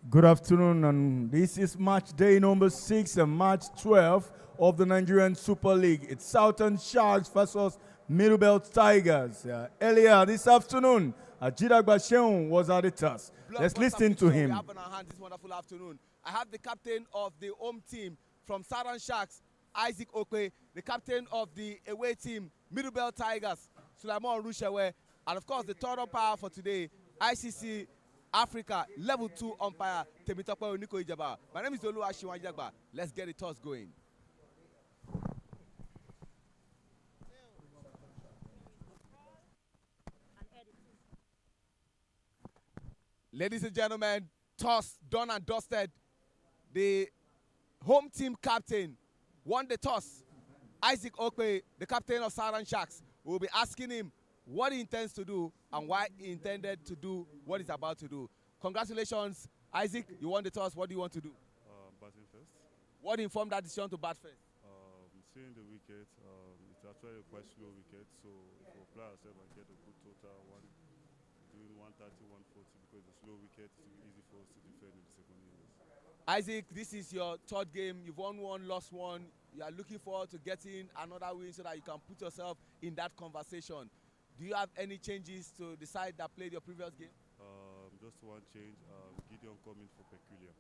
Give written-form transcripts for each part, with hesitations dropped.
Good afternoon, and this is match day number 6 and match 12 of the Nigerian Super League. It's Southern Sharks versus Middlebelt Tigers. Earlier this afternoon, Ajida Basheun was at the task. Let's listen to him. We have on our hand this wonderful afternoon. I have the captain of the home team from Southern Sharks, Isaac Okwe, the captain of the away team, Middlebelt Tigers, Sulaiman Rushewe, and of course the third umpire for today, ICC Africa Level 2 umpire Temitope Oniko Ijaba. My name is Olu Ashiwanjagba. Let's get the toss going. Ladies and gentlemen, toss done and dusted. The home team captain won the toss. Isaac Okwe, the captain of Southern Sharks, will be asking him what he intends to do and why he intended to do what he's about to do. Congratulations, Isaac. You won the toss. What do you want to do? Batting first. What informed that decision to bat first? Seeing the wicket, it's actually a quite slow wicket, so for player yourself and get a good total, doing 130, 140, because the slow wicket is easy for us to defend in the second innings. Isaac, this is your third game. You've won one, lost one. You are looking forward to getting another win so that you can put yourself in that conversation. Do you have any changes to the side that played your previous game? Just one change. Gideon coming for Peculiar.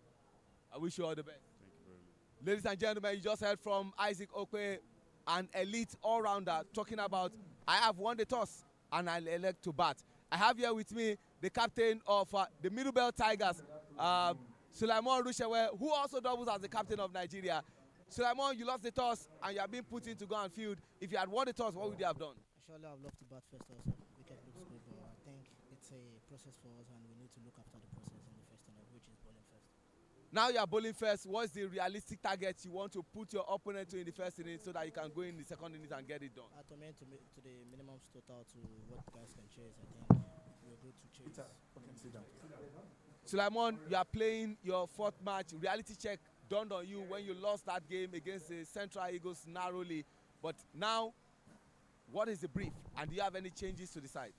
I wish you all the best. Thank you very much. Ladies and gentlemen, you just heard from Isaac Okwe, an elite all-rounder, talking about, I have won the toss and I'll elect to bat. I have here with me the captain of the Middlebelt Tigers, Sulaiman Rushewe, who also doubles as the captain of Nigeria. Sulaiman, you lost the toss and you have been put in to go and field. If you had won the toss, what would you have done? Surely I would love to bat first also. Wicket looks good, but I think it's a process for us and we need to look after the process in the first inning, which is bowling first. Now you are bowling first. What's the realistic target you want to put your opponent to in the first inning so that you can go in the second inning and get it done? To the minimum total to what guys can chase, I think we're good to chase. Sulaiman, you are playing your fourth match. Reality check dawned on you when you lost that game against the Central Eagles narrowly. But now, what is the brief? And do you have any changes to the side?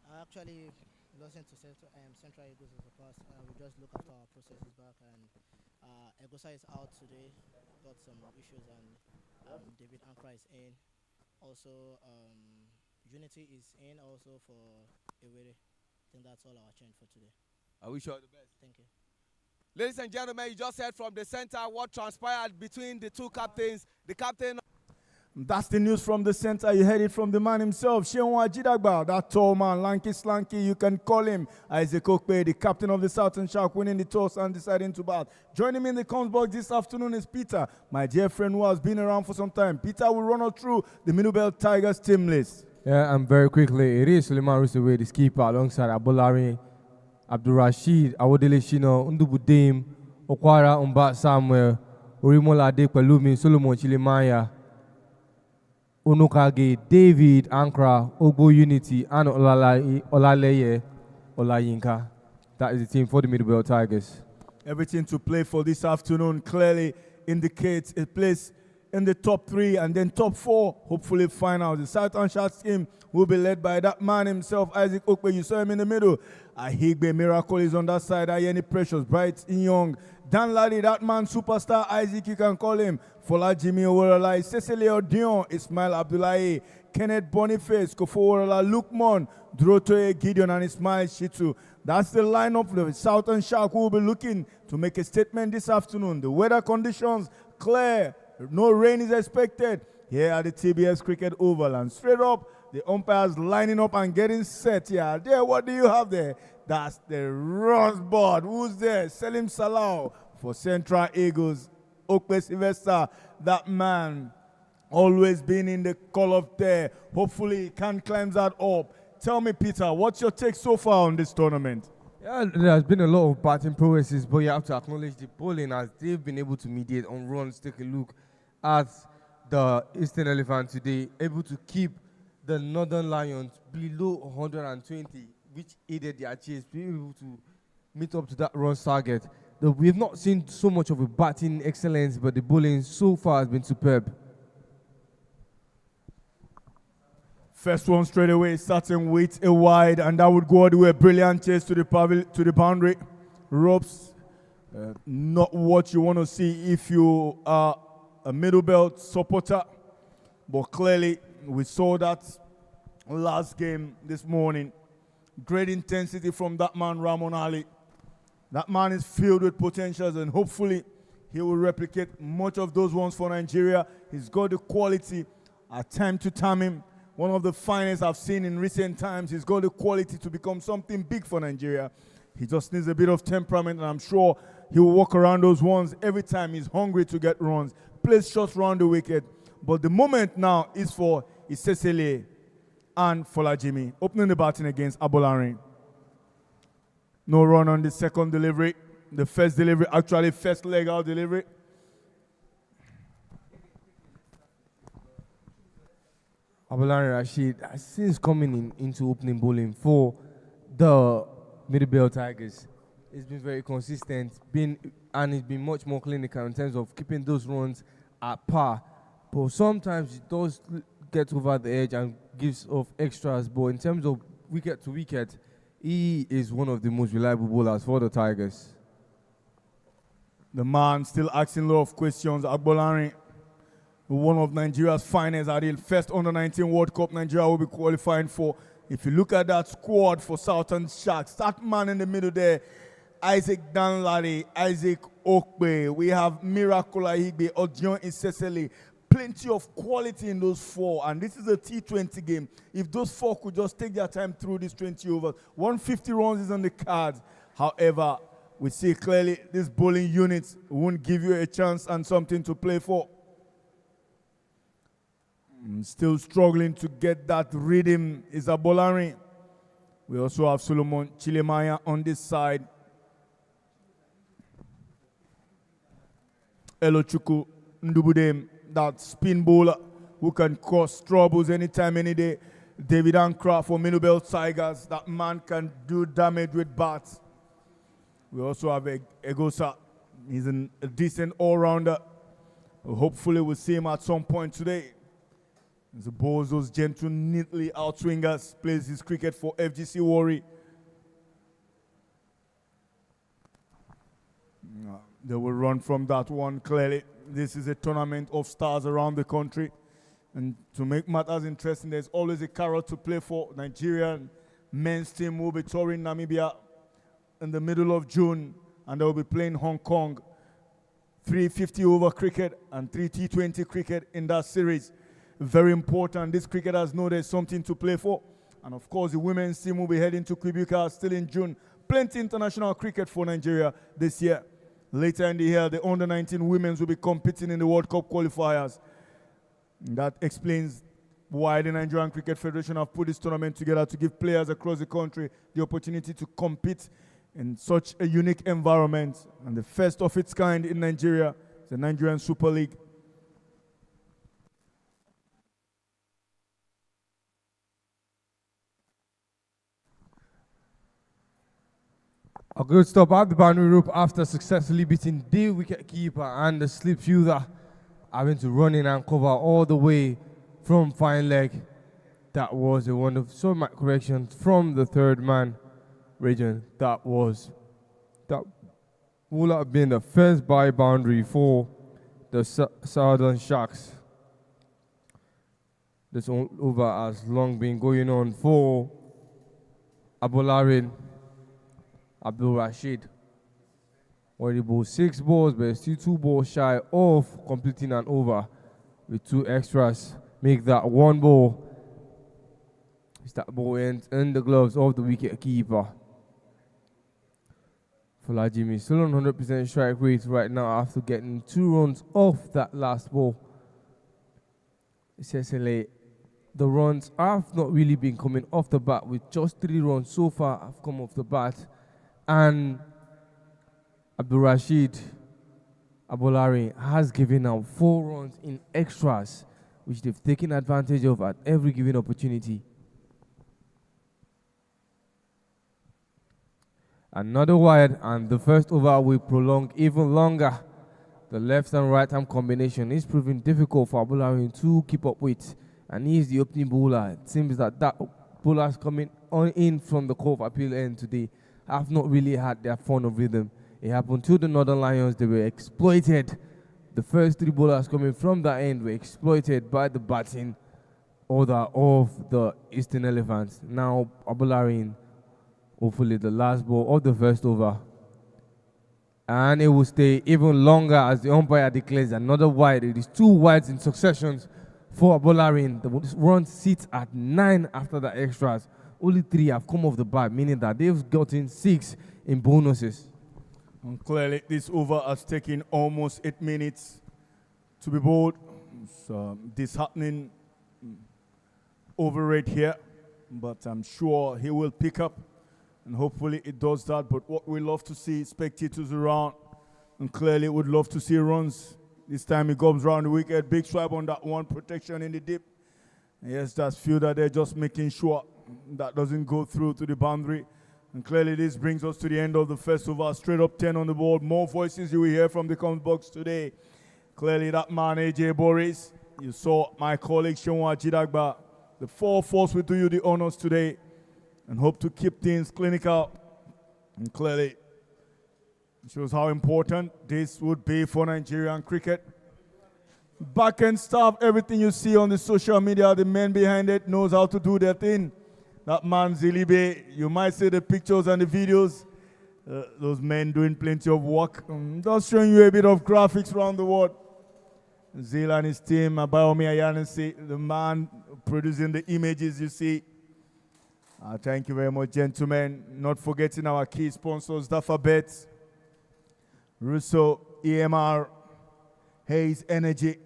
I actually listened to Central Eagles in the past. We just look after our processes back, and Egosa is out today, got some issues, and David Ankra is in. Also, Unity is in also for Ewere. I think that's all our change for today. I wish you all the best. Thank you. Ladies and gentlemen, you just heard from the center what transpired between the two captains. The captain. That's the news from the center. You heard it from the man himself, Sheon Ajidagba, that tall man, lanky slanky, you can call him. Isaac Okwe, the captain of the Southern Shark, winning the toss and deciding to bat. Joining me in the comms box this afternoon is Peter, my dear friend who has been around for some time. Peter will run us through the Middlebelt Tigers team list. Yeah, and very quickly, it is Suleiman Rushewe, the skipper, alongside Abolari, Abdurrashid, Awodele Shino, Undubudim, Okwara, Umbat Samuel, Orimola Adepelumi, Solomon Chilimaya, Onukage, David Ankra, Ogbo Unity, and Olaleye Olayinka. That is the team for the Middlebelt Tigers. Everything to play for this afternoon clearly indicates a place in the top 3 and then top 4, hopefully final. The Southern Sharks team will be led by that man himself, Isaac Okwe. You saw him in the middle. Ahigbe Miracle is on that side. Ayeni Precious, Bright Young. Dan Ladi, that man, superstar Isaac, you can call him. Fola Jimmy Oworala, Cecily Odion, Ismail Abdullahi, Kenneth Boniface, Kofo Oworala, Lukman, Drotoye, Gideon, and Ismail Shitu. That's the lineup of the Southern Shark who will be looking to make a statement this afternoon. The weather conditions clear. No rain is expected here at the TBS Cricket Oval. And straight up, the umpires lining up and getting set here. There, what do you have there? That's the Rosebud. Who's there? Selim Salah for Central Eagles. Okwe Sylvester, that man, always been in the call up there. Hopefully, he can climb that up. Tell me, Peter, what's your take so far on this tournament? Yeah, there's been a lot of batting progresses, but you have to acknowledge the bowling as they've been able to mediate on runs. Take a look at the Eastern Elephant today, able to keep the Northern Lions below 120, which aided their chase, being able to meet up to that run target. We've not seen so much of a batting excellence, but the bowling so far has been superb. First one straight away, starting with a wide, and that would go all the way. Brilliant chase to the boundary. Ropes Not what you want to see if you are a middle belt supporter, but clearly we saw that last game this morning. Great intensity from that man, Ramon Ali. That man is filled with potentials, and hopefully he will replicate much of those ones for Nigeria. He's got the quality. At time to time him, one of the finest I've seen in recent times. He's got the quality to become something big for Nigeria. He just needs a bit of temperament, and I'm sure he will walk around those ones every time he's hungry to get runs. Plays shots round the wicket. But the moment now is for Isesele and Folajimi, opening the batting against Abolarin. No run on the second delivery. The first delivery, actually first leg out delivery. Abolarin Rashid, since coming into opening bowling for the Middlebelt Tigers, he's been very consistent, and he's been much more clinical in terms of keeping those runs at par. But sometimes he does get over the edge and gives off extras. But in terms of wicket to wicket, he is one of the most reliable bowlers for the Tigers. The man still asking a lot of questions. Abolarin, one of Nigeria's finest at the first under-19 World Cup Nigeria will be qualifying for. If you look at that squad for Southern Sharks, that man in the middle there, Isaac Danladi, Isaac Okbe, we have Miracle Ahigbe, Odion Isesele, plenty of quality in those four, and this is a T20 game. If those four could just take their time through these 20 overs, 150 runs is on the cards. However, we see clearly this bowling unit won't give you a chance and something to play for. Still struggling to get that rhythm is Abolarin. We also have Solomon Chilemaya on this side. Elochukwu Ndubudem, that spin bowler who can cause troubles anytime, any day. David Ankra for Middlebelt Tigers. That man can do damage with bats. We also have Egosa. He's a decent all-rounder. Hopefully we'll see him at some point today. He bowls those gentle, neatly out swingers. Plays his cricket for FGC Warri. They will run from that one clearly. This is a tournament of stars around the country. And to make matters interesting, there's always a carrot to play for. Nigerian men's team will be touring Namibia in the middle of June, and they'll be playing Hong Kong. 350 over cricket and 3 T20 cricket in that series. Very important. These cricketers know there's something to play for. And of course, the women's team will be heading to Quebec still in June. Plenty international cricket for Nigeria this year. Later in the year, the under-19 women's will be competing in the World Cup qualifiers. That explains why the Nigerian Cricket Federation have put this tournament together to give players across the country the opportunity to compete in such a unique environment. And the first of its kind in Nigeria is the Nigerian Super League. A good stop at the boundary rope after successfully beating the wicketkeeper and the slip fielder, having to run in and cover all the way from fine leg. That was a wonderful, so much correction from the third man region. That would have been the first by boundary for the Southern Sharks. This over has long been going on for Abolarin Abdul Rashid. Already bowled 6 balls, but still 2 balls shy of completing an over with 2 extras. Make that 1 ball. That ball ends in the gloves of the wicket keeper. Folajimi still on 100% strike rate right now after getting 2 runs off that last ball. Cecily, the runs have not really been coming off the bat, with just 3 runs so far have come off the bat. And Abdul Rashid Abolarin has given out 4 runs in extras, which they've taken advantage of at every given opportunity. Another wide, and the first over will prolong even longer. The left and right arm combination is proving difficult for Abolarin to keep up with, and he is the opening bowler. It seems that bowlers coming on in from the Cove Appeal end today have not really had their fun of rhythm. It happened to the Northern Lions. They were exploited. The first 3 bowlers coming from that end were exploited by the batting order of the Eastern Elephants. Now, Abolarin, hopefully the last ball of the first over. And it will stay even longer as the umpire declares another wide. It is 2 wides in succession for Abolarin. The run sits at 9 after the extras. Only 3 have come off the bat, meaning that they've gotten 6 in bonuses. And clearly, this over has taken almost 8 minutes to be bowled. So, disheartening over rate here, but I'm sure he will pick up, and hopefully it does that. But what we love to see, spectators around, and clearly would love to see runs. This time he comes around the wicket, big swipe on that one, protection in the dip. Yes, that's fielder there just making sure that doesn't go through to the boundary. And clearly this brings us to the end of the first over. Straight up 10 on the board. More voices you will hear from the comment box today. Clearly that man, AJ Boris. You saw my colleague, Shonwa Jidagba. The 4 force will do you the honors today and hope to keep things clinical. And clearly it shows how important this would be for Nigerian cricket. Back end staff, everything you see on the social media, the men behind it knows how to do their thing. That man Zilibe, you might see the pictures and the videos. Those men doing plenty of work. Just showing you a bit of graphics around the world. Zil and his team, Abayomi Ayanisi, the man producing the images you see. Thank you very much, gentlemen. Not forgetting our key sponsors, Dafabet, Russo, EMR, Hayes Energy.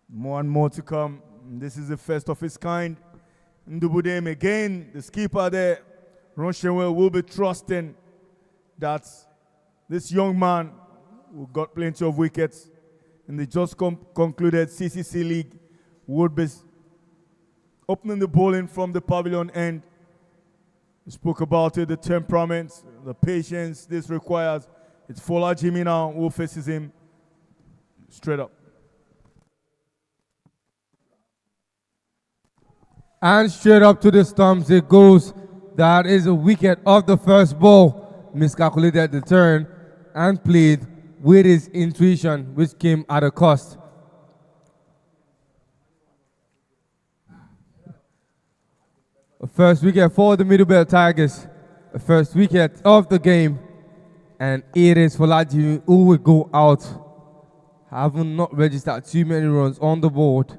More and more to come. This is the first of its kind. Ndubudem again, the skipper there, Ronshenwell, will be trusting that this young man who got plenty of wickets in the just concluded CCC League would be opening the bowling from the pavilion end. We spoke about it, the temperament, the patience this requires. It's Fola Jimmy now who faces him straight up. And straight up to the stumps it goes. That is a wicket of the first ball. Miscalculated the turn and played with his intuition, which came at a cost. A first wicket for the Middlebelt Tigers. The first wicket of the game. And it is Folaji who will go out, having not registered too many runs on the board.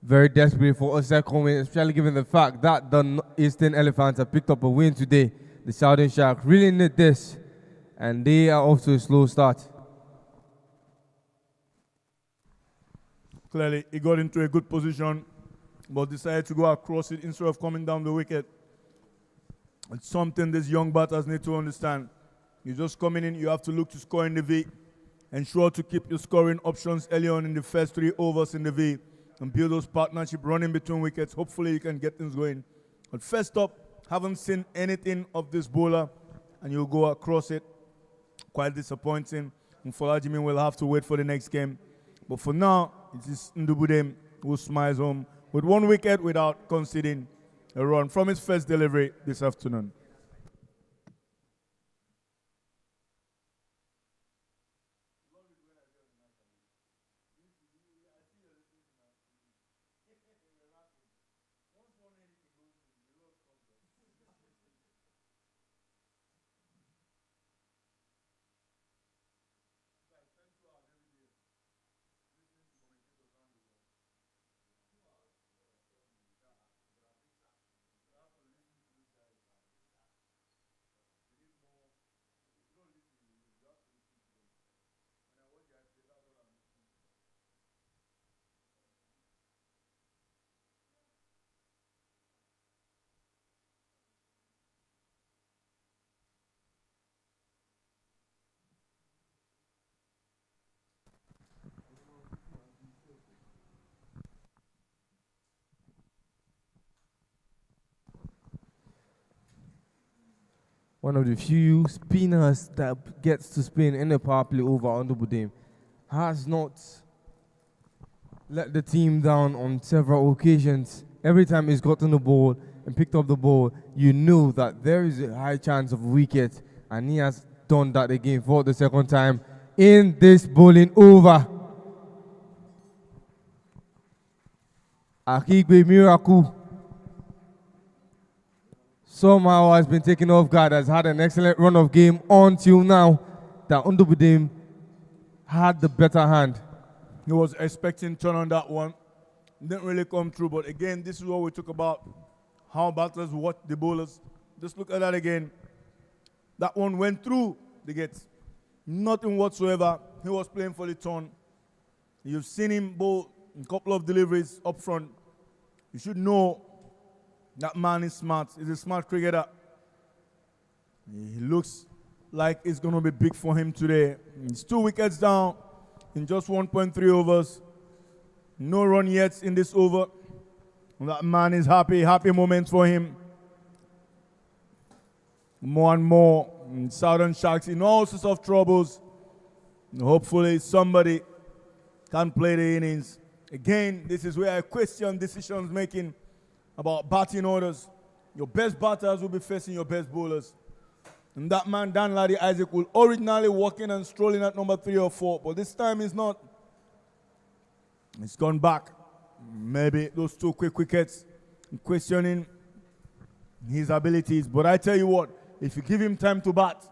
Very desperate for a second win, especially given the fact that the Eastern Elephants have picked up a win today. The Southern Sharks really need this, and they are off to a slow start. Clearly, he got into a good position, but decided to go across it instead of coming down the wicket. It's something these young batters need to understand. You're just coming in, you have to look to score in the V. Ensure to keep your scoring options early on in the first 3 overs in the V. And build those partnership running between wickets. Hopefully you can get things going. But first up, haven't seen anything of this bowler, and you'll go across it. Quite disappointing. And Folajimi will have to wait for the next game. But for now, it is Ndubudem who smiles home with 1 wicket without conceding a run from his first delivery this afternoon. One of the few spinners that gets to spin in the power play over on Ndubudem has not let the team down on several occasions every time he's gotten the ball and picked up the ball, you knew that there is a high chance of wicket, and he has done that again for the second time in this bowling over. Akigbe Miracle somehow has been taken off guard, has had an excellent run of game until now. That Undubudim had the better hand. He was expecting turn on that one. Didn't really come through, but again, this is what we talk about, how batters watch the bowlers. Just look at that again. That one went through the gates. Nothing whatsoever. He was playing for the turn. You've seen him bowl a couple of deliveries up front. You should know that man is smart. He's a smart cricketer. He looks like it's going to be big for him today. He's 2 wickets down in just 1.3 overs. No run yet in this over. That man is happy. Happy moment for him. More and more, Southern Sharks in all sorts of troubles. Hopefully somebody can play the innings. Again, this is where I question decisions making about batting orders. Your best batters will be facing your best bowlers. And that man, Dan Laddie Isaac, will originally walk in and stroll in at number 3 or 4, but this time he's not. He's gone back. Maybe those 2 quick wickets, questioning his abilities. But I tell you what, if you give him time to bat,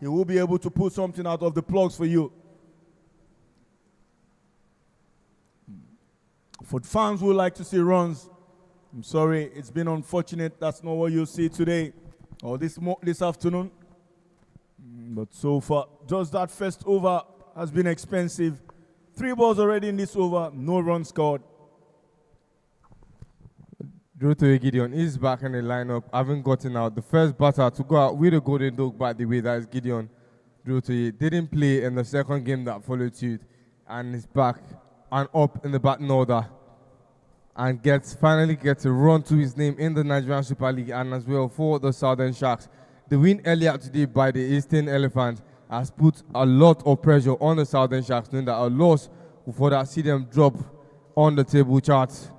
he will be able to pull something out of the plugs for you. For fans who like to see runs, I'm sorry, it's been unfortunate. That's not what you'll see today or this afternoon. But so far, just that first over has been expensive. 3 balls already in this over, no runs scored. Drew to Gideon is back in the lineup, having gotten out. The first batter to go out with a golden dog, by the way, that is Gideon. Drew to didn't play in the second game that followed suit, and is back and up in the batting order, and finally gets a run to his name in the Nigerian Super League and as well for the Southern Sharks. The win earlier today by the Eastern Elephant has put a lot of pressure on the Southern Sharks, knowing that a loss will further see them drop on the table charts,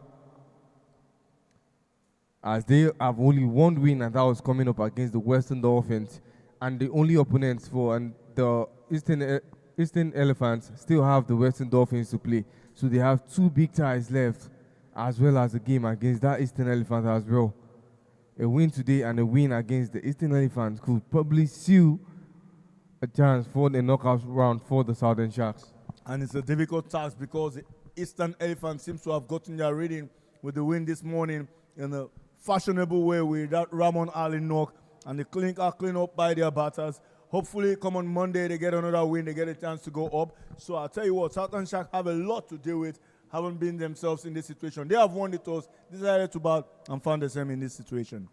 as they have only one win, and that was coming up against the Western Dolphins. And the only opponents for the Eastern Elephants still have the Western Dolphins to play. So they have 2 big ties left, as well as a game against that Eastern Elephant as well. A win today and a win against the Eastern Elephants could probably seal a chance for the knockout round for the Southern Sharks. And it's a difficult task because the Eastern Elephant seems to have gotten their reading with the win this morning in a fashionable way with that Ramon Ali knock, and the clean up by their batters. Hopefully, come on Monday, they get another win, they get a chance to go up. So I'll tell you what, Southern Sharks have a lot to deal with, haven't been themselves in this situation. They have won the toss, decided to bat, and found themselves in this situation.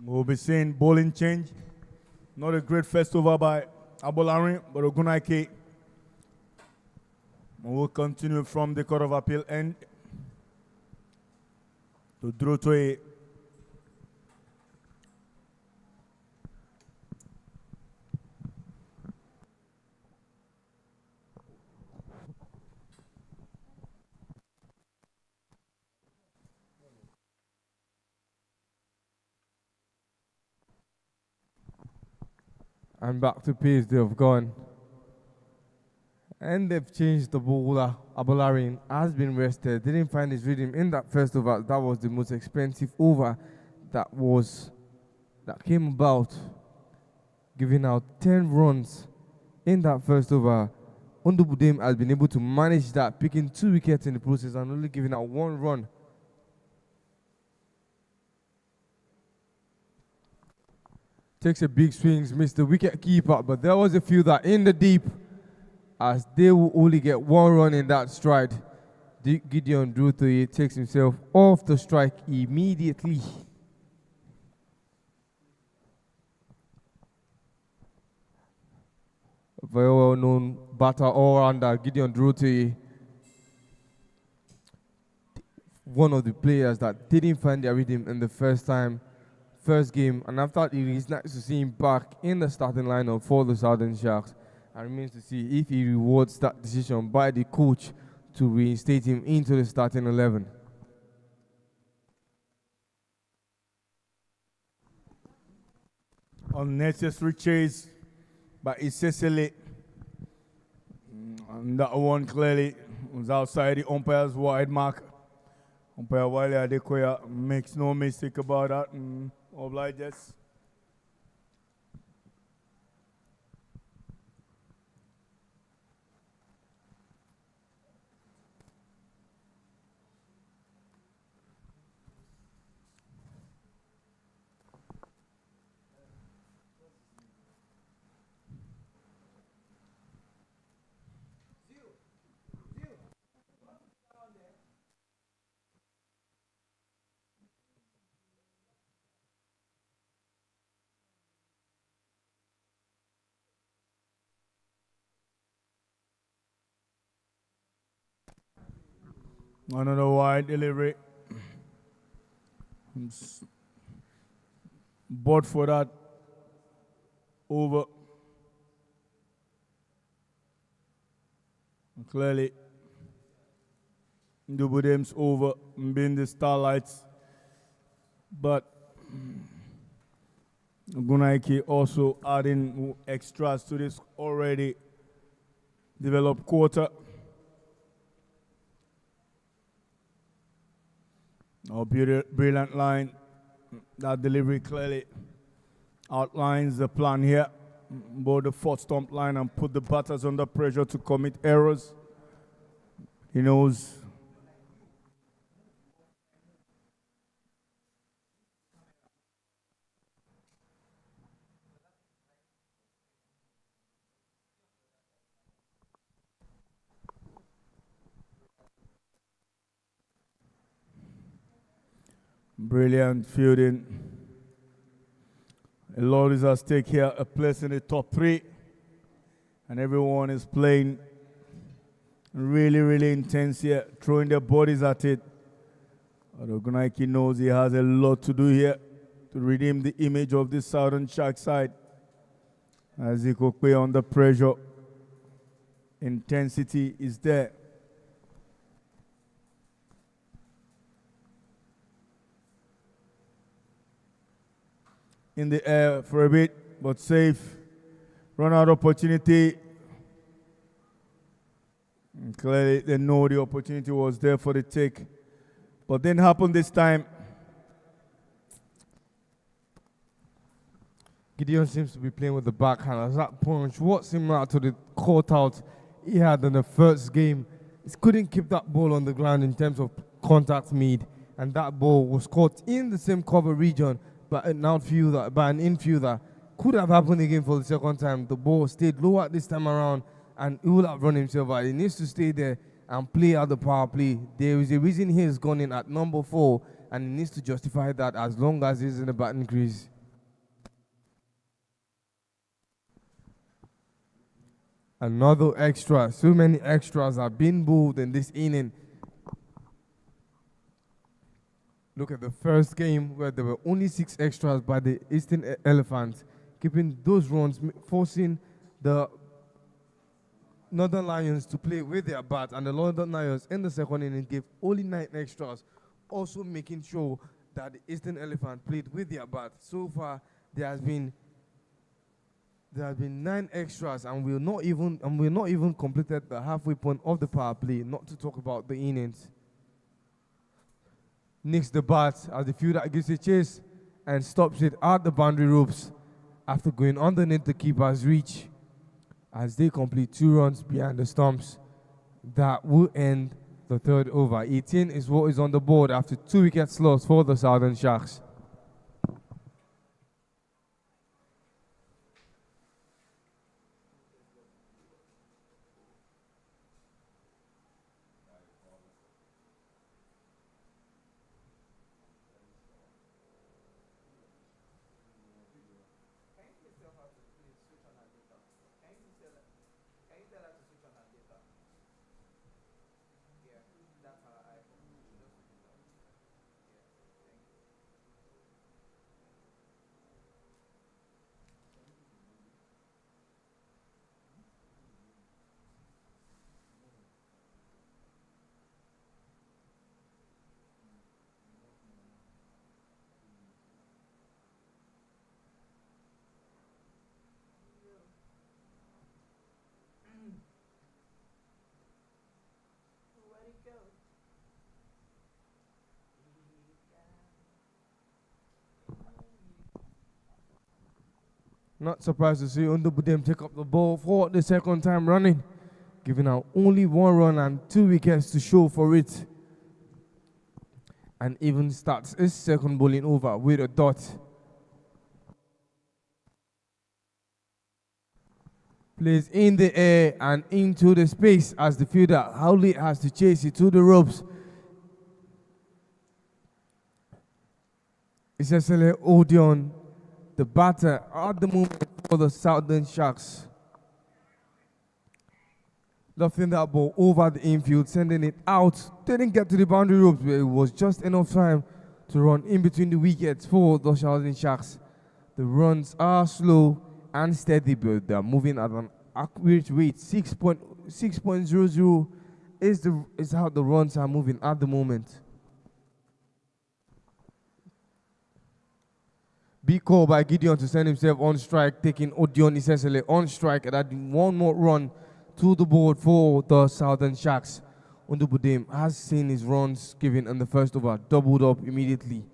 We'll be seeing bowling change. Not a great first over by Abolarin, but Ogunaike will continue from the Court of Appeal end to Drotoe. And back to pace they have gone. And they've changed the bowler. Abolarin has been rested. Didn't find his rhythm in that first over. That was the most expensive over that came about, giving out 10 runs in that first over. Undubudem has been able to manage that, picking 2 wickets in the process and only giving out 1 run. Takes a big swings, missed the wicket keeper, but there was a few that in the deep, as they will only get 1 run in that stride. Gideon drew to it, takes himself off the strike immediately. Very well known batter all-rounder Gideon Druti, one of the players that didn't find their rhythm in the first game, and after it is nice to see him back in the starting lineup for the Southern Sharks, and remains to see if he rewards that decision by the coach to reinstate him into the starting 11. Unnecessary chase by Isesele. And that one clearly was outside the umpire's wide mark. Umpire Wale Adekoya makes no mistake about that and obliges. Another wide delivery. But for that, over. Clearly, Dubudem's over, being the starlights. But Gunaiki also adding extras to this already developed quarter. Oh, brilliant line. That delivery clearly outlines the plan here. Both the fourth stump line and put the batters under pressure to commit errors. He knows. Brilliant fielding. A lot is at stake here, a place in the top 3. And everyone is playing really, really intense here, throwing their bodies at it. Ogunaiki knows he has a lot to do here to redeem the image of this Southern Shark side. As he could play under pressure, intensity is there. In the air for a bit, but safe. Run out opportunity. And clearly, they know the opportunity was there for the take. But didn't happen this time. Gideon seems to be playing with the backhand. As that punch was similar to the caught out he had in the first game. He couldn't keep that ball on the ground in terms of contact made. And that ball was caught in the same cover region by an infielder. Could have happened again for the second time. The ball stayed lower this time around and he would have run himself out. He needs to stay there and play out the power play. There is a reason he has gone in at number 4 and he needs to justify that as long as he's in the batting crease. Another extra. So many extras have been bowled in this inning. Look at the first game where there were only 6 extras by the Eastern Elephants, keeping those runs, forcing the Northern Lions to play with their bat, and the Northern Lions in the second inning gave only 9 extras, also making sure that the Eastern Elephant played with their bat. So far, there has been There have been 9 extras, and we're not even completed the halfway point of the power play. Not to talk about the innings. Nicks the bat as the fielder gives a chase and stops it at the boundary ropes after going underneath the keeper's reach. As they complete 2 runs behind the stumps, that will end the 3rd over. 18 is what is on the board after 2 wickets lost for the Southern Sharks. Not surprised to see Undubudem take up the ball for the 2nd time running, giving out only 1 run and 2 wickets to show for it. And even starts his 2nd bowling over with a dot. Plays in the air and into the space as the fielder Howley has to chase it to the ropes. It's Esele Odeon, the batter at the moment for the Southern Sharks. Lofting that ball over the infield, sending it out. Didn't get to the boundary ropes, but it was just enough time to run in between the wickets for the Southern Sharks. The runs are slow and steady, but they're moving at an accurate rate. 6.00 is how the runs are moving at the moment. Big call by Gideon to send himself on strike, taking Odion Isesele on strike and adding 1 more run to the board for the Southern Sharks. Undubudem has seen his runs given in the 1st over doubled up immediately.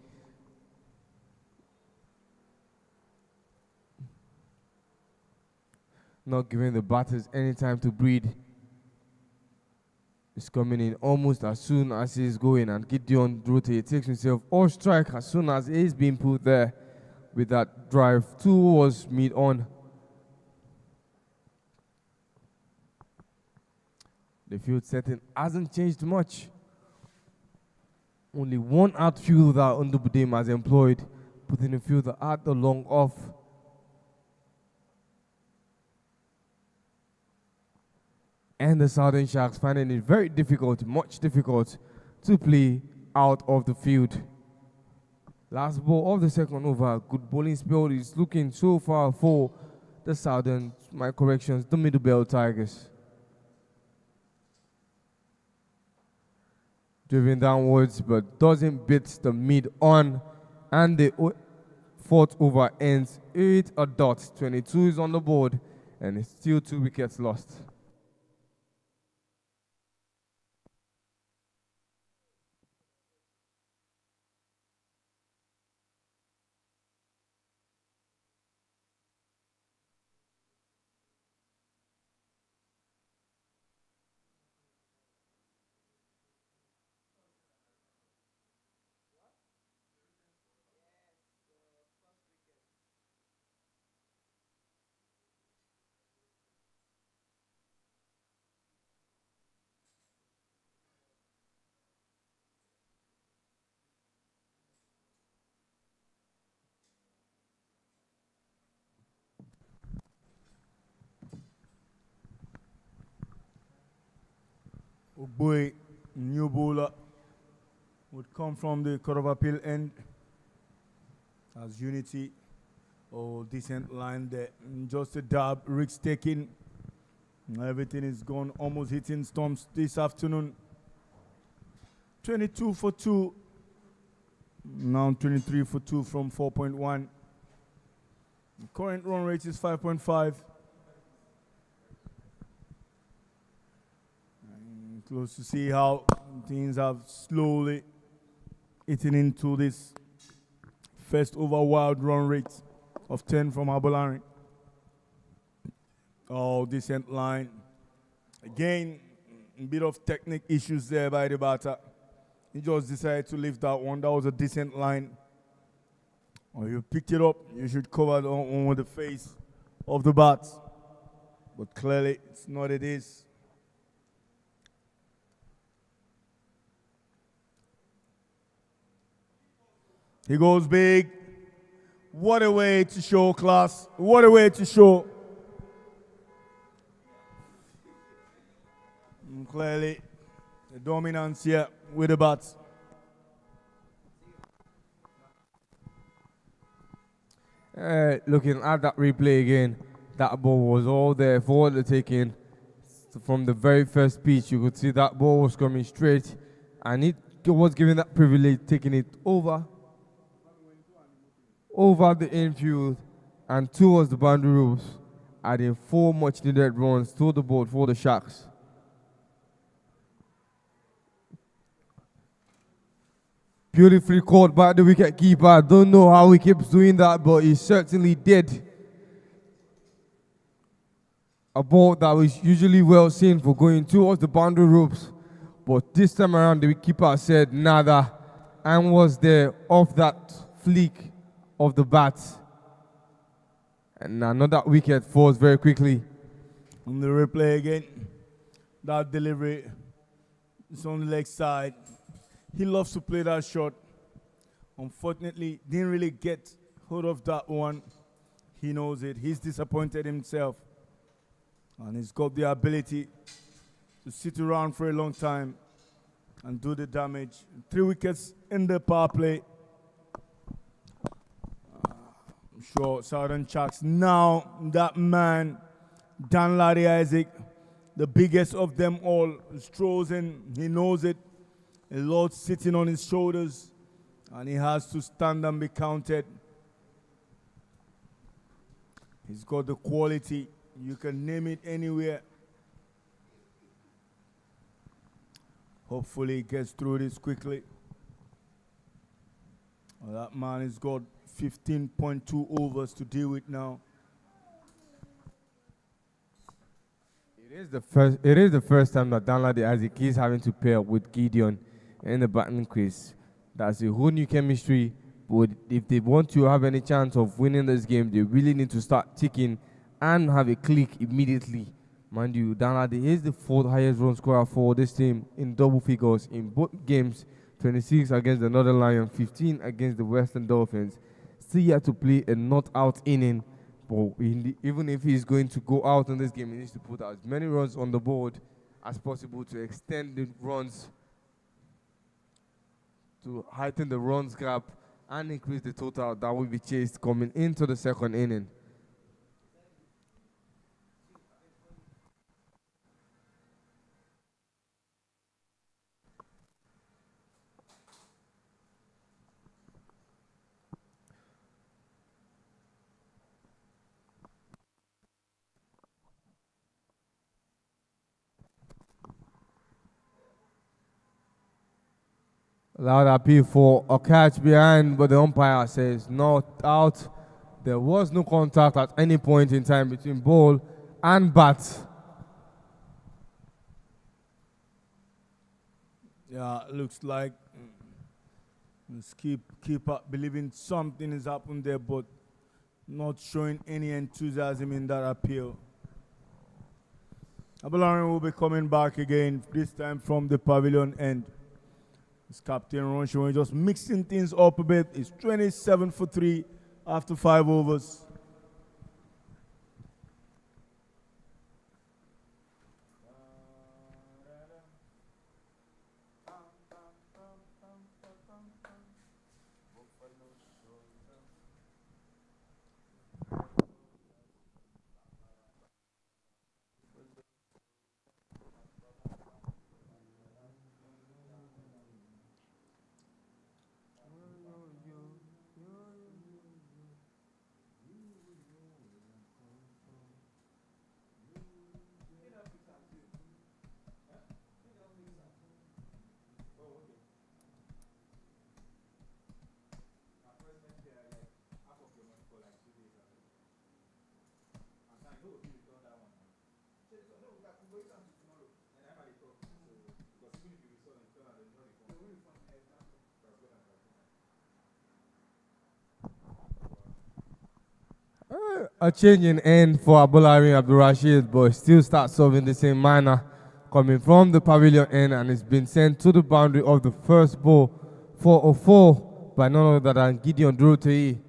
Not giving the batters any time to breathe. It's coming in almost as soon as he's going, and Gideon Drote takes himself on strike as soon as he's being put there. With that drive towards mid-on. The field setting hasn't changed much. Only 1 outfielder Undubudem has employed, putting the fielder at the long off. And the Southern Sharks finding it very difficult, much difficult, to play out of the field. Last ball of the 2nd over. Good bowling spell is looking so far for the Southern, the Middle Belt Tigers. Driven downwards, but doesn't beat the mid-on. And the 4th over ends 8-a-dot. 22 is on the board, and it's still 2 wickets lost. Boy, new bowler would come from the Court of Appeal end as Unity. Oh, decent line there. Just a dab, Rick's taking. Everything is gone, almost hitting stumps this afternoon. 22 for 2. Now 23 for 2 from 4.1. Current run rate is 5.5. Close to see how things have slowly eaten into this first over wild run rate of 10 from Abolari. Oh, decent line. Again, a bit of technique issues there by the batter. He just decided to leave that one. That was a decent line. Or you picked it up, you should cover the one with the face of the bat. But clearly, it's not it is. He goes big. What a way to show class. What a way to show. And clearly, the dominance here with the bats. Looking at that replay again, that ball was all there for the taking. From the very first pitch, you could see that ball was coming straight, and it was given that privilege, taking it over the infield and towards the boundary ropes, adding 4 much needed runs to the board for the Sharks. Beautifully caught by the wicket keeper. I don't know how he keeps doing that, but he certainly did. A ball that was usually well seen for going towards the boundary ropes, but this time around the keeper said nada and was there off that flick of the bat. And another wicket falls very quickly. On the replay again, that delivery is on the leg side. He loves to play that shot. Unfortunately, didn't really get hold of that one. He knows it. He's disappointed himself. And he's got the ability to sit around for a long time and do the damage. 3 wickets in the power play. I'm sure Southern Sharks now, that man, Dan Larry Isaac, the biggest of them all, strolls in. He knows it. A lot sitting on his shoulders, and he has to stand and be counted. He's got the quality. You can name it anywhere. Hopefully he gets through this quickly. Well, that man has got 15.2 overs to deal with now. It is the first time that Danladi Isaac is having to pair up with Gideon in the batting crease. That's a whole new chemistry. But if they want to have any chance of winning this game, they really need to start ticking and have a click immediately. Mind you, Danladi is the 4th highest run scorer for this team in double figures in both games. 26 against the Northern Lions, 15 against the Western Dolphins. Still yet to play a not out inning. But even if he's going to go out in this game, he needs to put as many runs on the board as possible to extend the runs, to heighten the runs gap and increase the total that will be chased coming into the second inning. Loud appeal for a catch behind, but the umpire says not out. There was no contact at any point in time between ball and bat. Yeah, looks like let's keep up believing something has happened there, but not showing any enthusiasm in that appeal. Abalari will be coming back again, this time from the pavilion end. It's Captain Roncho just mixing things up a bit. It's 27 for 3 after 5 overs. A change in end for Abolari Abdul Rashid, but still starts serving the same manner, coming from the pavilion end, and it's been sent to the boundary of the first ball, 404, by none other than Gideon Dorothy.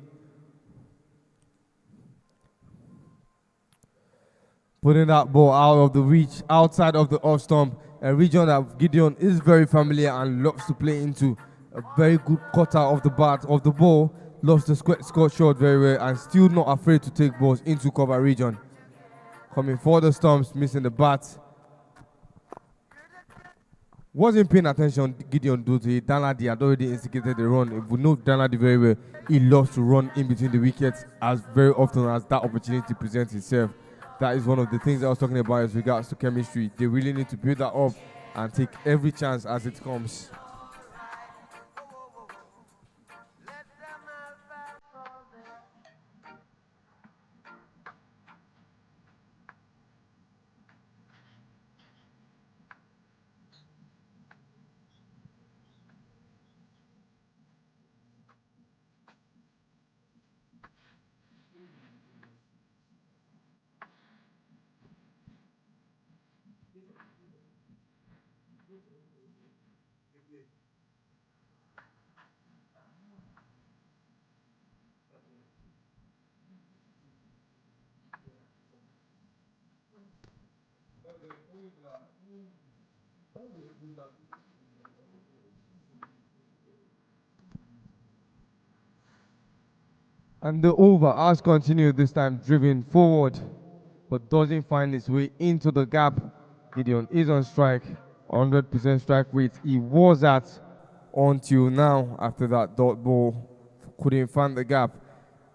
Putting that ball out of the reach, outside of the off stump, a region that Gideon is very familiar and loves to play into. A very good cutter of the bat of the ball, loves the squat shot very well, and still not afraid to take balls into cover region. Coming for the stumps, missing the bat. Wasn't paying attention, Gideon Doty. Danladi had already instigated the run. If we know Danladi very well, he loves to run in between the wickets as very often as that opportunity presents itself. That is one of the things I was talking about as regards to chemistry. They really need to build that up and take every chance as it comes. And the over has continued this time, driven forward, but doesn't find its way into the gap. Gideon is on strike, 100% strike rate he was at until now after that dot ball. Couldn't find the gap.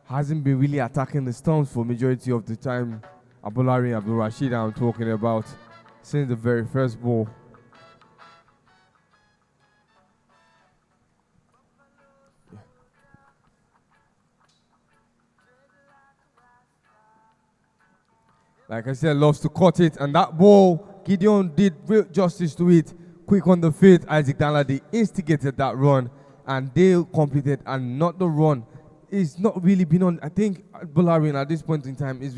Hasn't been really attacking the stumps for majority of the time. Abolari Abdul Rashid I'm talking about since the very first ball. Like I said, loves to cut it, and that ball, Gideon did real justice to it. Quick on the feet, Isaac Danladi instigated that run, and they completed, and not the run. It's not really been on. I think Bolarian at this point in time is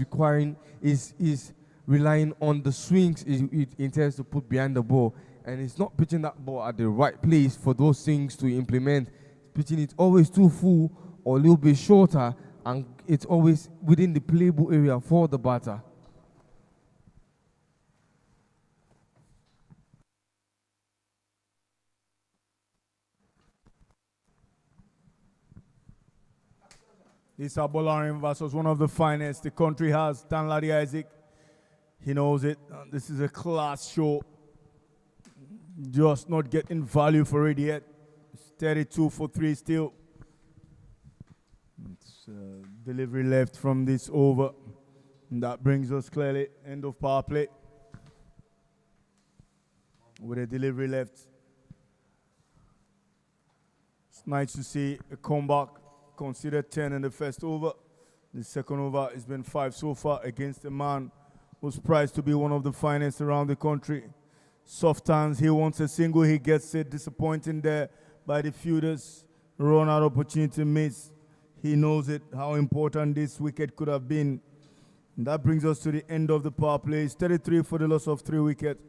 relying on the swings it intends to put behind the ball, and it's not pitching that ball at the right place for those things to implement. Pitching it always too full or a little bit shorter, and it's always within the playable area for the batter. This Abolarian versus one of the finest the country has, Danladi Isaac. He knows it. This is a class show. Just not getting value for it yet. It's 32 for 3 still. It's delivery left from this over. And that brings us clearly end of power play. With a delivery left. It's nice to see a comeback. Considered 10 in the first over. The second over has been 5 so far against a man who's prized to be one of the finest around the country. Soft hands, he wants a single, he gets it. Disappointing there by the fielders. Run out opportunity miss. He knows it, how important this wicket could have been. And that brings us to the end of the power play. It's 33 for the loss of 3 wickets.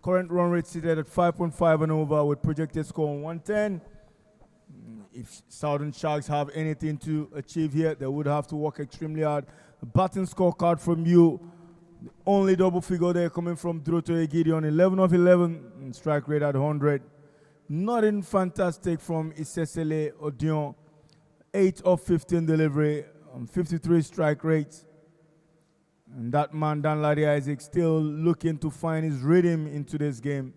Current run rate seated at 5.5 and over with projected score on 110. If Southern Sharks have anything to achieve here, they would have to work extremely hard. A batting scorecard from you. The only double figure there coming from Drotoye Gideon, 11 of 11, strike rate at 100. Nothing fantastic from Isesele Odion, 8 of 15 delivery, 53 strike rate. And that man, Danladi Isaac, still looking to find his rhythm in today's game.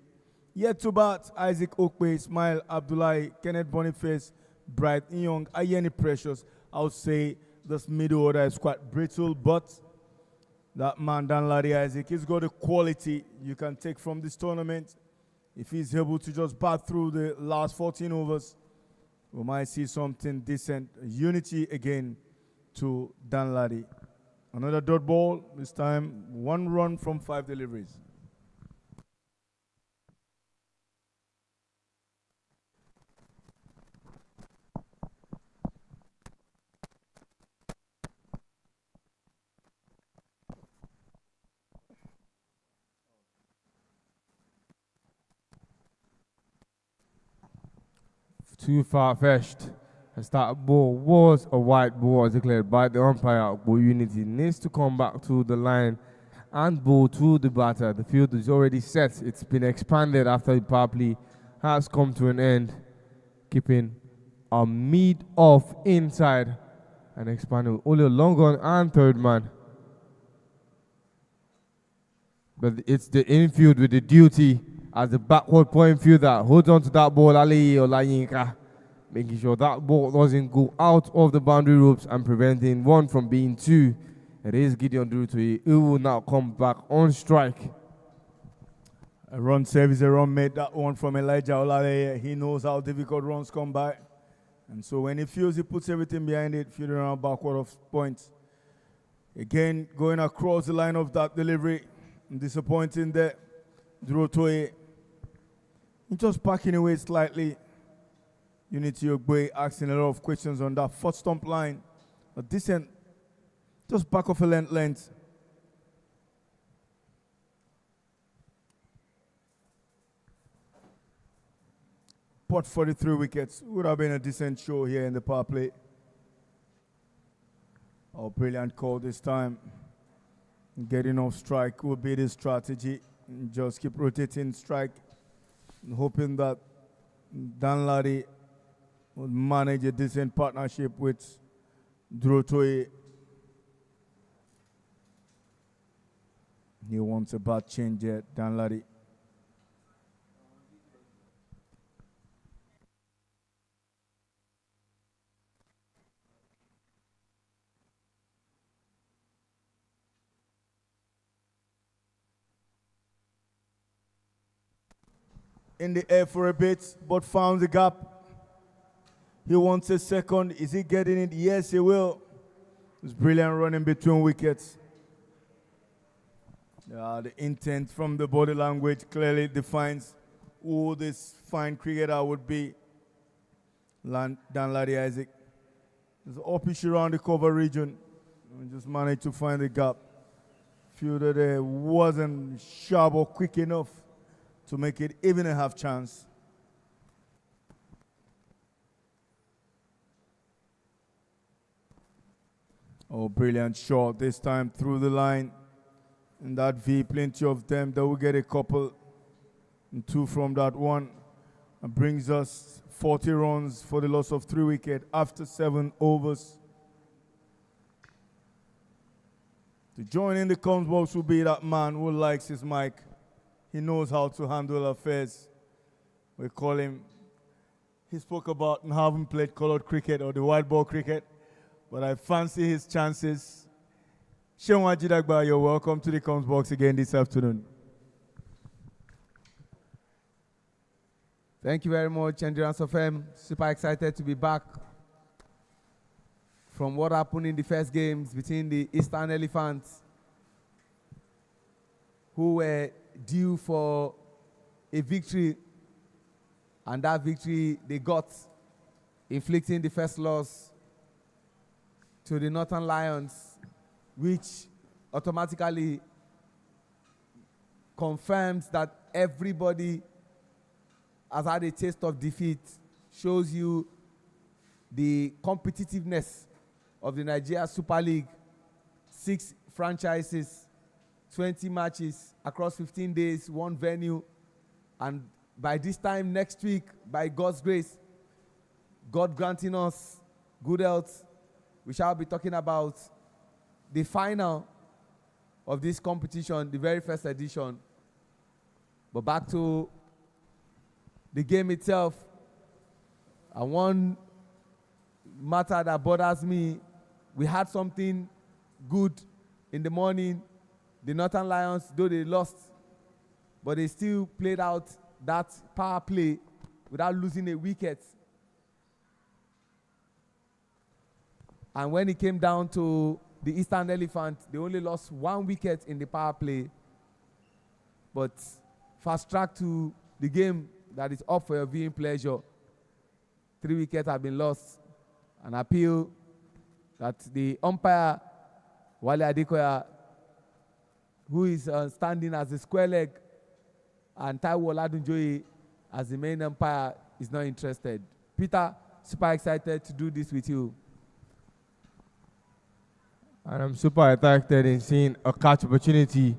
Yet to bat, Isaac Okwe, Ismail Abdullahi, Kenneth Boniface, Bright Young, Ayeni Precious. I would say this middle order is quite brittle, but that man, Danladi Isaac, he's got a quality you can take from this tournament. If he's able to just bat through the last 14 overs, we might see something decent. Unity again to Danladi. Another dot ball, this time 1 run from 5 deliveries. too far-fetched. As that ball was a white ball as declared by the umpire. Ball Unity needs to come back to the line and ball to the batter. The field is already set. It's been expanded after the power play has come to an end, keeping a mid-off inside and expanding with only a long on and third man. But it's the infield with the duty as the backward point fielder holds on to that ball, Ali Olayinka, making sure that ball doesn't go out of the boundary ropes and preventing one from being two. It is Gideon Durutui who will now come back on strike. A run save is a run made, that one from Elijah Olale. He knows how difficult runs come by. And so when he feels, he puts everything behind it, fielding around backward of points. Again, going across the line of that delivery. Disappointing there. Durutui just backing away slightly. Unity Ogbe asking a lot of questions on that fourth stump line. A decent, just back of a length. Pot 43 wickets. Would have been a decent show here in the power play. Oh, brilliant call this time. Getting off strike will be the strategy. Just keep rotating strike, hoping that Danladi will manage a decent partnership with Durutui. He wants a bad change there, Danladi. In the air for a bit, but found the gap. He wants a second. Is he getting it? Yes, he will. It's brilliant running between wickets. The intent from the body language clearly defines who this fine cricketer would be. Danladi Isaac. There's uppish around the cover region. And just managed to find the gap. Fielder there wasn't sharp or quick enough to make it even a half chance. Oh, brilliant shot this time through the line. In that V, plenty of them. They will get a couple and two from that one. And brings us 40 runs for the loss of 3 wickets after 7 overs. To join in the comms box will be that man who likes his mic. He knows how to handle affairs. We call him. He spoke about and haven't played colored cricket or the white ball cricket, but I fancy his chances. Shenwa Jidagba, you're welcome to the comms box again this afternoon. Thank you very much, Endurance of M. Super excited to be back from what happened in the first games between the Eastern Elephants, who were due for a victory, and that victory they got, inflicting the first loss to the Northern Lions, which automatically confirms that everybody has had a taste of defeat, shows you the competitiveness of the Nigeria Super League. 6 franchises, 20 matches across 15 days, 1 venue. And by this time next week, by God's grace, God granting us good health, we shall be talking about the final of this competition, the very first edition. But back to the game itself, and one matter that bothers me, we had something good in the morning. The Northern Lions, though they lost, but they still played out that power play without losing a wicket. And when it came down to the Eastern Elephant, they only lost 1 wicket in the power play. But fast track to the game that is up for your viewing pleasure. 3 wickets have been lost. An appeal that the umpire, Wale Adekoya, who is standing as a square leg, and Taiwo Oladunjoye as the main umpire, is not interested. Peter, super excited to do this with you. And I'm super excited in seeing a catch opportunity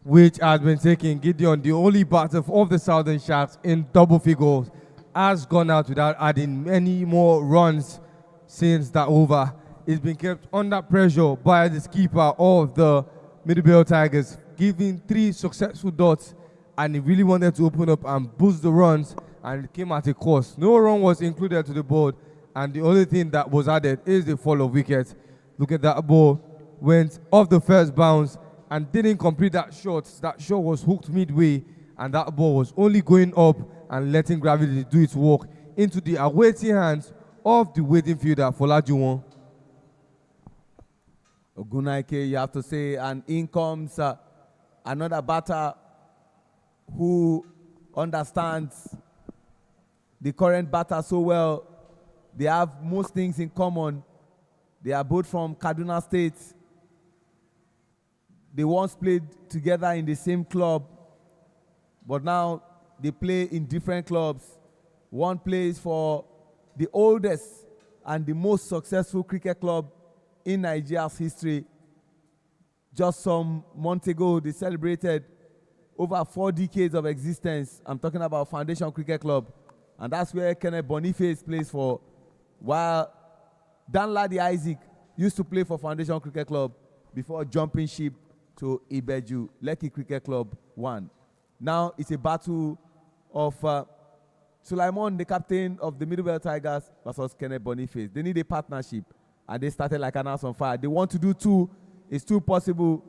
which has been taken. Gideon, the only batter of the Southern Sharks in double figures, has gone out without adding any more runs since that over. It's been kept under pressure by the skipper of the Middlebelt Tigers, giving 3 successful dots, and he really wanted to open up and boost the runs, and it came at a cost. No run was included to the board, and the only thing that was added is the fall of wicket. Look at that ball, went off the first bounce and didn't complete that shot. That shot was hooked midway, and that ball was only going up and letting gravity do its work into the awaiting hands of the waiting fielder, Folajuwon. Ogunaike, you have to say, and in comes another batter who understands the current batter so well. They have most things in common. They are both from Kaduna State. They once played together in the same club, but now they play in different clubs. One plays for the oldest and the most successful cricket club in Nigeria's history. Just some months ago, they celebrated over 4 decades of existence. I'm talking about Foundation Cricket Club, and that's where Kenneth Boniface plays for, while Danladi Isaac used to play for Foundation Cricket Club before jumping ship to Ibeju, Lekki Cricket Club 1. Now it's a battle of Sulaiman, the captain of the Middlebelt Tigers, versus Kenneth Boniface. They need a partnership, and they started like an house on fire. They want to do 2. It's 2 possible.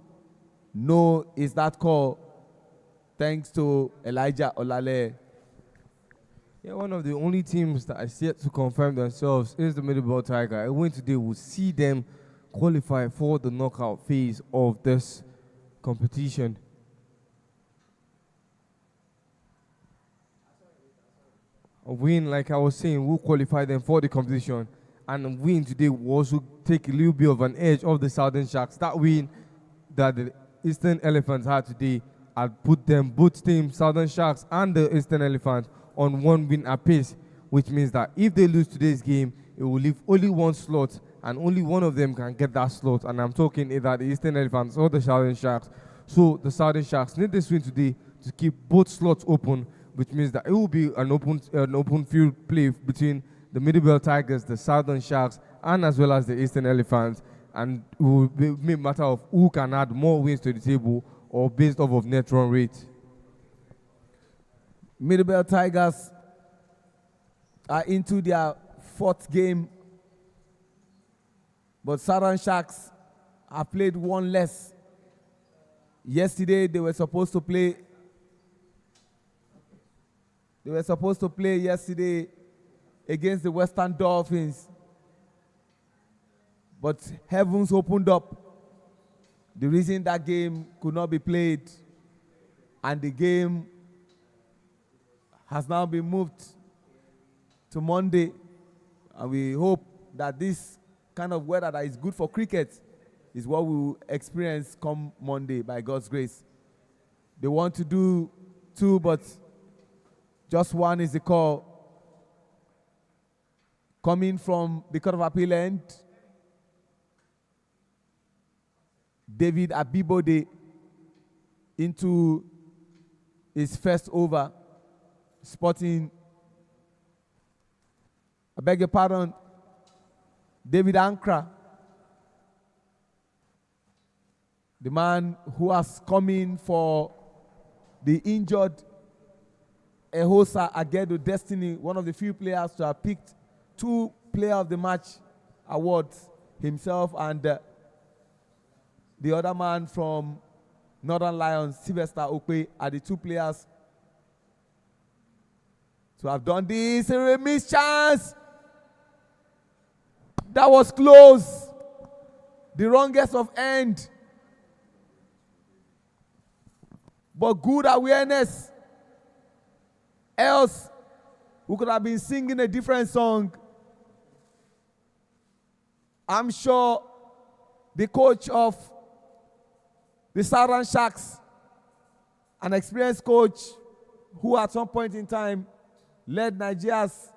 No is that call, thanks to Elijah Olale. Yeah, one of the only teams that is yet to confirm themselves is the Middlebelt Tiger. A win today will see them qualify for the knockout phase of this competition. A win, like I was saying, will qualify them for the competition. And a win today will also take a little bit of an edge of the Southern Sharks. That win that the Eastern Elephants had today had put them, both teams, Southern Sharks and the Eastern Elephants, on 1 win apiece, which means that if they lose today's game, it will leave only 1 slot, and only one of them can get that slot. And I'm talking either the Eastern Elephants or the Southern Sharks. So the Southern Sharks need this win today to keep both slots open, which means that it will be an open field play between the Middlebelt Tigers, the Southern Sharks, and as well as the Eastern Elephants. And it will be a matter of who can add more wins to the table or based off of net run rate. Middlebelt Tigers are into their 4th game, but Southern Sharks have played 1 less. Yesterday they were supposed to play. Yesterday against the Western Dolphins, but heavens opened up. The reason that game could not be played, and the game has now been moved to Monday, and we hope that this kind of weather that is good for cricket is what we will experience come Monday by God's grace. They want to do 2, but just 1 is the call. Coming from the Court of Appeal end, David Abibode into his first over. Spotting, I beg your pardon, David Ankra, the man who has come in for the injured Ehosa Agedo Destiny, one of the few players to have picked 2 Player of the Match awards, himself and the other man from Northern Lions, Sylvester Okwe, are the 2 players to have done this. A missed chance. That was close. The wrongest of end. But good awareness. Else, we could have been singing a different song. I'm sure the coach of the Southern Sharks, an experienced coach who at some point in time led Nigeria's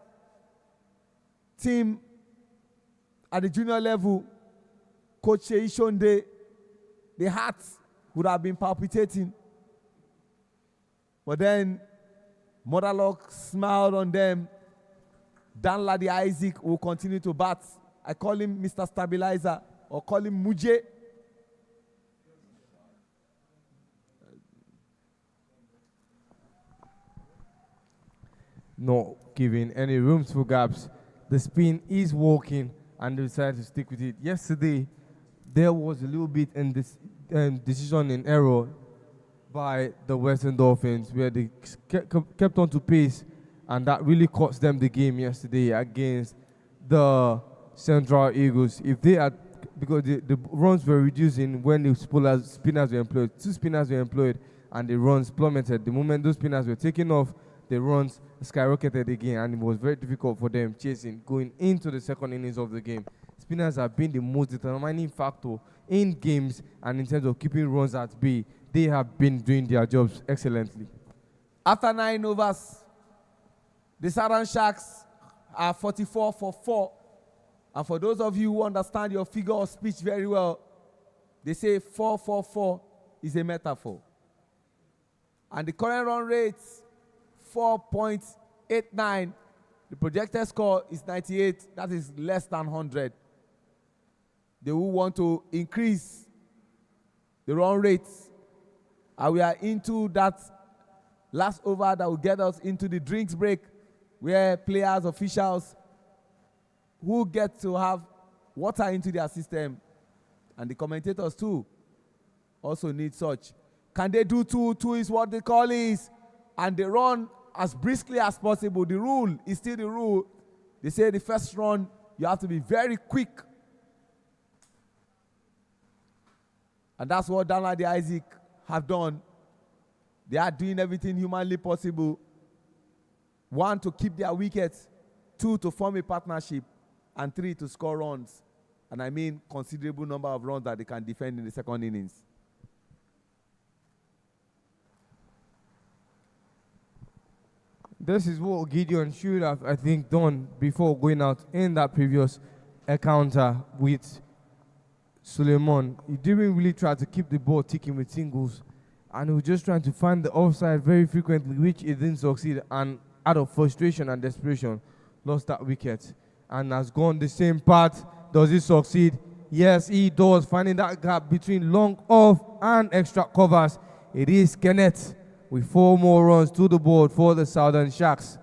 team at the junior level, Coach Ishonde, the heart would have been palpitating. But then Motherlock smiled on them. Dan Ladi Isaac will continue to bat. I call him Mr. Stabilizer or call him Muje. Not giving any rooms for gaps. The spin is working and they decided to stick with it. Yesterday, there was a little bit in this decision in error by the Western Dolphins where they kept on to pace, and that really cost them the game yesterday against the Central Eagles. If they had, because the runs were reducing when the spinners were employed. 2 spinners were employed and the runs plummeted. The moment those spinners were taken off, the runs skyrocketed again, and it was very difficult for them chasing going into the second innings of the game. Spinners have been the most determining factor in games and in terms of keeping runs at bay. They have been doing their jobs excellently. After 9 overs, the Southern Sharks are 44 for 4. And for those of you who understand your figure of speech very well, they say 4-4-4 is a metaphor. And the current run rate, 4.89. The projected score is 98. That is less than 100. They will want to increase the run rate. And we are into that last over that will get us into the drinks break, where players, officials who get to have water into their system, and the commentators too also need such. Can they do 2? 2 is what the call is, and they run as briskly as possible. The rule is still the rule. They say the first run, you have to be very quick. And that's what Danladi Isaac have done. They are doing everything humanly possible. 1, to keep their wickets. 2, to form a partnership. And 3, to score runs. And I mean considerable number of runs that they can defend in the second innings. This is what Gideon should have, I think, done before going out in that previous encounter with Suleiman. He didn't really try to keep the ball ticking with singles, and he was just trying to find the offside very frequently, which he didn't succeed, and out of frustration and desperation, lost that wicket and has gone the same path. Does he succeed? Yes, he does, finding that gap between long off and extra covers. It is Kenneth with 4 more runs to the board for the Southern Sharks.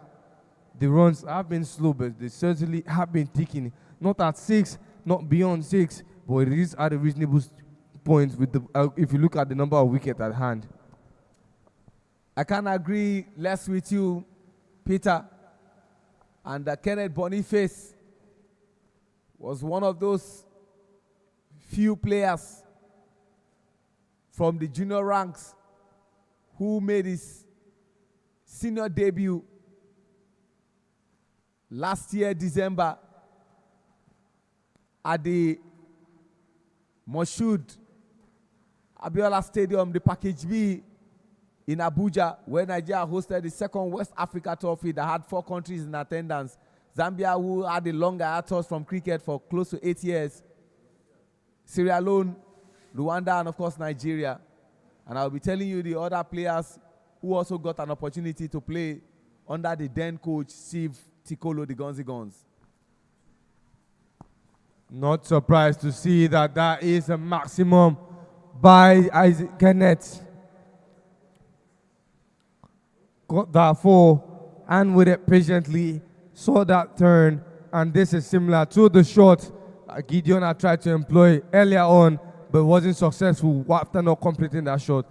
The runs have been slow, but they certainly have been ticking. Not at 6, not beyond 6, but it is at a reasonable point with the, if you look at the number of wickets at hand. I can agree less with you, Peter. And Kenneth Boniface was one of those few players from the junior ranks who made his senior debut last year, December, at the Moshood Abiola Stadium, the Package B in Abuja, where Nigeria hosted the second West Africa Trophy that had 4 countries in attendance. Zambia, who had the longer hiatus from cricket for close to 8 years. Sierra Leone, Rwanda, and of course Nigeria. And I'll be telling you the other players who also got an opportunity to play under the then coach, Steve Tikolo, the Gonzi Guns. Not surprised to see that that is a maximum by Isaac Kenneth. Got that 4 and with it patiently, saw that turn, and this is similar to the shot Gideon had tried to employ earlier on, but wasn't successful after not completing that shot.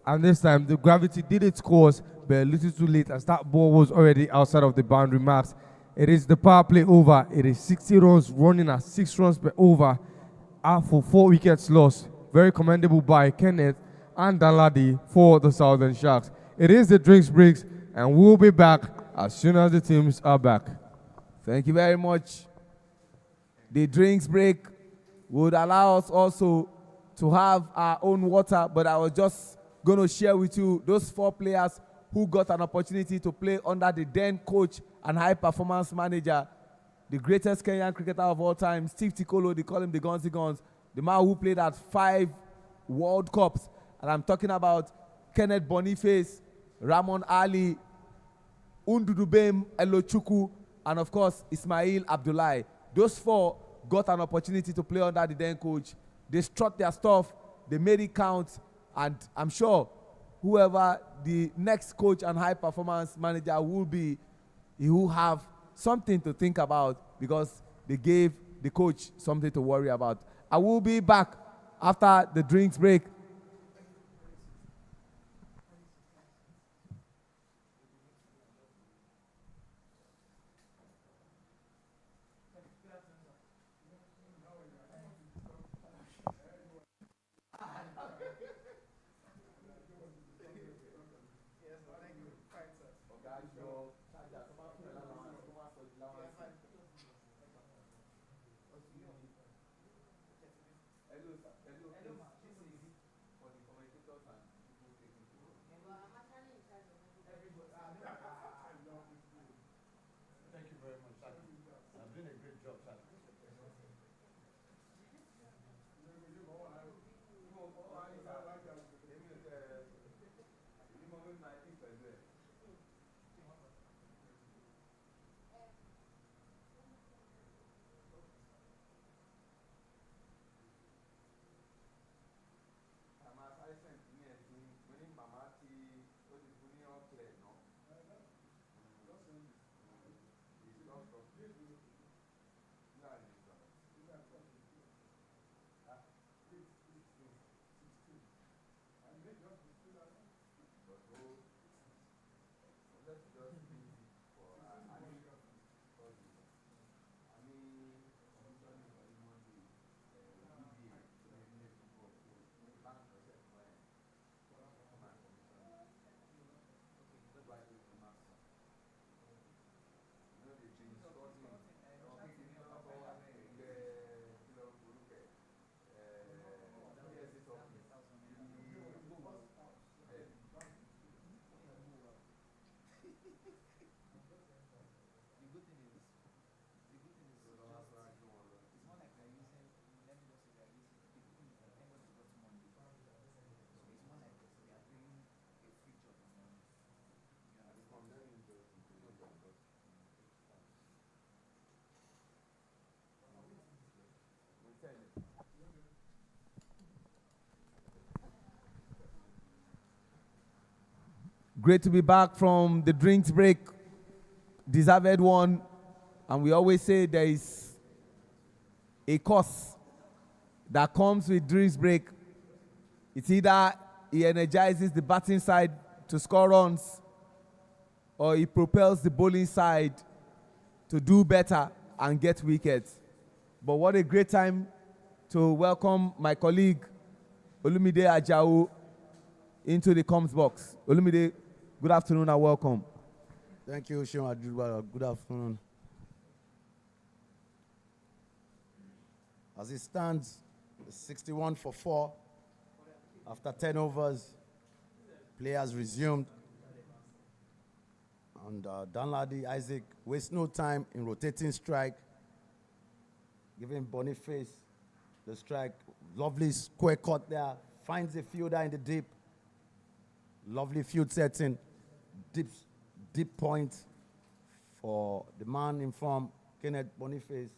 And this time, the gravity did its course, but a little too late as that ball was already outside of the boundary marks. It is the power play over. It is 60 runs running at 6 runs per over for 4 wickets lost. Very commendable by Kenneth and Danladi for the Southern Sharks. It is the drinks breaks, and we'll be back as soon as the teams are back. Thank you very much. The drinks break would allow us also to have our own water, but I was just going to share with you those 4 players who got an opportunity to play under the then coach and high performance manager, the greatest Kenyan cricketer of all time, Steve Tikolo, they call him the Gonzi Guns, the man who played at 5 World Cups. And I'm talking about Kenneth Boniface, Ramon Ali, Undudubem Elochukwu, and of course, Ismail Abdullahi. Those 4 got an opportunity to play under the then coach. They struck their stuff, they made it count, and I'm sure whoever the next coach and high performance manager will be, he will have something to think about because they gave the coach something to worry about. I will be back after the drinks break. Great to be back from the drinks break. Deserved one. And we always say there is a cost that comes with drinks break. It's either he energizes the batting side to score runs, or he propels the bowling side to do better and get wickets. But what a great time to welcome my colleague, Olumide Ajao, into the comms box. Olumide, good afternoon and welcome. Thank you, Sean Adjubara. Good afternoon. As it stands, 61 for 4. After 10 overs, players resumed. And Danladi Isaac wastes no time in rotating strike, giving Boniface the strike. Lovely square cut there. Finds a fielder in the deep. Lovely field setting. Deep point for the man in form, Kenneth Boniface.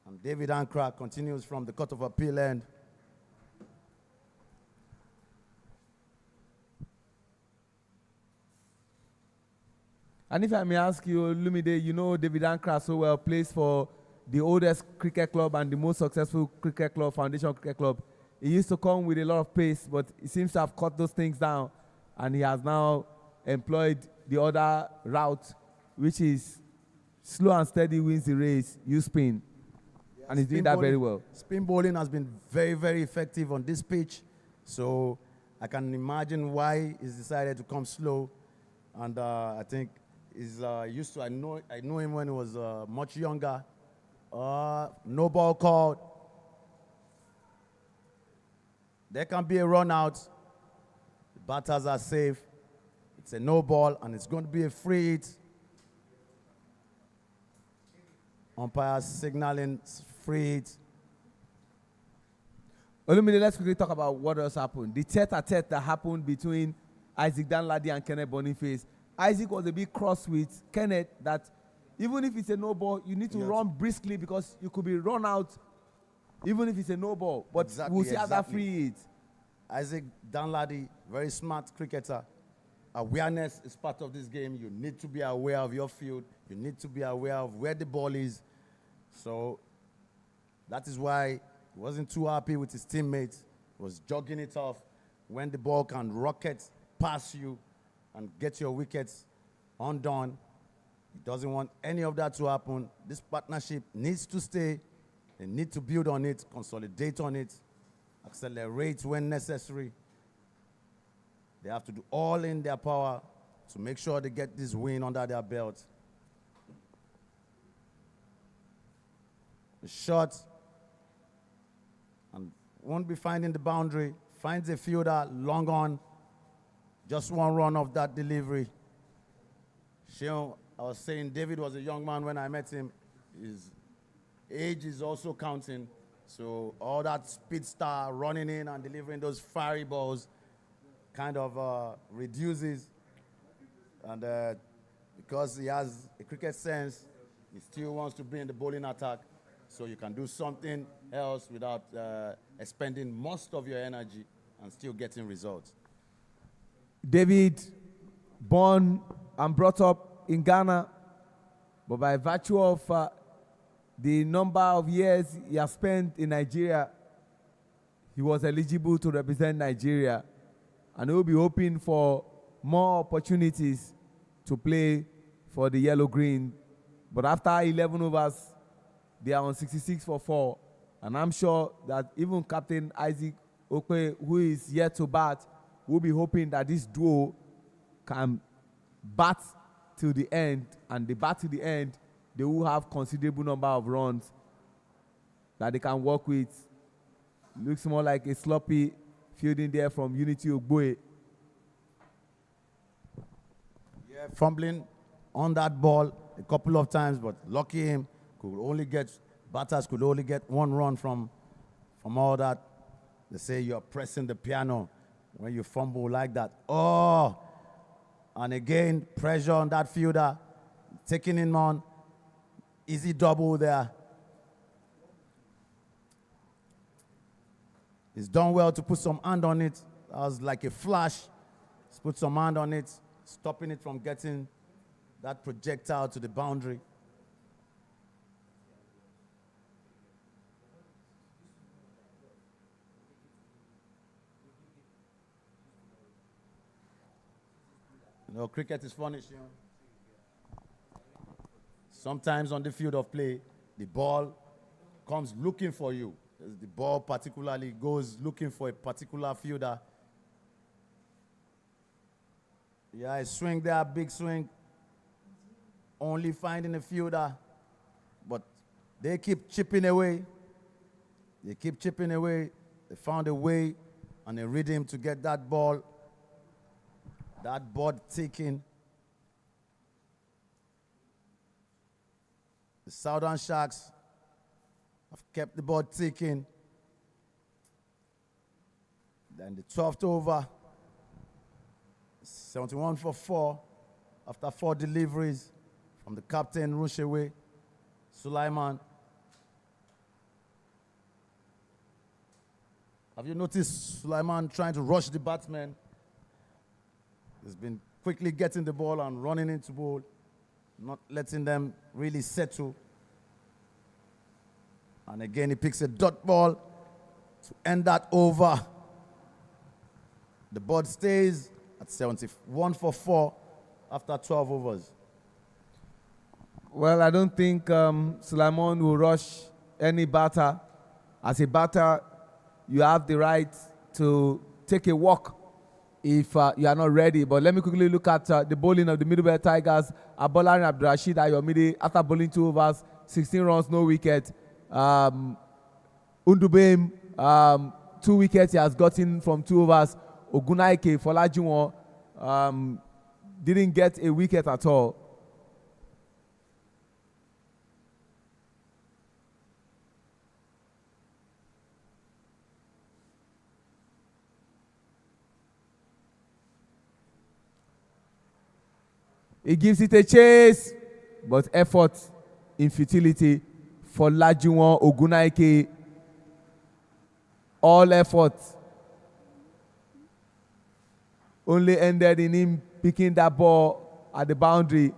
And David Ankra continues from the cut of appeal end. And if I may ask you, Lumide, you know David Ankra so well, plays for the oldest cricket club and the most successful cricket club, Foundation Cricket Club. He used to come with a lot of pace, but he seems to have cut those things down, and he has now employed the other route, which is slow and steady wins the race, you spin. Yeah, and he's doing that very well. Spin bowling has been very, very effective on this pitch, so I can imagine why he's decided to come slow, and I think he's used to, I know him when he was much younger. No ball called. There can be a run out. The batters are safe. It's a no ball, and it's going to be a free hit. Umpire signaling free hit. Olumide, let's quickly talk about what else happened. The tete-a-tete that happened between Isaac Danladi and Kenneth Boniface. Isaac was a bit cross with Kenneth that even if it's a no ball, you need to run briskly because you could be run out even if it's a no ball. But we'll see how that free hit. Isaac Danladi, very smart cricketer. Awareness is part of this game. You need to be aware of your field. You need to be aware of where the ball is. So that is why he wasn't too happy with his teammates. He was jogging it off when the ball can rocket past you and get your wickets undone. He doesn't want any of that to happen. This partnership needs to stay. They need to build on it, consolidate on it, accelerate when necessary. They have to do all in their power to make sure they get this win under their belt. The shot, and won't be finding the boundary, finds a fielder, long on, just one run off that delivery. Shion, I was saying David was a young man when I met him. His age is also counting. So all that speed star running in and delivering those fiery balls kind of reduces. And because he has a cricket sense, he still wants to bring the bowling attack. So you can do something else without expending most of your energy and still getting results. David, born and brought up in Ghana, but by virtue of the number of years he has spent in Nigeria, he was eligible to represent Nigeria, and he will be hoping for more opportunities to play for the yellow-green. But after 11 overs, they are on 66 for 4, and I'm sure that even Captain Isaac Okwe, who is yet to bat, will be hoping that this duo can bat till the end, and they bat till the end, they will have considerable number of runs that they can work with. Looks more like a sloppy fielding there from Unity Ogboe. Yeah, fumbling on that ball a couple of times, but lucky him, batters could only get one run from all that. They say you're pressing the piano when you fumble like that. Oh, and again, pressure on that fielder, taking him on. Easy double there. He's done well to put some hand on it. That was like a flash. He's put some hand on it, stopping it from getting that projectile to the boundary. You know, cricket is funny, you know. Sometimes on the field of play, the ball comes looking for you. The ball particularly goes looking for a particular fielder. Yeah, a swing there, big swing. Only finding a fielder. But they keep chipping away. They keep chipping away. They found a way and a rhythm to get that ball. That board ticking. The Southern Sharks have kept the ball ticking. Then the 12th over, 71 for 4, after 4 deliveries from the captain, Rushewe, Sulaiman. Have you noticed Sulaiman trying to rush the batsman? He's been quickly getting the ball and running into ball, not letting them really settle. And again, he picks a dot ball to end that over. The board stays at 71 for 4 after 12 overs. Well, I don't think Sulaiman will rush any batter. As a batter, you have the right to take a walk if you are not ready. But let me quickly look at the bowling of the Middlebelt Tigers. Abolari Abdurrashid Ayomide, after bowling 2 overs, 16 runs, no wicket. Undubem, 2 wickets he has gotten from 2 overs. Ogunaike, Folajuwon, didn't get a wicket at all. He gives it a chase, but effort in futility for Lajuwon Ogunaike. All effort only ended in him picking that ball at the boundary.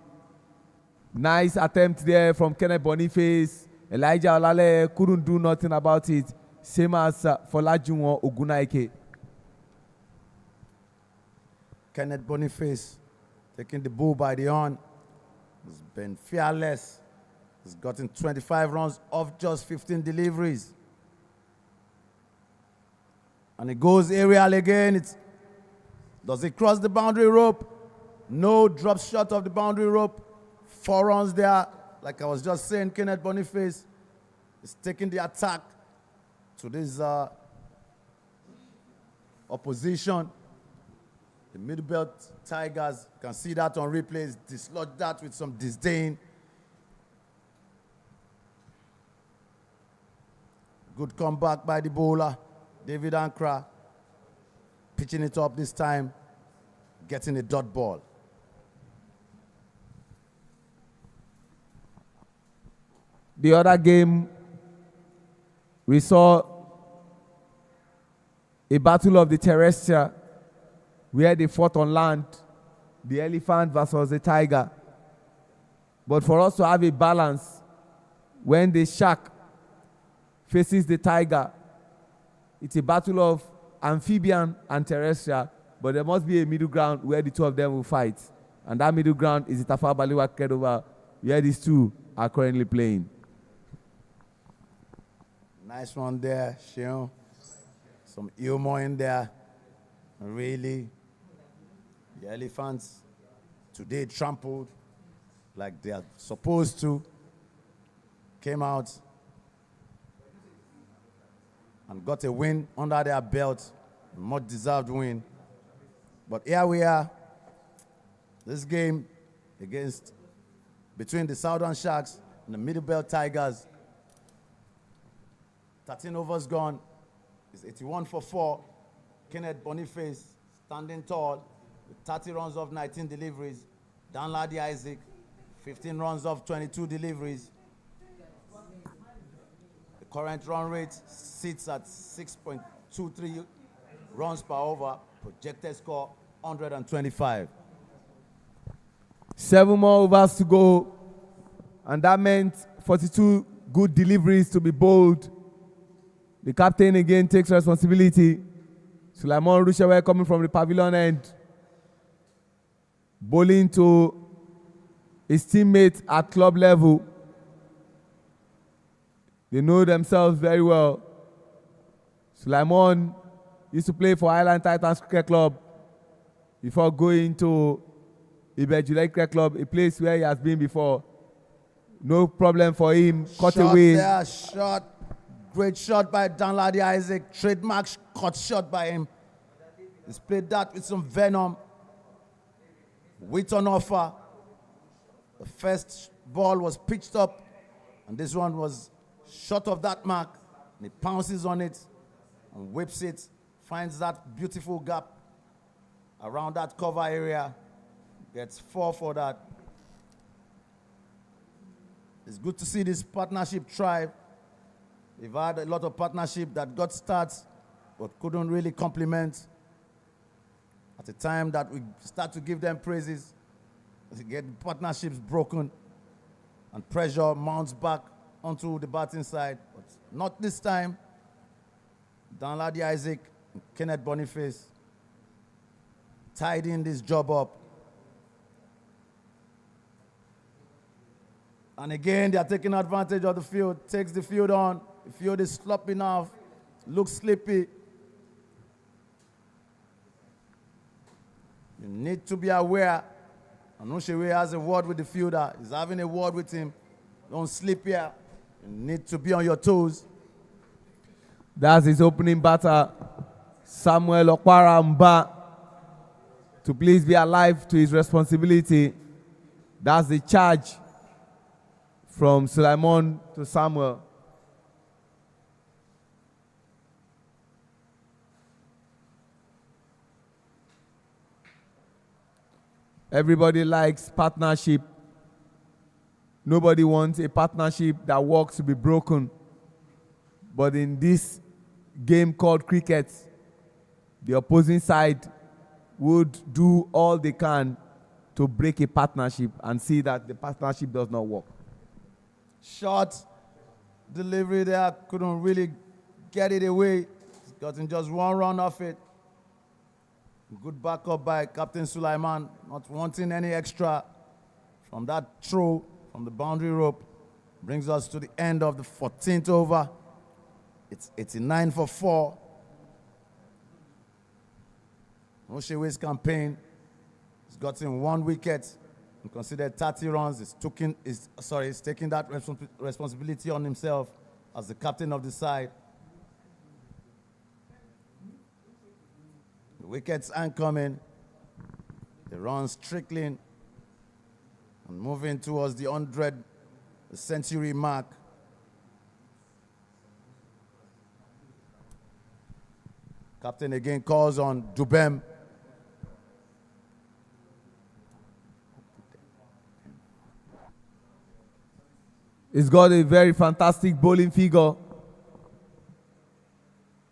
Nice attempt there from Kenneth Boniface. Elijah Olale couldn't do nothing about it. Same as for Lajuwon Ogunaike. Kenneth Boniface taking the bull by the horn. He's been fearless. He's gotten 25 runs off just 15 deliveries. And it goes aerial again. Does it cross the boundary rope? No, drops short of the boundary rope. 4 runs there. Like I was just saying, Kenneth Boniface is taking the attack to this opposition. The middle belt Tigers, you can see that on replays, dislodge that with some disdain. Good comeback by the bowler, David Ankra. Pitching it up this time, getting a dot ball. The other game, we saw a battle of the terrestrial where they fought on land, the elephant versus the tiger. But for us to have a balance, when the shark faces the tiger, it's a battle of amphibian and terrestrial, but there must be a middle ground where the two of them will fight. And that middle ground is the Tafawa Balewa Kedover, where these two are currently playing. Nice one there, Sheon. Some humor in there. Really, the elephants today trampled like they are supposed to. Came out and got a win under their belt. A much deserved win. But here we are. This game between the Southern Sharks and the Middle Belt Tigers. 13 overs gone. It's 81 for 4. Kenneth Boniface standing tall with 30 runs off 19 deliveries. Danladi Isaac, 15 runs off 22 deliveries. The current run rate sits at 6.23 runs per over. Projected score 125. 7 more overs to go, and that meant 42 good deliveries to be bowled. The captain again takes responsibility. Sulaiman Rushewe coming from the pavilion end, bowling to his teammates at club level. They know themselves very well. Sulaiman used to play for Highland Titans Cricket Club before going to Ibejude Cricket Club, a place where he has been before. No problem for him. Cut away. There, shot. Great shot by Danladi Isaac. Trademark cut shot by him. He's played that with some venom. Weight on offer. The first ball was pitched up, and this one was short of that mark. And he pounces on it and whips it. Finds that beautiful gap around that cover area. Gets 4 for that. It's good to see this partnership thrive. We've had a lot of partnership that got starts but couldn't really complement. At the time that we start to give them praises, they get partnerships broken and pressure mounts back onto the batting side. But not this time. Danladi Isaac and Kenneth Boniface tidying this job up. And again, they are taking advantage of the field, takes the field on. The field is sloppy enough, looks sleepy. You need to be aware. Anushewe has a word with the fielder. He's having a word with him. Don't sleep here. You need to be on your toes. That's his opening batter, Samuel Okpara Mba. to please be alive to his responsibility. That's the charge from Sulaiman to Samuel. Everybody likes partnership. Nobody wants a partnership that works to be broken. But in this game called cricket, the opposing side would do all they can to break a partnership and see that the partnership does not work. Short delivery there, couldn't really get it away. Gotten just one run off it. Good backup by Captain Sulaiman, not wanting any extra from that throw from the boundary rope. Brings us to the end of the 14th over. It's 89 for 4. Oshewe's campaign has gotten 1 wicket and considered 30 runs. He's taking that responsibility on himself as the captain of the side. The wickets aren't coming. The runs trickling and moving towards the 100 century mark. Captain again calls on Dubem. He's got a very fantastic bowling figure.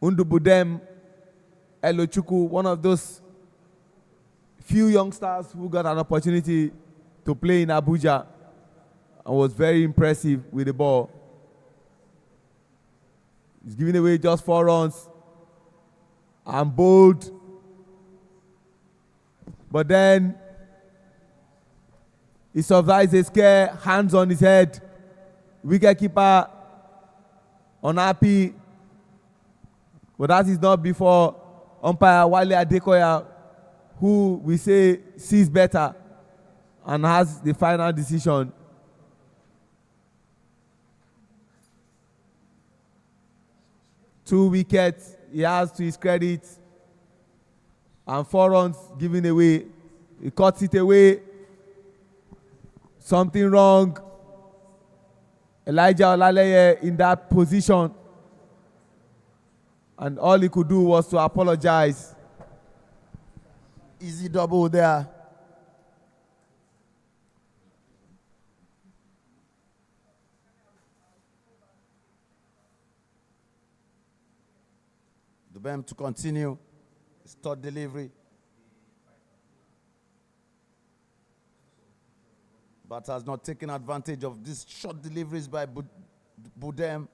Undubudem Elochukwu, one of those few youngsters who got an opportunity to play in Abuja and was very impressive with the ball. He's giving away just 4 runs and bowled. But then he survives a scare, hands on his head. Wicketkeeper unhappy. But that is not before umpire Wale Adekoya, who we say sees better and has the final decision. Two wickets he has to his credit and 4 runs given away. He cuts it away. Something wrong. Elijah Olaleye in that position, and all he could do was to apologize. Easy double there. Dubem to continue his third delivery. But has not taken advantage of these short deliveries by Budem.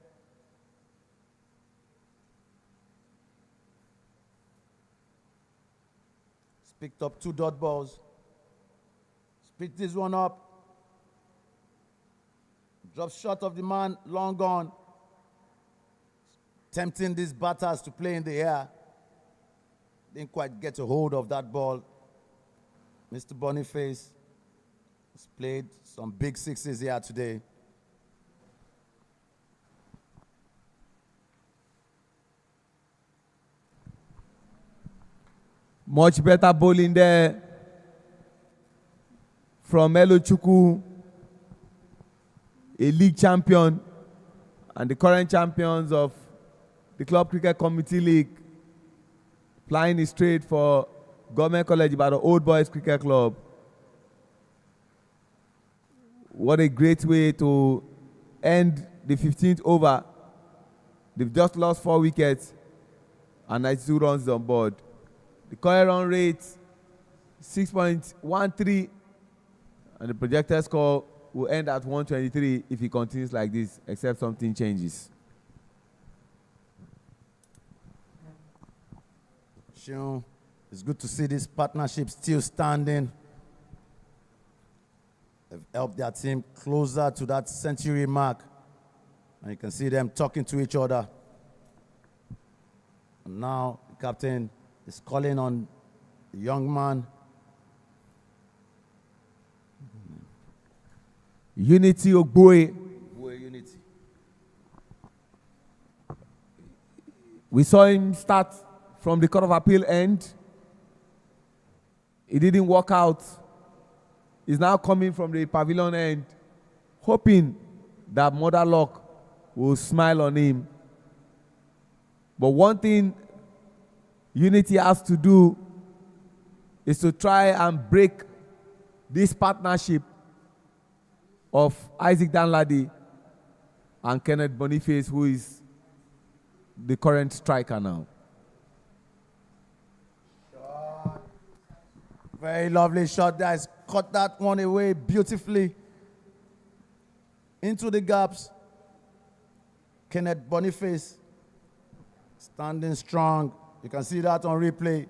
He's picked up 2 dot balls. Picked this one up. Drops short of the man, long gone. Tempting these batters to play in the air. Didn't quite get a hold of that ball. Mr. Boniface has played some big 6s here today. Much better bowling there from Elochukwu, a league champion and the current champions of the Club Cricket Committee League, flying is straight for Government College by the Old Boys Cricket Club. What a great way to end the 15th over. They've just lost 4 wickets and 92 runs on board. The current run rate 6.13, and the projected score will end at 123 if he continues like this, except something changes. Sure. It's good to see this partnership still standing. They've helped their team closer to that century mark. And you can see them talking to each other. And now the captain is calling on the young man. Unity Ogboe. Unity. We saw him start from the Court of Appeal end. It didn't work out. He's now coming from the pavilion end, hoping that Mother Luck will smile on him. But one thing Unity has to do is to try and break this partnership of Isaac Danladi and Kenneth Boniface, who is the current striker now. Very lovely shot there. He's cut that one away beautifully into the gaps. Kenneth Boniface standing strong. You can see that on replay.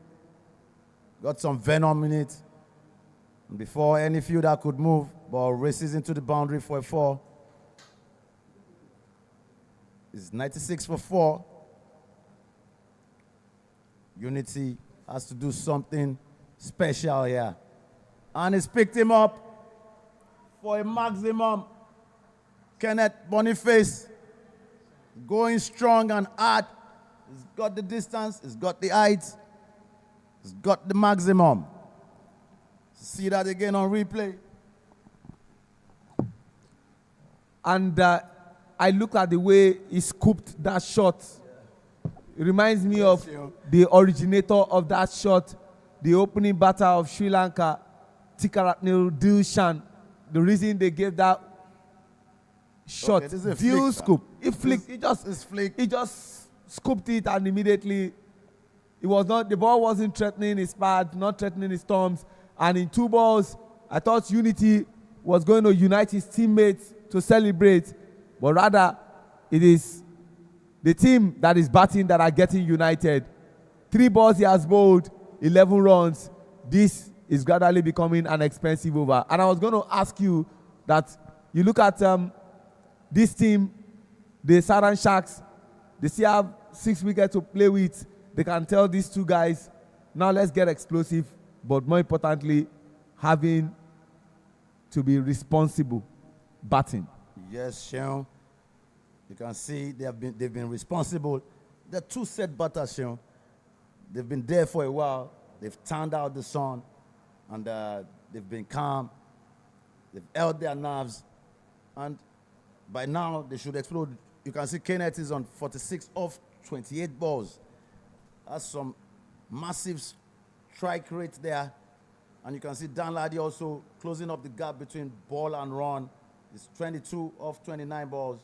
Got some venom in it. And before any fielder could move, ball races into the boundary for a 4. It's 96 for 4. Unity has to do something special here. And he's picked him up for a maximum. Kenneth Boniface going strong and hard. He's got the distance, he's got the height, he's got the maximum. See that again on replay. And I look at the way he scooped that shot. It reminds me of the originator of that shot, the opening batter of Sri Lanka, Tikaratnil Dilshan. The reason they gave that shot, Dil scoop. He flicked. He just scooped it, and immediately it was not. The ball wasn't threatening his pad, not threatening his thumbs. And in 2 balls, I thought Unity was going to unite his teammates to celebrate, but rather it is the team that is batting that are getting united. 3 balls he has bowled, 11 runs. This is gradually becoming an expensive over. And I was going to ask you that you look at this team, the Saran Sharks, they still have 6 wickets to play with. They can tell these 2 guys, now let's get explosive, but more importantly, having to be responsible batting. Yes, Sean. You can see they've been responsible. They're 2 set batters, Sean. They've been there for a while. They've turned out the sun, and they've been calm. They've held their nerves, and by now they should explode. You can see Kenneth is on 46 off 28 balls. That's some massive strike rate there. And you can see Danladi also closing up the gap between ball and run. It's 22 off 29 balls.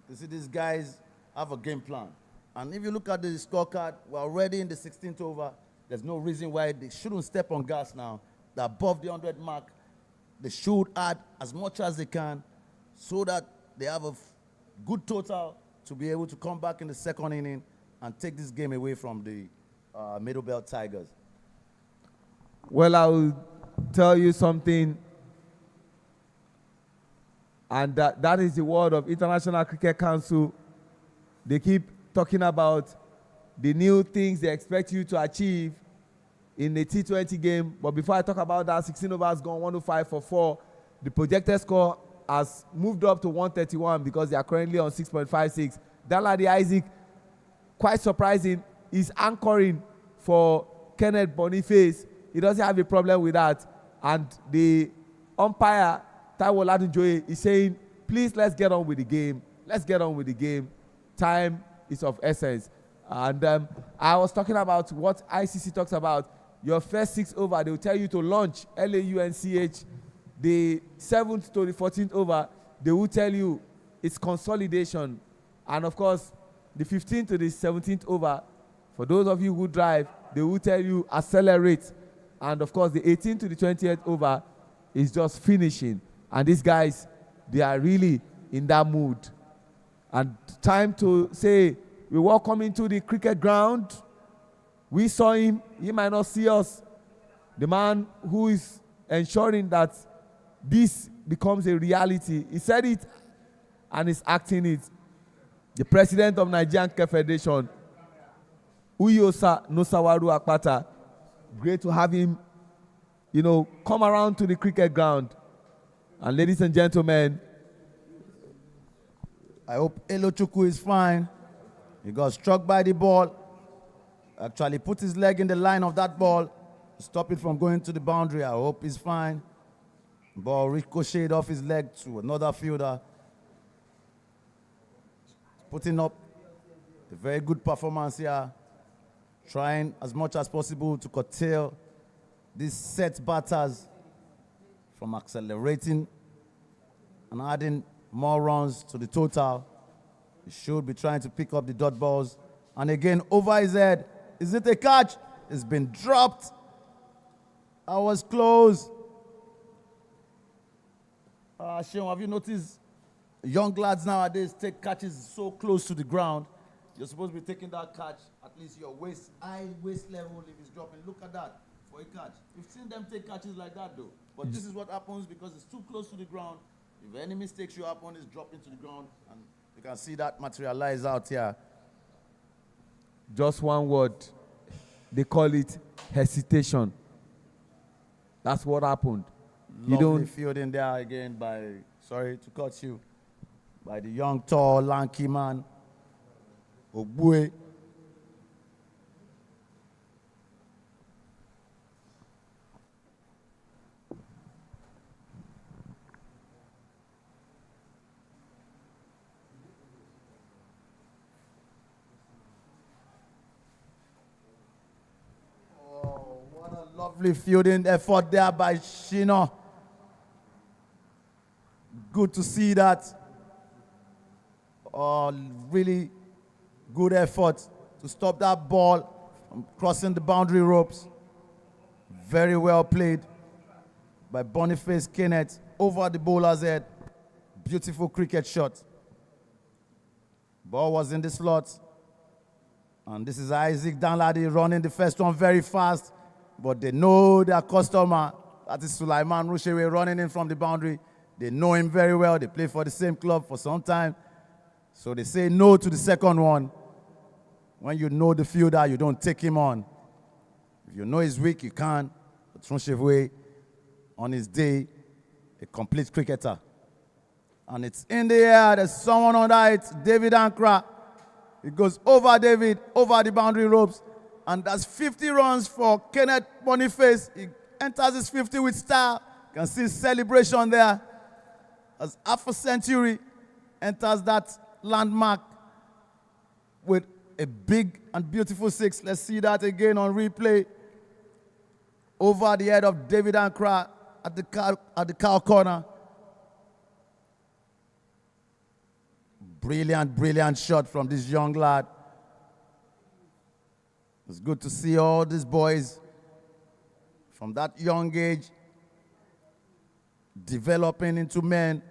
You see these guys have a game plan. And if you look at the scorecard, we're already in the 16th over. There's no reason why they shouldn't step on gas now. They're above the 100 mark. They should add as much as they can so that they have a good total to be able to come back in the second inning and take this game away from the Middle Belt Tigers. Well, I will tell you something, and that is the word of International Cricket Council. They keep talking about the new things they expect you to achieve in a T20 game. But before I talk about that, 16 overs gone, 105 for 4. The projected score has moved up to 131 because they are currently on 6.56. Danladi Isaac, quite surprising, is anchoring for Kenneth Boniface. He doesn't have a problem with that. And the umpire, Taiwo Ladunjoye, is saying, please, let's get on with the game. Let's get on with the game. Time is of essence. And I was talking about what ICC talks about. Your first 6 over, they will tell you to launch LAUNCH. The 7th to the 14th over, they will tell you it's consolidation. And of course, the 15th to the 17th over, for those of you who drive, they will tell you accelerate. And of course, the 18th to the 20th over is just finishing. And these guys, they are really in that mood. And time to say, we welcome him to the cricket ground. We saw him, he might not see us. The man who is ensuring that this becomes a reality. He said it and is acting it. The president of Nigerian Cricket Federation, Uyosa Nosawaru Akpata. Great to have him, come around to the cricket ground. And ladies and gentlemen, I hope Elochukwu is fine. He got struck by the ball. Actually put his leg in the line of that ball. stop it from going to the boundary. I hope he's fine. Ball ricocheted off his leg to another fielder. Putting up a very good performance here. Trying as much as possible to curtail these set batters from accelerating and adding more runs to the total. He should be trying to pick up the dot balls. And again, over his head. Is it a catch? It's been dropped. I was close. Sean, have you noticed young lads nowadays take catches so close to the ground? You're supposed to be taking that catch at least your waist level if it's dropping. Look at that for a catch. You've seen them take catches like that though. But this is what happens because it's too close to the ground. If any mistakes you happen, it's dropping to the ground. And you can see that materialize out here. Just one word. They call it hesitation. That's what happened. Lovely fielding there again by, sorry to cut you, by the young, tall, lanky man, Ogbue. Oh, what a lovely fielding effort there by Shino. Good to see that. Really good effort to stop that ball from crossing the boundary ropes. Very well played by Boniface Kenneth over the bowler's head. Beautiful cricket shot. Ball was in the slot. And this is Isaac Danladi running the first one very fast. But they know their customer. That is Sulaiman Rushewe running in from the boundary. They know him very well. They play for the same club for some time. So they say no to the second one. When you know the fielder, you don't take him on. If you know he's weak, you can. But Rushewe, on his day, a complete cricketer. And it's in the air. There's someone on that. It's David Ankra. It goes over David, over the boundary ropes. And that's 50 runs for Kenneth Boniface. He enters his 50 with style. You can see celebration there. As half a century enters that landmark with a big and beautiful six. Let's see that again on replay. Over the head of David Ankra at the cow corner. Brilliant, brilliant shot from this young lad. It's good to see all these boys from that young age developing into men.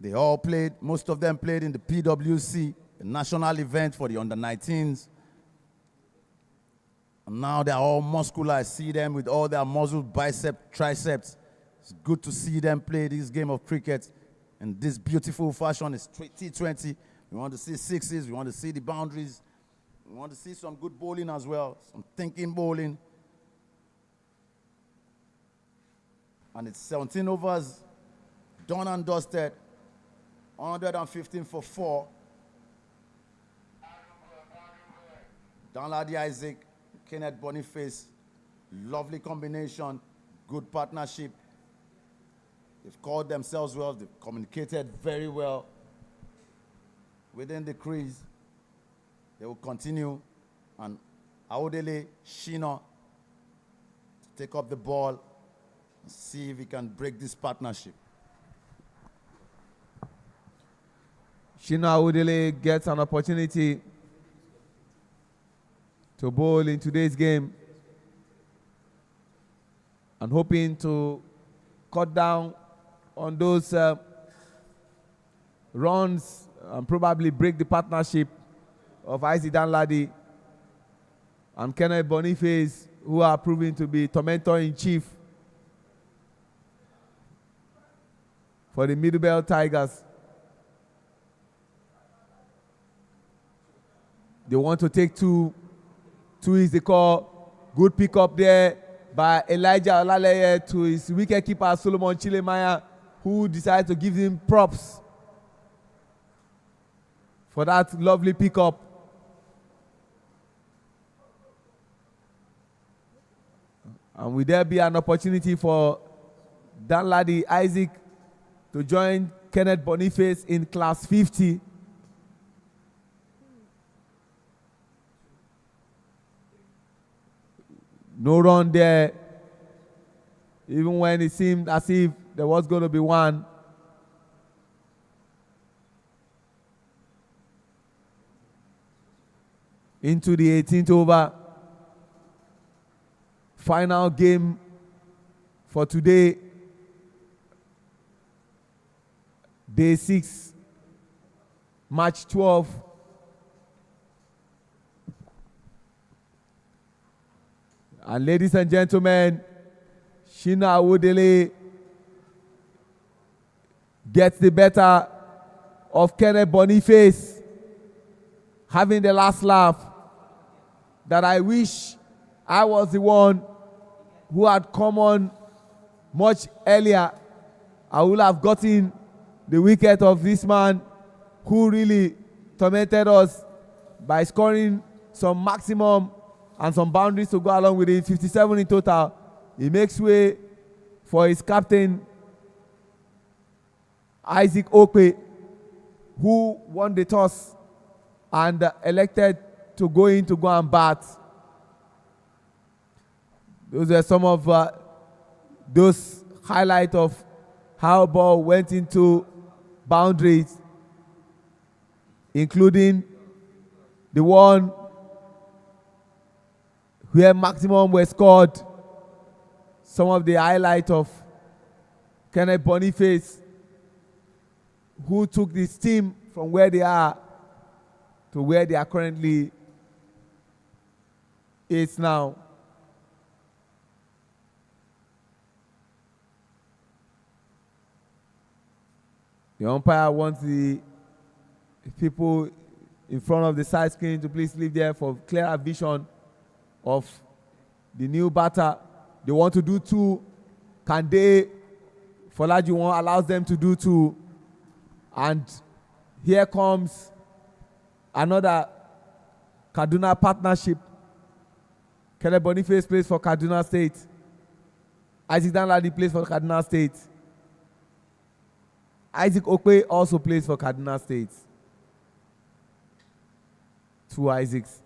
They all played, most of them played in the PWC, a national event for the under-19s. And now they're all muscular. I see them with all their muscles, biceps, triceps. It's good to see them play this game of cricket in this beautiful fashion. It's T20. We want to see sixes. We want to see the boundaries. We want to see some good bowling as well, some thinking bowling. And it's 17 overs, done and dusted, 115 for 4. Danladi Isaac, Kenneth Boniface, lovely combination, good partnership. They've called themselves well, they've communicated very well within the crease. They will continue, and Aodele Shino to take up the ball and see if he can break this partnership. Shino Aodele gets an opportunity to bowl in today's game and hoping to cut down on those runs and probably break the partnership of Isaac Danladi and Kenneth Boniface, who are proving to be tormentor-in-chief for the Middlebelt Tigers. They want to take two. Two is the call. Good pick up there by Elijah Olaleye to his wicketkeeper Solomon Chilemaya, who decided to give him props for that lovely pickup. And will there be an opportunity for Danladi Isaac to join Kenneth Boniface in class 50? No run there, even when it seemed as if there was going to be one. Into the 18th over. Final game for today. Day 6, March 12. And ladies and gentlemen, Shina Awodele gets the better of Kenneth Boniface, having the last laugh that I wish I was the one who had come on much earlier. I would have gotten the wicket of this man who really tormented us by scoring some maximum and some boundaries to go along with it. 57 in total. He makes way for his captain, Isaac Okwe, who won the toss and elected to go and bat. Those are some of those highlights of how ball went into boundaries, including the one where maximum were scored. Some of the highlights of Kenneth Boniface, who took this team from where they are to where they are currently is now. The umpire wants the people in front of the side screen to please leave there for clearer vision of the new batter. They want to do two. Can they? Folajuwon allows them to do two. And here comes another Kaduna partnership. Kenneth Boniface plays for Kaduna State. Isaac Danladi plays for Kaduna State. Isaac Okwe also plays for Kaduna State. Two Isaacs.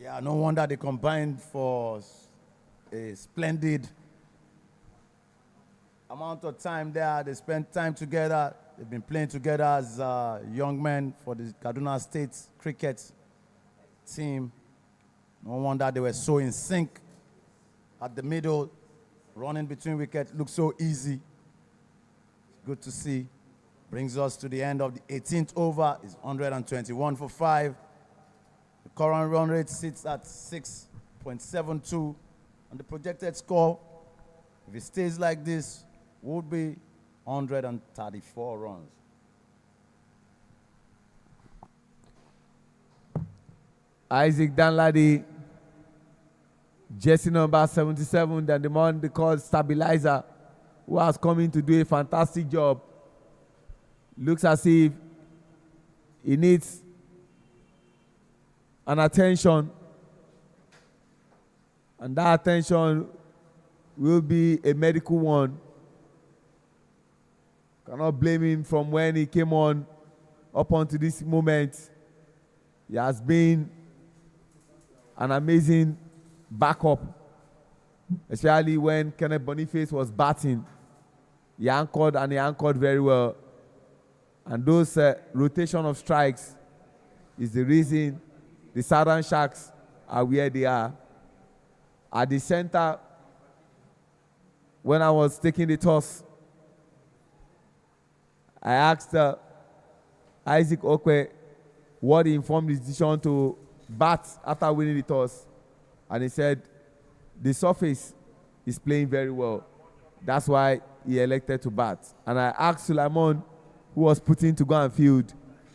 Yeah, no wonder they combined for a splendid amount of time there. They spent time together. They've been playing together as young men for the Kaduna State cricket team. No wonder they were so in sync at the middle. Running between wickets looked so easy. Good to see. Brings us to the end of the 18th over. It's 121 for 5. The current run rate sits at 6.72. And the projected score, if it stays like this, would be 134 runs. Isaac Danladi, jersey number 77, then the man they call Stabilizer, who has come in to do a fantastic job. Looks as if he needs an attention, and that attention will be a medical one. Cannot blame him from when he came on up until this moment. He has been an amazing backup, especially when Kenneth Boniface was batting. He anchored, and he anchored very well. And those rotation of strikes is the reason the Southern Sharks are where they are. At the center, when I was taking the toss, I asked Isaac Okwe what he informed his decision to bat after winning the toss. And he said, the surface is playing very well. That's why he elected to bat. And I asked Sulaiman, who was put in to go and field,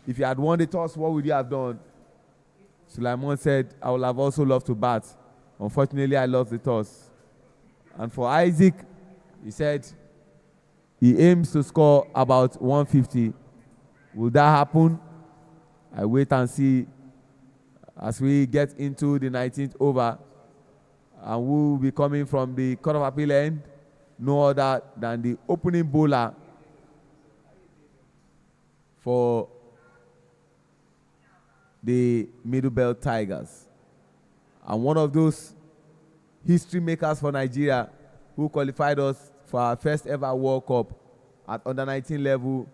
if you had won the toss, what would you have done? Sulaiman said, I would have also loved to bat. Unfortunately, I lost the toss. And for Isaac, he said he aims to score about 150. Will that happen? I wait and see as we get into the 19th over. And who will be coming from the Court of Appeal end? No other than the opening bowler for the Middle Belt Tigers. And one of those history makers for Nigeria who qualified us for our first ever World Cup at under 19 level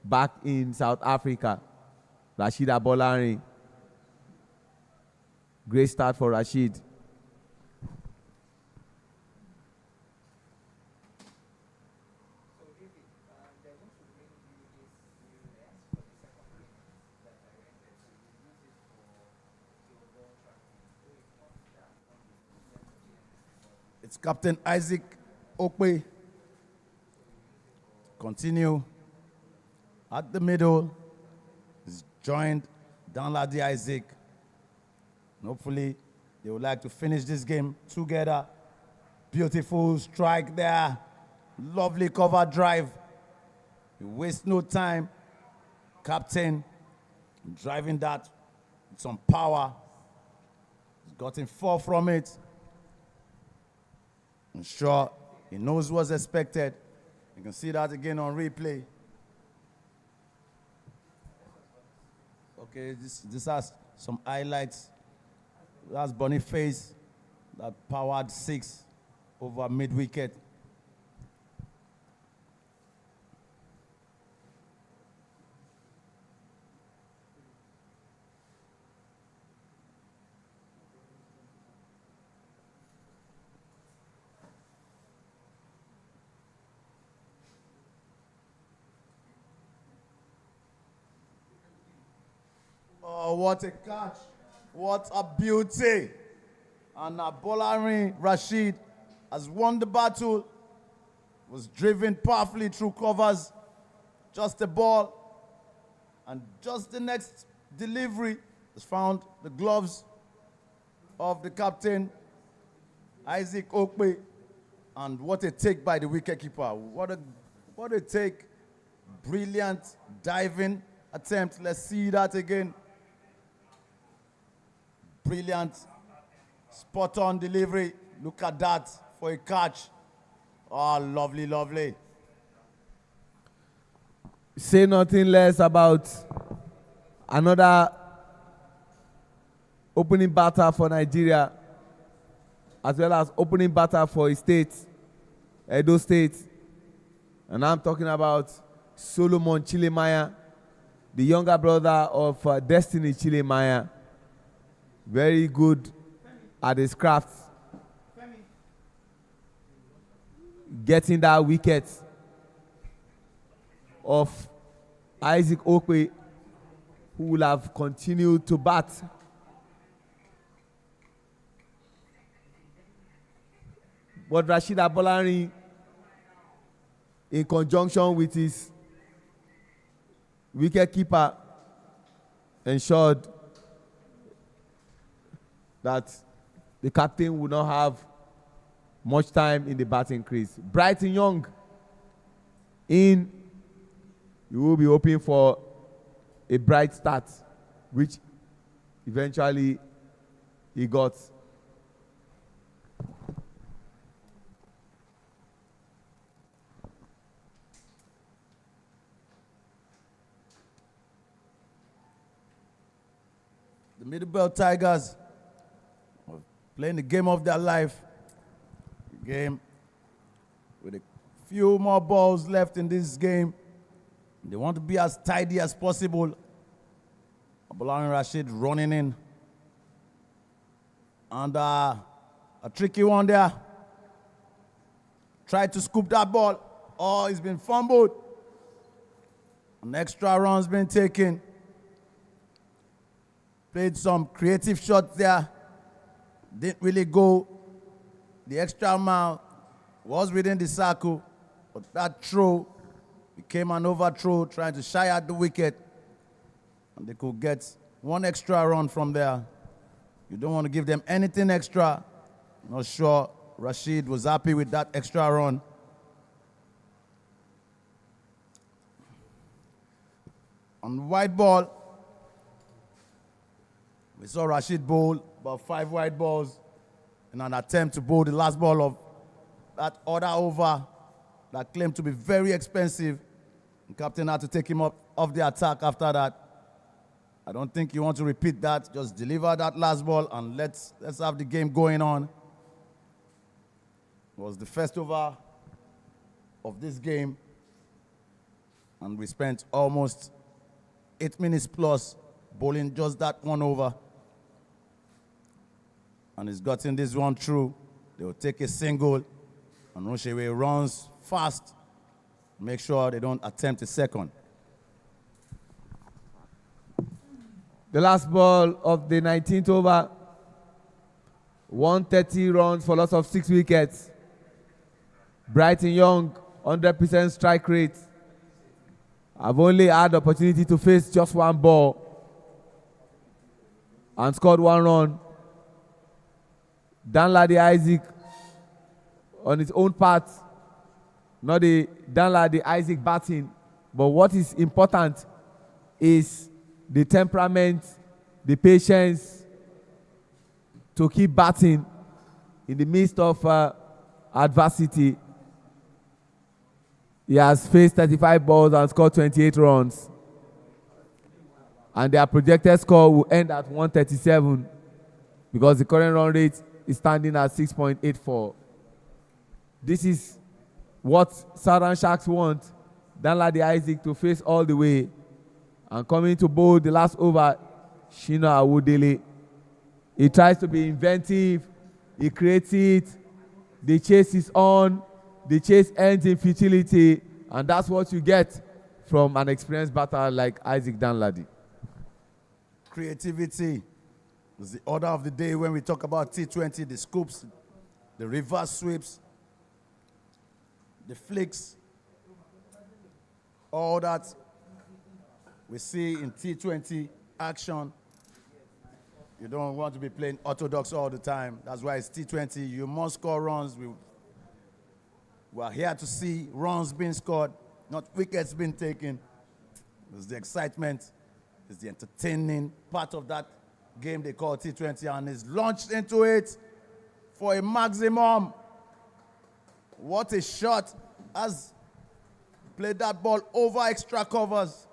back in South Africa, Rashid Abolari. Great start for Rashid. It's Captain Isaac Okwe. Continue at the middle. He's joined Danladi Isaac. And hopefully, they would like to finish this game together. Beautiful strike there. Lovely cover drive. You waste no time. Captain driving that with some power. He's gotten 4 from it. I'm sure he knows what's expected. You can see that again on replay. Okay, this has some highlights. That's Boniface that powered 6 over mid-wicket. Oh, what a catch. What a beauty. And Abolari Rashid has won the battle. Was driven powerfully through covers. Just the ball. And just the next delivery has found the gloves of the captain, Isaac Okwe. And what a take by the wicketkeeper. What a take. Brilliant diving attempt. Let's see that again. Brilliant, spot-on delivery. Look at that for a catch. Oh, lovely, lovely. Say nothing less about another opening batter for Nigeria, as well as opening batter for his state, Edo State. And I'm talking about Solomon Chilemaya, the younger brother of Destiny Chilemaya. Very good at his craft. Getting that wicket of Isaac Okwe, who will have continued to bat. But Rashid Abolari, in conjunction with his wicketkeeper, ensured that the captain would not have much time in the batting crease. Brighton Young in, you will be hoping for a bright start, which eventually he got. The Middle Belt Tigers playing the game of their life. The game with a few more balls left in this game. They want to be as tidy as possible. Abolari Rashid running in. And a tricky one there. Tried to scoop that ball. Oh, it's been fumbled. An extra run's been taken. Played some creative shots there. Didn't really go the extra mile. Was within the circle. But that throw became an overthrow, trying to shy at the wicket. And they could get one extra run from there. You don't want to give them anything extra. Not sure Rashid was happy with that extra run. On white ball, we saw Rashid bowl about 5 white balls in an attempt to bowl the last ball of that other over that claimed to be very expensive. The captain had to take him off the attack after that. I don't think you want to repeat that. Just deliver that last ball and let's have the game going on. It was the first over of this game, and we spent almost 8 minutes plus bowling just that one over. And he's gotten this one through. They will take a single, and Rushewe runs fast. Make sure they don't attempt a second. The last ball of the 19th over. 130 runs for loss of 6 wickets. Brighton Young, 100% strike rate. I've only had the opportunity to face just one ball and scored 1 run. Danladi Isaac on his own part, not the Danladi Isaac batting, but what is important is the temperament, the patience to keep batting in the midst of adversity. He has faced 35 balls and scored 28 runs. And their projected score will end at 137 because the current run rate is standing at 6.84. This is what Southern Sharks want Danladi Isaac to face all the way. And coming to bowl the last over, Shino Awudele. He tries to be inventive. He creates it. The chase is on. The chase ends in futility. And that's what you get from an experienced batter like Isaac Danladi. Creativity is the order of the day when we talk about T20, the scoops, the reverse sweeps, the flicks, all that we see in T20 action. You don't want to be playing orthodox all the time. That's why it's T20. You must score runs. We are here to see runs being scored, not wickets being taken. It's the excitement. It's the entertaining part of that game they call T20, and is launched into it for a maximum. What a shot. Has played that ball over extra covers.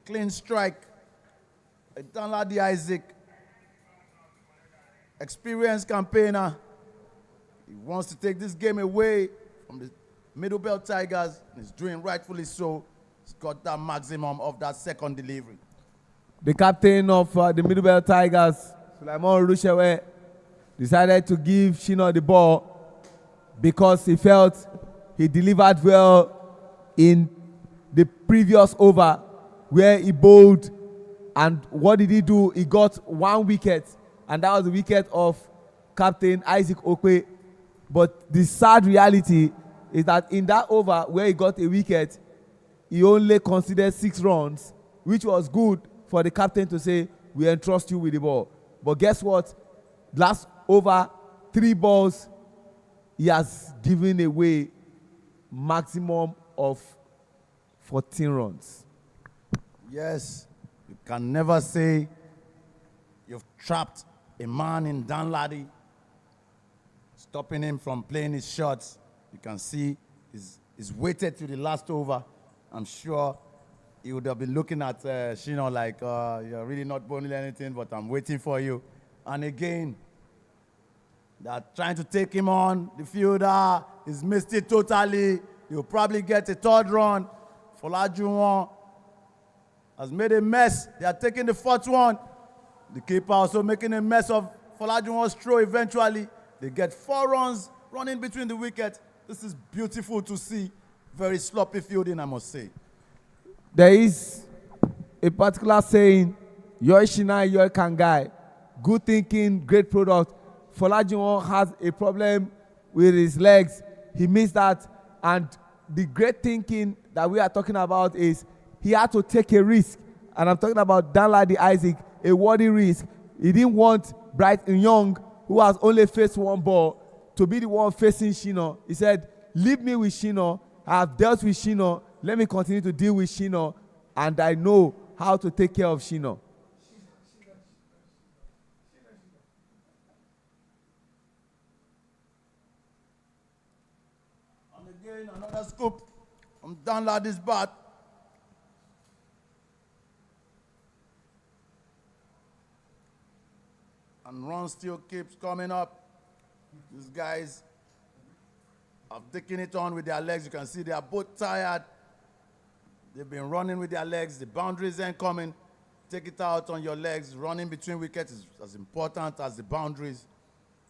Clean strike. Danladi Isaac, experienced campaigner. He wants to take this game away from the Middle Belt Tigers. He's doing rightfully so. He's got that maximum of that second delivery. The captain of the Middle Belt Tigers, Sulaiman Rushewe, decided to give Shino the ball because he felt he delivered well in the previous over where he bowled. And what did he do? He got 1 wicket, and that was the wicket of Captain Isaac Okwe. But the sad reality is that in that over where he got a wicket, he only considered 6 runs, which was good for the captain to say, we entrust you with the ball. But guess what? Last over 3 balls, he has given away maximum of 14 runs. Yes. You can never say you've trapped a man in Danladi, stopping him from playing his shots. You can see he's waited to the last over. I'm sure he would have been looking at Shino like, you're really not bowling anything, but I'm waiting for you. And again, they're trying to take him on. The fielder, he's missed it totally. He'll probably get a 3rd run. Folajuwon has made a mess. They are taking the 4th one. The keeper also making a mess of Folajuwon's throw eventually. They get 4 runs running between the wickets. This is beautiful to see. Very sloppy fielding, I must say. There is a particular saying, Yoy Shina, Yoy Kangai. Good thinking, great product. Folajuwon has a problem with his legs. He missed that. And the great thinking that we are talking about is he had to take a risk. And I'm talking about Danladi Isaac, a worthy risk. He didn't want Brighton Young, who has only faced 1 ball, to be the one facing Shino. He said, leave me with Shino. I have dealt with Shino. Let me continue to deal with Shino. And I know how to take care of Shino. Again, another scoop from Danladi's bat. And run still keeps coming up. These guys have taken it on with their legs. You can see they are both tired. They've been running with their legs. The boundaries ain't coming. Take it out on your legs. Running between wickets is as important as the boundaries.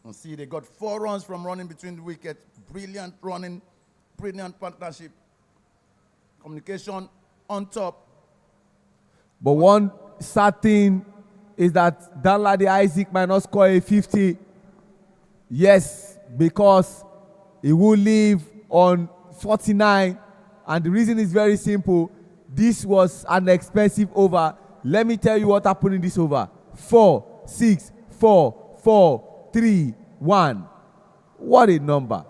And see, they got 4 runs from running between the wickets. Brilliant running, brilliant partnership. Communication on top. But one sad thing is that Danladi Isaac might not score a 50. Yes, because he will leave on 49. And the reason is very simple. This was an expensive over. Let me tell you what happened in this over. 4, 6, 4, 4, 3, 1. What a number.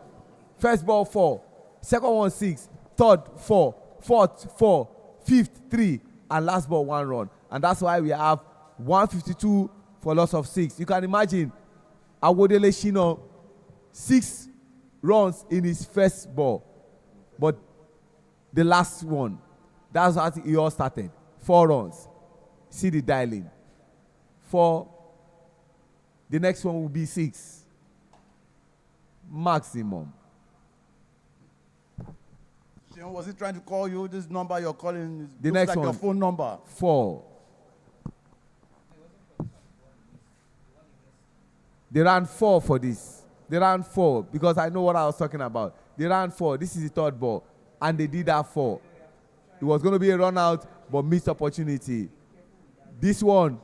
First ball 4, second one 6, third 4, fourth 4, fifth 3, and last ball 1 run. And that's why we have 152 for loss of 6. You can imagine Awodele Shino 6 runs in his first ball. But the last one, that's how it all started. 4 runs. See the dialing. 4. The next one will be 6. Maximum. Was he trying to call you? This number you're calling The looks next like one. your phone number. 4. They ran 4 for this. They ran 4 because I know what I was talking about. They ran 4. This is the third ball. And they did that 4. It was going to be a run out, but missed opportunity. This one,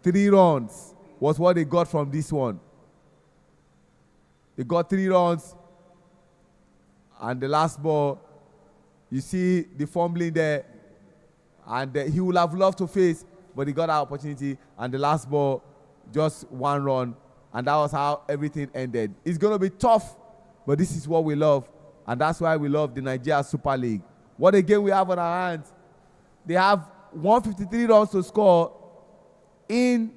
3 runs was what they got from this one. They got 3 runs. And the last ball, you see the fumbling there. And he would have loved to face, but he got that opportunity. And the last ball, just 1 run. And that was how everything ended. It's going to be tough, but this is what we love. And that's why we love the Nigeria Super League. What a game we have on our hands. They have 153 runs to score in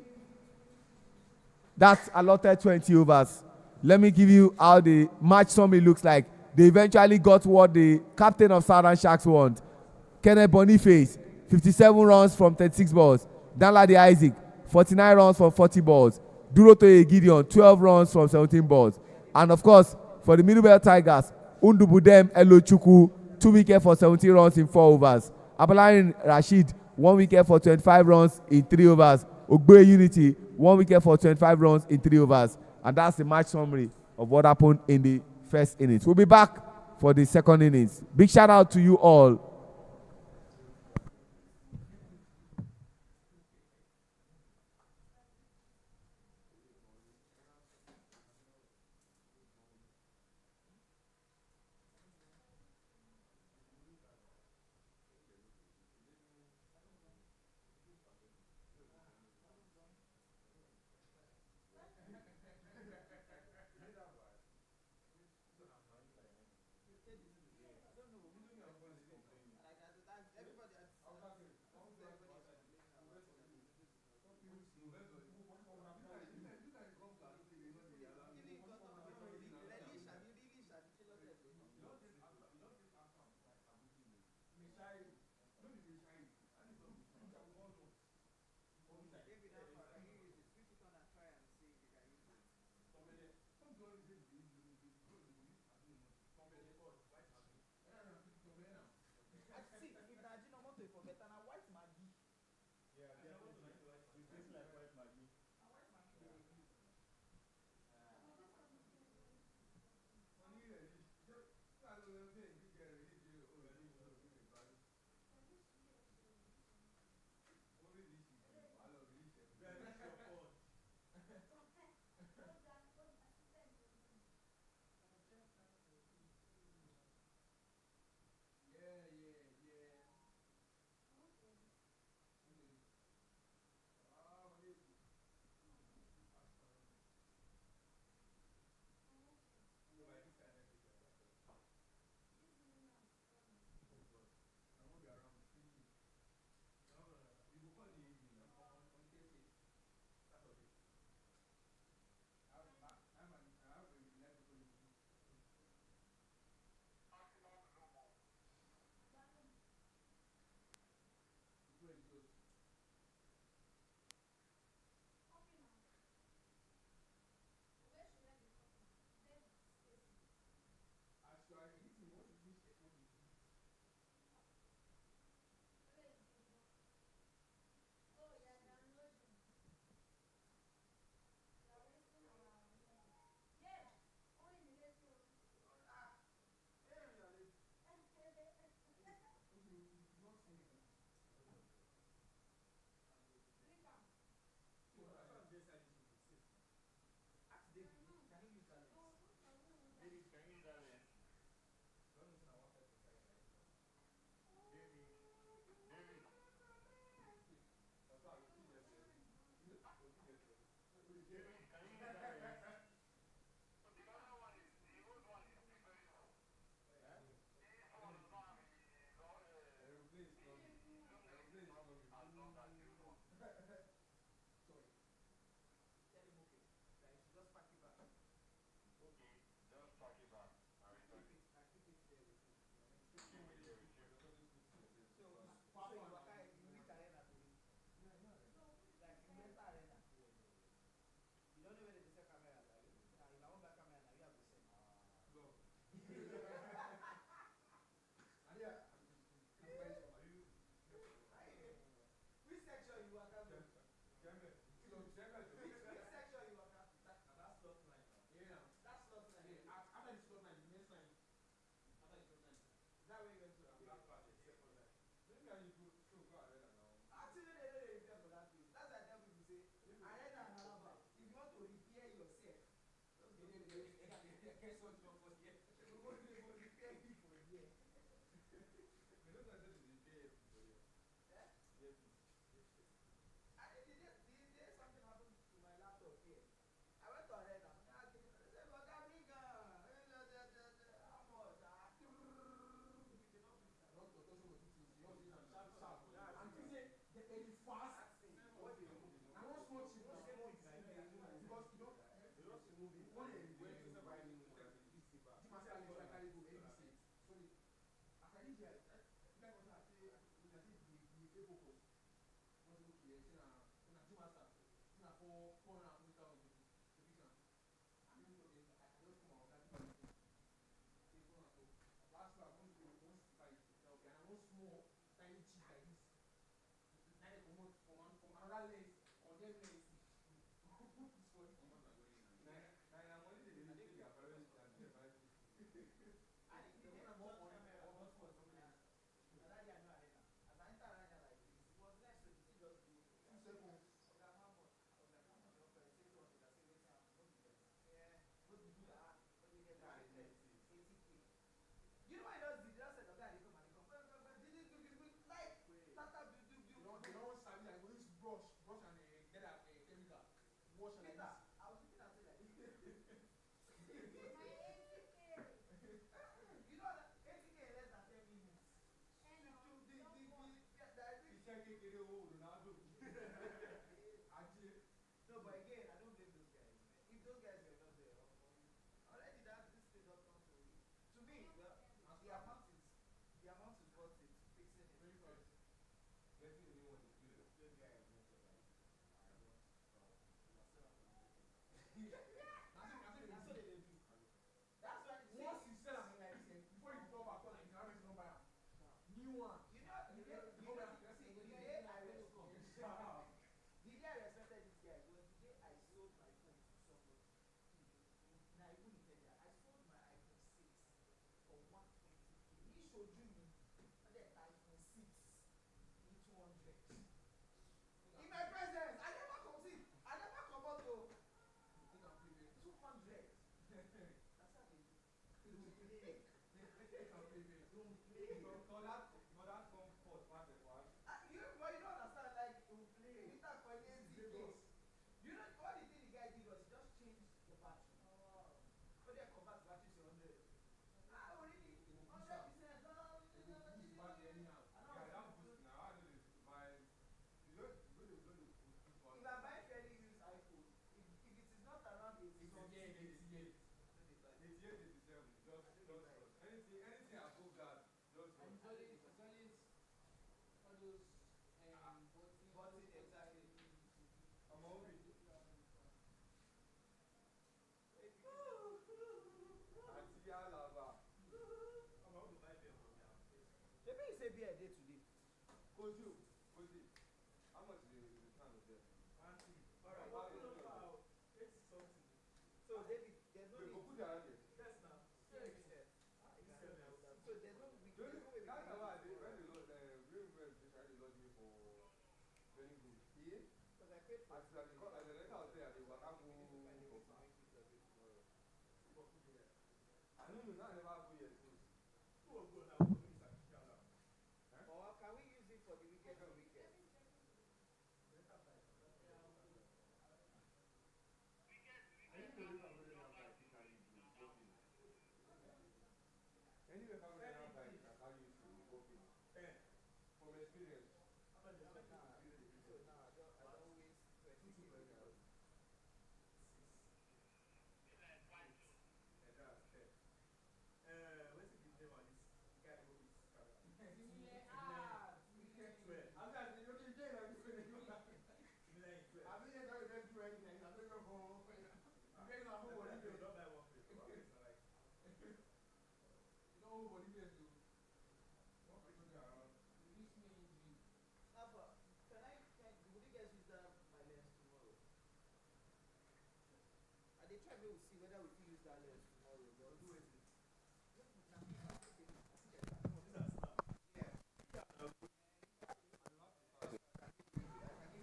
that allotted 20 overs. Let me give you how the match summary looks like. They eventually got what the captain of Southern Sharks want. Kenneth Boniface, 57 runs from 36 balls. Danladi Isaac, 49 runs from 40 balls. Durotoye Gideon, 12 runs from 17 balls. And of course, for the Middlebelt Tigers, Undubudem Elochukwu, 2 wickets for 17 runs in 4 overs. Abalarin Rashid, 1 wicket for 25 runs in 3 overs. Ogbe Unity, 1 wicket for 25 runs in 3 overs. And that's the match summary of what happened in the first innings. We'll be back for the second innings. Big shout out to you all.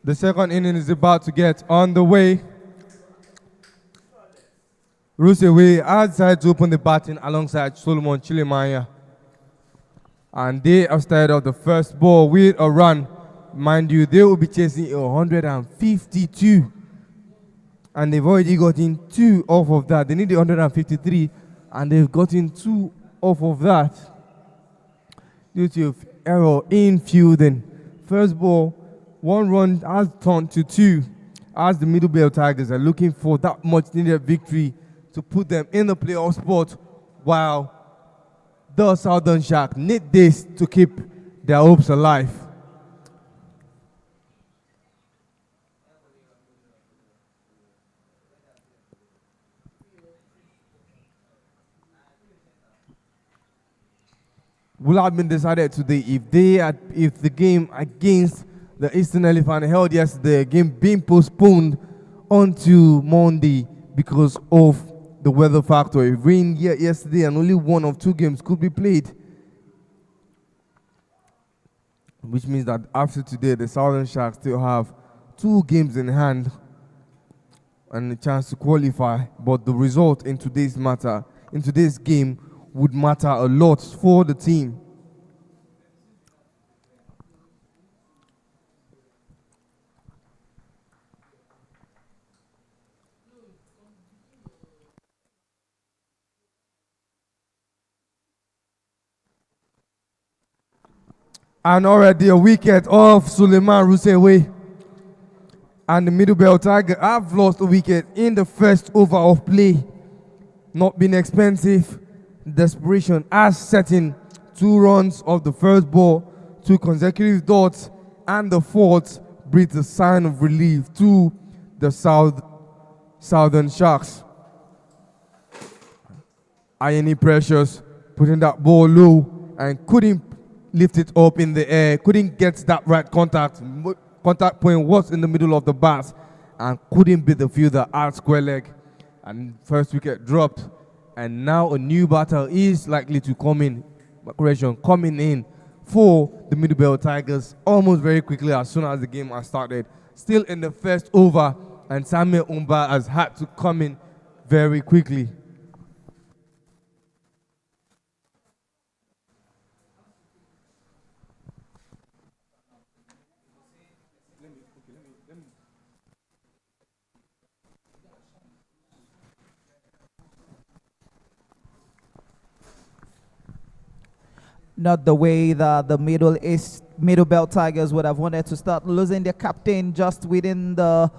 The second inning is about to get on the way. Ruseway outside to open the batting alongside Solomon Chilimaya. And they have started off the first ball with a run. Mind you, they will be chasing 152. And they've already gotten 2 off of that. They need the 153, and they've gotten 2 off of that due to error in fielding. First ball, 1 run has turned to 2. as the Middlebelt Tigers are looking for that much needed victory to put them in the playoff spot, while the Southern Sharks need this to keep their hopes alive. Will have been decided today if the game against the Eastern Elephant held yesterday, a game being postponed onto Monday because of the weather factor. It rained yesterday and only one of 2 games could be played, which means that after today the Southern Sharks still have 2 games in hand and a chance to qualify. But the result in today's game would matter a lot for the team. And already a wicket of Suleiman Rusewe. And the Middlebelt Tigers have lost a wicket in the first over of play. Not been expensive. Desperation has set in. 2 runs of the first ball, 2 consecutive dots, and the 4th breathes a sign of relief to the Southern Sharks. Ione Precious putting that ball low and couldn't lift it up in the air, couldn't get that right contact. Contact point was in the middle of the bat and couldn't beat the fielder at square leg. And first wicket dropped. And now a new batter is likely to coming in for the Middlebelt Tigers almost very quickly as soon as the game has started. Still in the first over, and Samuel Umba has had to come in very quickly. Not the way that the Middlebelt Tigers would have wanted to start, losing their captain just within the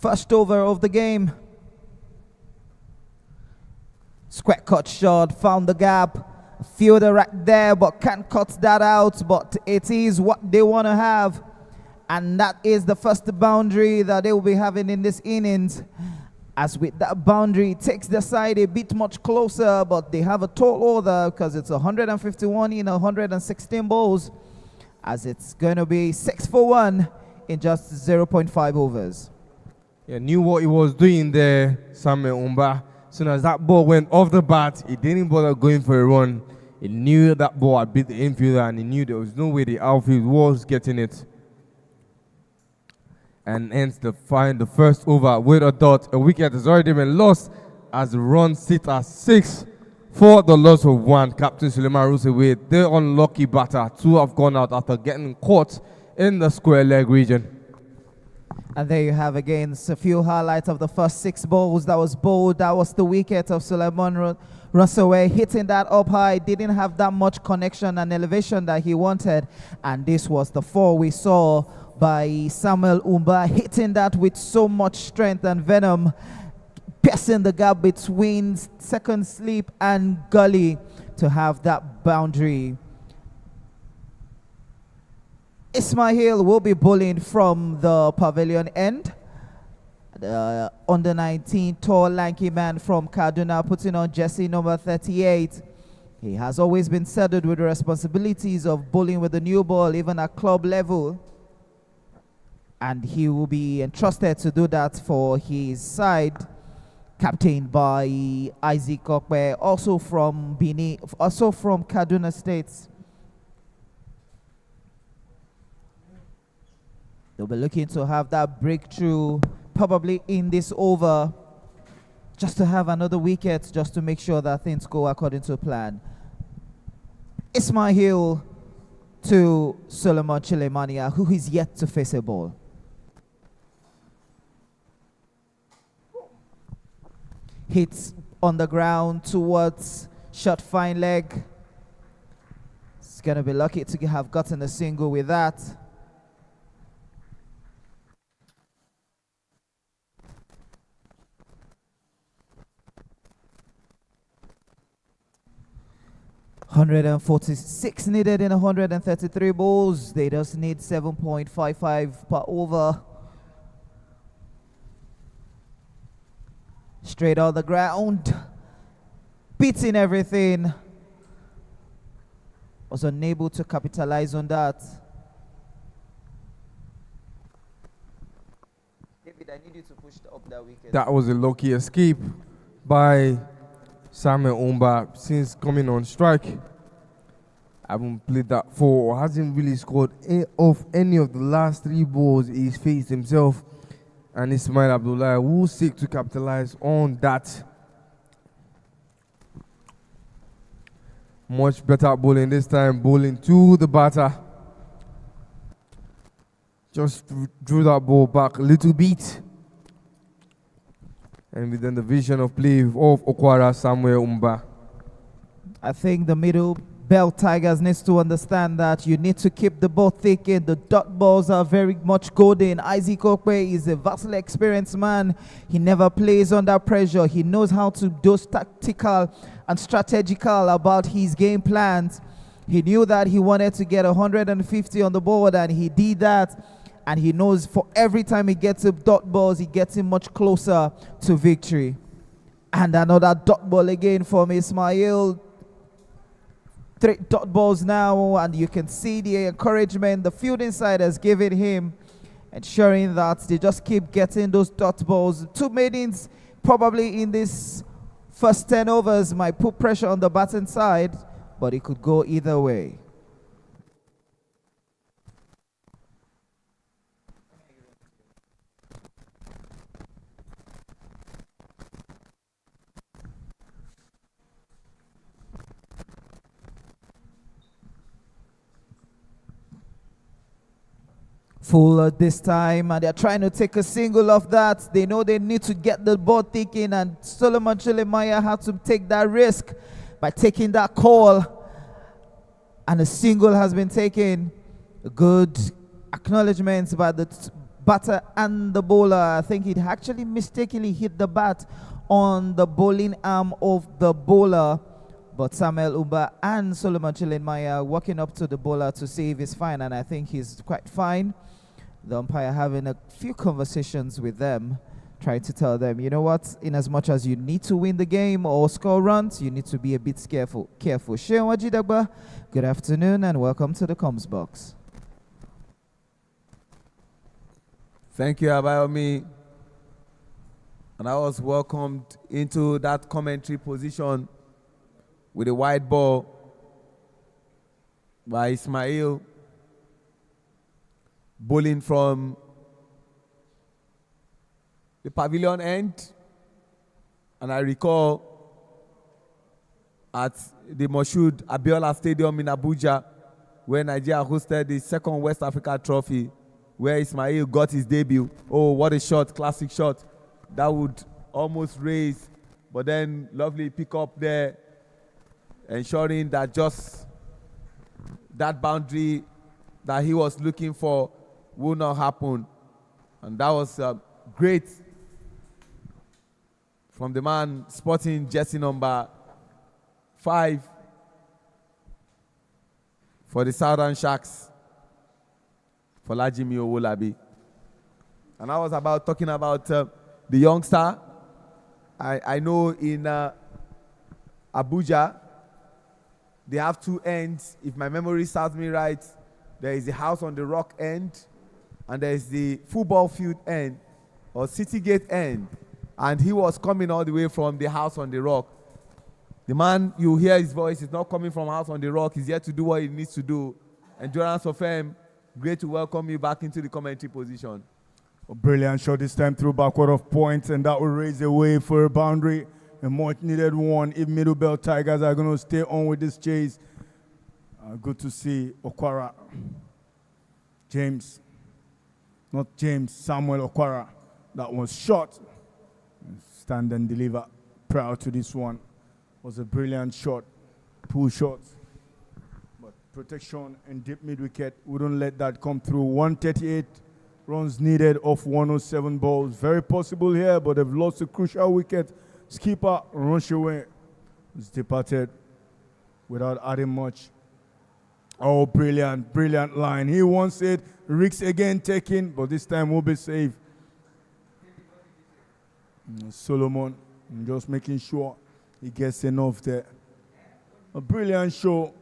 first over of the game. Square cut shot, found the gap. Fielder right there, but can't cut that out. But it is what they want to have. And that is the first boundary that they will be having in this innings. As with that boundary, it takes the side a bit much closer, but they have a tall order because it's 151 in 116 balls, as it's going to be 6 for 1 in just 0.5 overs. Yeah, knew what he was doing there, Samuel Umba. As soon as that ball went off the bat, he didn't bother going for a run. He knew that ball had beat the infielder, and he knew there was no way the outfield was getting it. And hence the first over with a dot. A wicket has already been lost as the runs sit at 6 for the loss of 1. Captain Suleiman Rusewe, the unlucky batter. 2 have gone out after getting caught in the square leg region. And there you have again a few highlights of the first 6 balls that was bowled. That was the wicket of Suleiman Rusewe, hitting that up high. Didn't have that much connection and elevation that he wanted. And this was the 4 we saw by Samuel Umba, hitting that with so much strength and venom, piercing the gap between second slip and gully to have that boundary. Ismail will be bowling from the pavilion end. The under 19 tall lanky man from Kaduna putting on jersey number 38. He has always been saddled with the responsibilities of bowling with the new ball even at club level. And he will be entrusted to do that for his side, captained by Isaac Okwe, also from Bini, also from Kaduna State. They'll be looking to have that breakthrough probably in this over, just to have another wicket, just to make sure that things go according to plan. Ismail to Solomon Chilemania, who is yet to face a ball. Hits on the ground towards short fine leg. It's going to be lucky to have gotten a single with that. 146 needed in 133 balls. They just need 7.55 per over. Straight on the ground. Beating everything. Was unable to capitalize on that. David, I need you to push up that wicket. That was a lucky escape by Samuel Umba since coming on strike. I haven't played that for, hasn't really scored any of the last 3 balls he's faced himself. And Ismail Abdullah will seek to capitalize on that. Much better bowling this time, bowling to the batter. Just drew that ball back a little bit. And within the vision of play of Okwara, Samuel Umba. I think the middle belt Tigers needs to understand that you need to keep the ball thick in. The dot balls are very much golden. Isaac Okwe is a vastly experienced man. He never plays under pressure. He knows how to do tactical and strategical about his game plans. He knew that he wanted to get 150 on the board, and he did that. And he knows for every time he gets a dot balls, he gets him much closer to victory. And another dot ball again from Ismail. 3 dot balls now, and you can see the encouragement the fielding side has given him, ensuring that they just keep getting those dot balls. 2 maidens probably in this first 10 overs might put pressure on the batting side, but it could go either way. Full this time, and they're trying to take a single off that. They know they need to get the ball ticking, and Solomon Chilemaya had to take that risk by taking that call, and a single has been taken. A good acknowledgement by the batter and the bowler. I think he actually mistakenly hit the bat on the bowling arm of the bowler, but Samuel Umba and Solomon Chilemaya walking up to the bowler to see if he's fine, and I think he's quite fine. The umpire having a few conversations with them, trying to tell them, you know what, in as much as you need to win the game or score runs, you need to be a bit careful. Sheon Wajidagba, good afternoon and welcome to the comms box. Thank you, Abayomi. And I was welcomed into that commentary position with a wide ball by Ismail, bowling from the pavilion end. And I recall at the Moshood Abiola Stadium in Abuja, where Nigeria hosted the 2nd West Africa Trophy, where Ismail got his debut. Oh, what a shot, classic shot. That would almost raise, but then lovely pick up there, ensuring that just that boundary that he was looking for will not happen. And that was great from the man sporting jersey number 5 for the Southern Sharks, for Lajimi Owolabi. And I was talking about the youngster. I know in Abuja, they have 2 ends. If my memory serves me right, there is the house on the rock end, and there is the football field end, or City Gate end. And he was coming all the way from the house on the rock. The man, you hear his voice, is not coming from house on the rock. He's here to do what he needs to do. Endurance of him, great to welcome you back into the commentary position. A brilliant shot this time through backward of points, and that will raise the way for a boundary. A much needed one if Middle Belt Tigers are going to stay on with this chase. Good to see Okwara. Samuel Okwara. That was shot. Stand and deliver. Proud to this one. Was a brilliant shot. Pull shots. But protection and deep mid wicket wouldn't let that come through. 138 runs needed off 107 balls. Very possible here, but they've lost a crucial wicket. Skipper Rushaway was departed. without adding much. Oh, brilliant, brilliant line. He wants it. Ricks again taking, but this time will be safe. Solomon just making sure he gets enough there. A brilliant show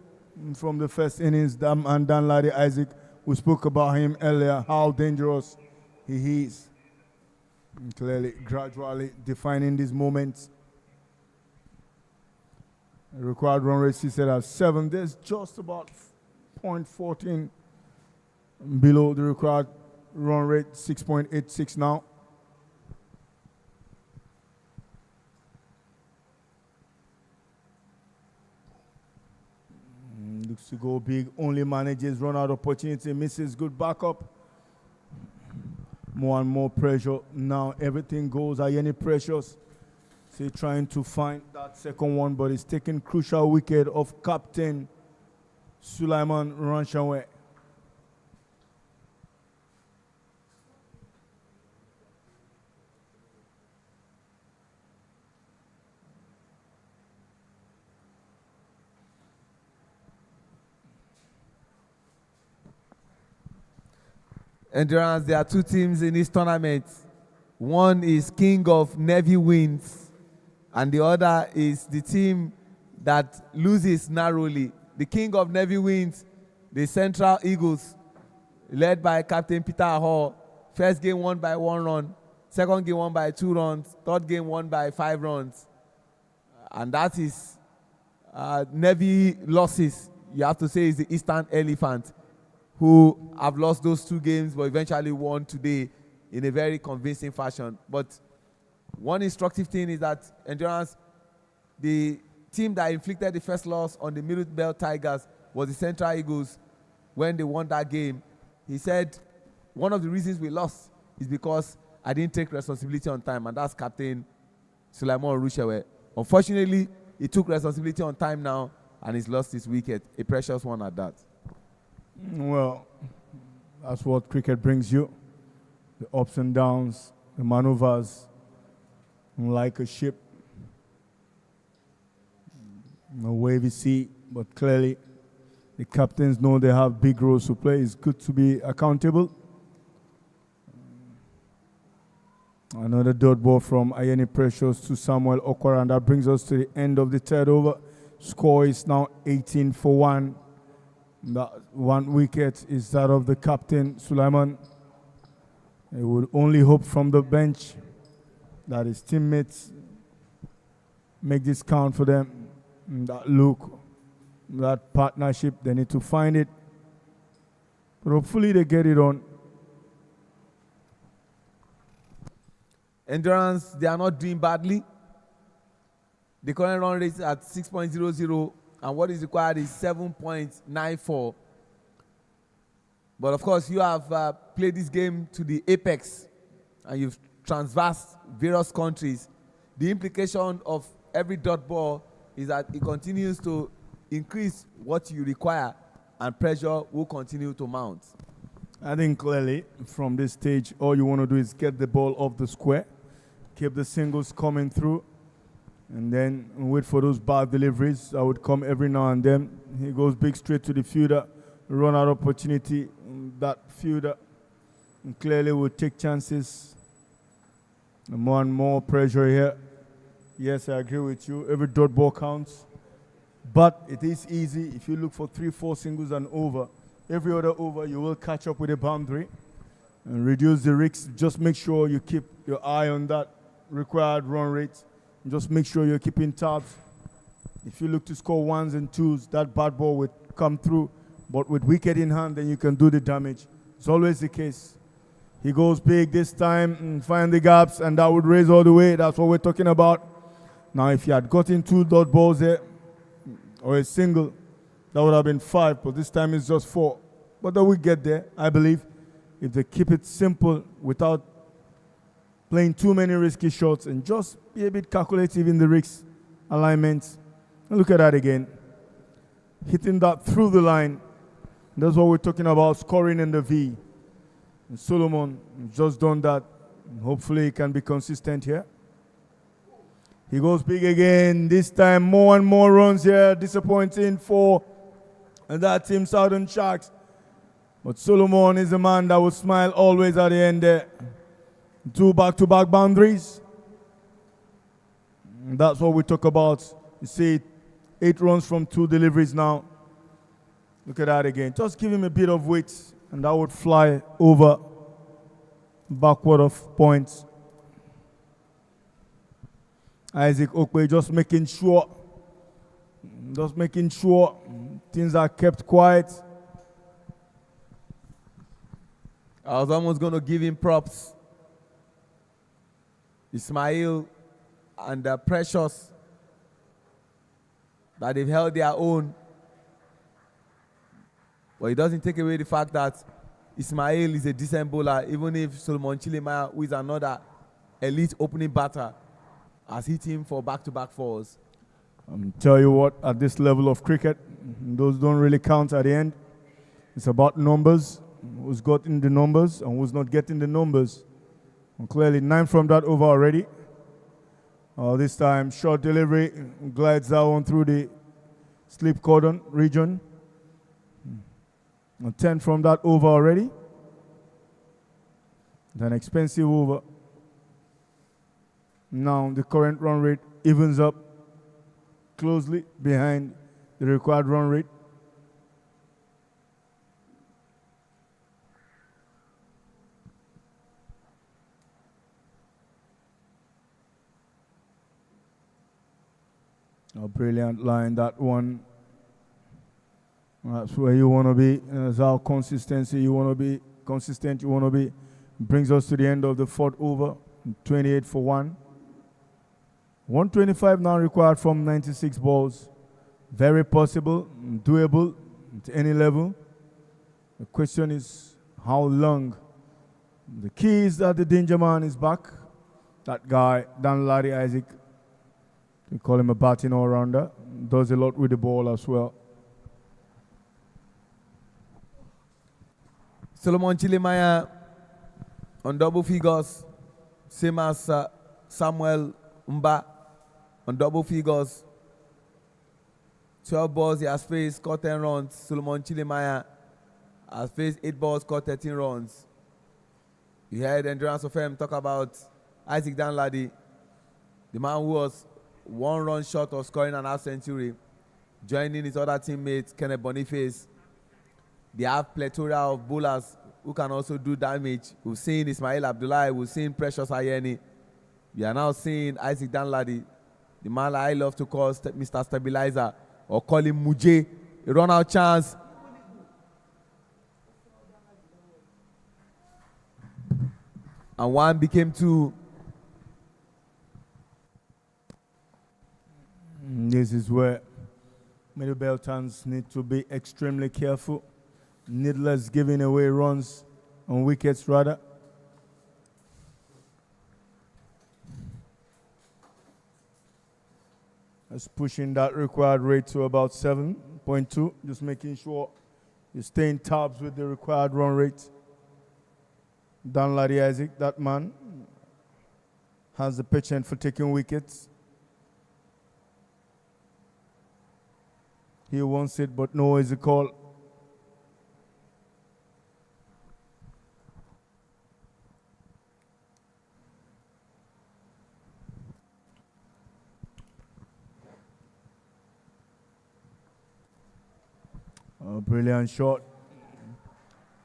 from the first innings. And Dan Larry Isaac, we spoke about him earlier, how dangerous he is. And clearly, gradually defining these moments. The required run rate is set at 7. There's just about 0.14 below the required run rate, 6.86 now. Looks to go big, only manages run out opportunity, misses good backup. More and more pressure. Now everything goes. Ayeni Precious. So trying to find that second one, but he's taking crucial wicket of Captain Sulaiman Ranshawe. Endurance, there are two teams in this tournament. One is King of Navy Wins, and the other is the team that loses narrowly. The King of Navy Wins, the Central Eagles, led by Captain Peter Hall. First game won by 1 run, second game won by 2 runs, third game won by 5 runs. And that is Navy losses. You have to say is the Eastern Elephant, who have lost those 2 games but eventually won today in a very convincing fashion. But one instructive thing is that Endurance, the team that inflicted the first loss on the Middle Belt Tigers was the Central Eagles when they won that game. He said, one of the reasons we lost is because I didn't take responsibility on time, and that's Captain Sulaiman Rushewe. Unfortunately, he took responsibility on time now, and he's lost his wicket, a precious one at that. Well, that's what cricket brings you. The ups and downs, the maneuvers, like a ship. No wavy sea, but clearly the captains know they have big roles to play. It's good to be accountable. Another dot ball from Ayeni Precious to Samuel Okwara, and that brings us to the end of the third over. Score is now 18 for 1. That 1 wicket is that of the captain, Sulaiman. He would only hope from the bench that his teammates make this count for them. That look, that partnership, they need to find it. But hopefully they get it on. Endurance, they are not doing badly. The current run rate is at 6.00, and what is required is 7.94. But of course, you have played this game to the apex, and you've traversed various countries. The implication of every dot ball is that it continues to increase what you require, and pressure will continue to mount. I think clearly from this stage, all you want to do is get the ball off the square, keep the singles coming through, and then wait for those bad deliveries that would come every now and then. He goes big straight to the fielder, run out opportunity. That fielder clearly will take chances. More and more pressure here. Yes, I agree with you. Every dot ball counts. But it is easy if you look for 3-4 singles and over. Every other over, you will catch up with a boundary and reduce the risks. Just make sure you keep your eye on that required run rate. Just make sure you're keeping tabs. If you look to score 1s and 2s, that bad ball would come through. But with wicket in hand, then you can do the damage. It's always the case. He goes big this time and find the gaps, and that would raise all the way. That's what we're talking about. Now, if you had gotten 2 dot balls there, or a single, that would have been 5, but this time it's just 4. But they will get there, I believe, if they keep it simple without playing too many risky shots and just be a bit calculative in the risk alignments. And look at that again. Hitting that through the line. That's what we're talking about, scoring in the V. And Solomon just done that. And hopefully he can be consistent here. He goes big again. This time more and more runs here. Disappointing for that team, Southern Sharks. But Solomon is the man that will smile always at the end there. 2 back-to-back boundaries. And that's what we talk about. You see 8 runs from 2 deliveries now. Look at that again. Just give him a bit of weight and that would fly over backward of points. Isaac Okwe just making sure things are kept quiet. I was almost going to give him props. Ismail and Precious, that they've held their own. But it doesn't take away the fact that Ismail is a decent bowler, even if Solomon Chilemaya, who is another elite opening batter, has hit him for back-to-back fours. Tell you what, at this level of cricket, those don't really count at the end. It's about numbers, who's got in the numbers and who's not getting the numbers. And clearly 9 from that over already. This time, short delivery, glides that one through the slip cordon region. And 10 from that over already. An expensive over. Now the current run rate evens up closely behind the required run rate. A brilliant line, that one. That's where you want to be. That's how consistent you want to be. Brings us to the end of the 4th over. 28 for 1. 125 now required from 96 balls. Very possible, doable at any level. The question is how long. The key is that the danger man is back. That guy, Dan Larry Isaac, we call him a batting all-rounder. Does a lot with the ball as well. Solomon Chilemaya on double figures, same as Samuel Mba on double figures. 12 balls he has faced, scored 10 runs. Solomon Chilemaya has faced 8 balls, scored 13 runs. You heard Endurance of M talk about Isaac Danladi, the man who was 1 run short of scoring an half-century, joining his other teammate, Kenneth Boniface. They have plethora of bowlers who can also do damage. We've seen Ismail Abdullahi, we've seen Precious Ayeni. We are now seeing Isaac Danladi, the man I love to call Mr. Stabilizer, or call him Muje, a run-out chance. And 1 became 2. This is where Middlebeltons need to be extremely careful. Needless giving away runs on wickets rather. That's pushing that required rate to about 7.2. Just making sure you stay in tabs with the required run rate. Dan Larry Isaac, that man, has the penchant for taking wickets. He wants it, but no is the call. A brilliant shot.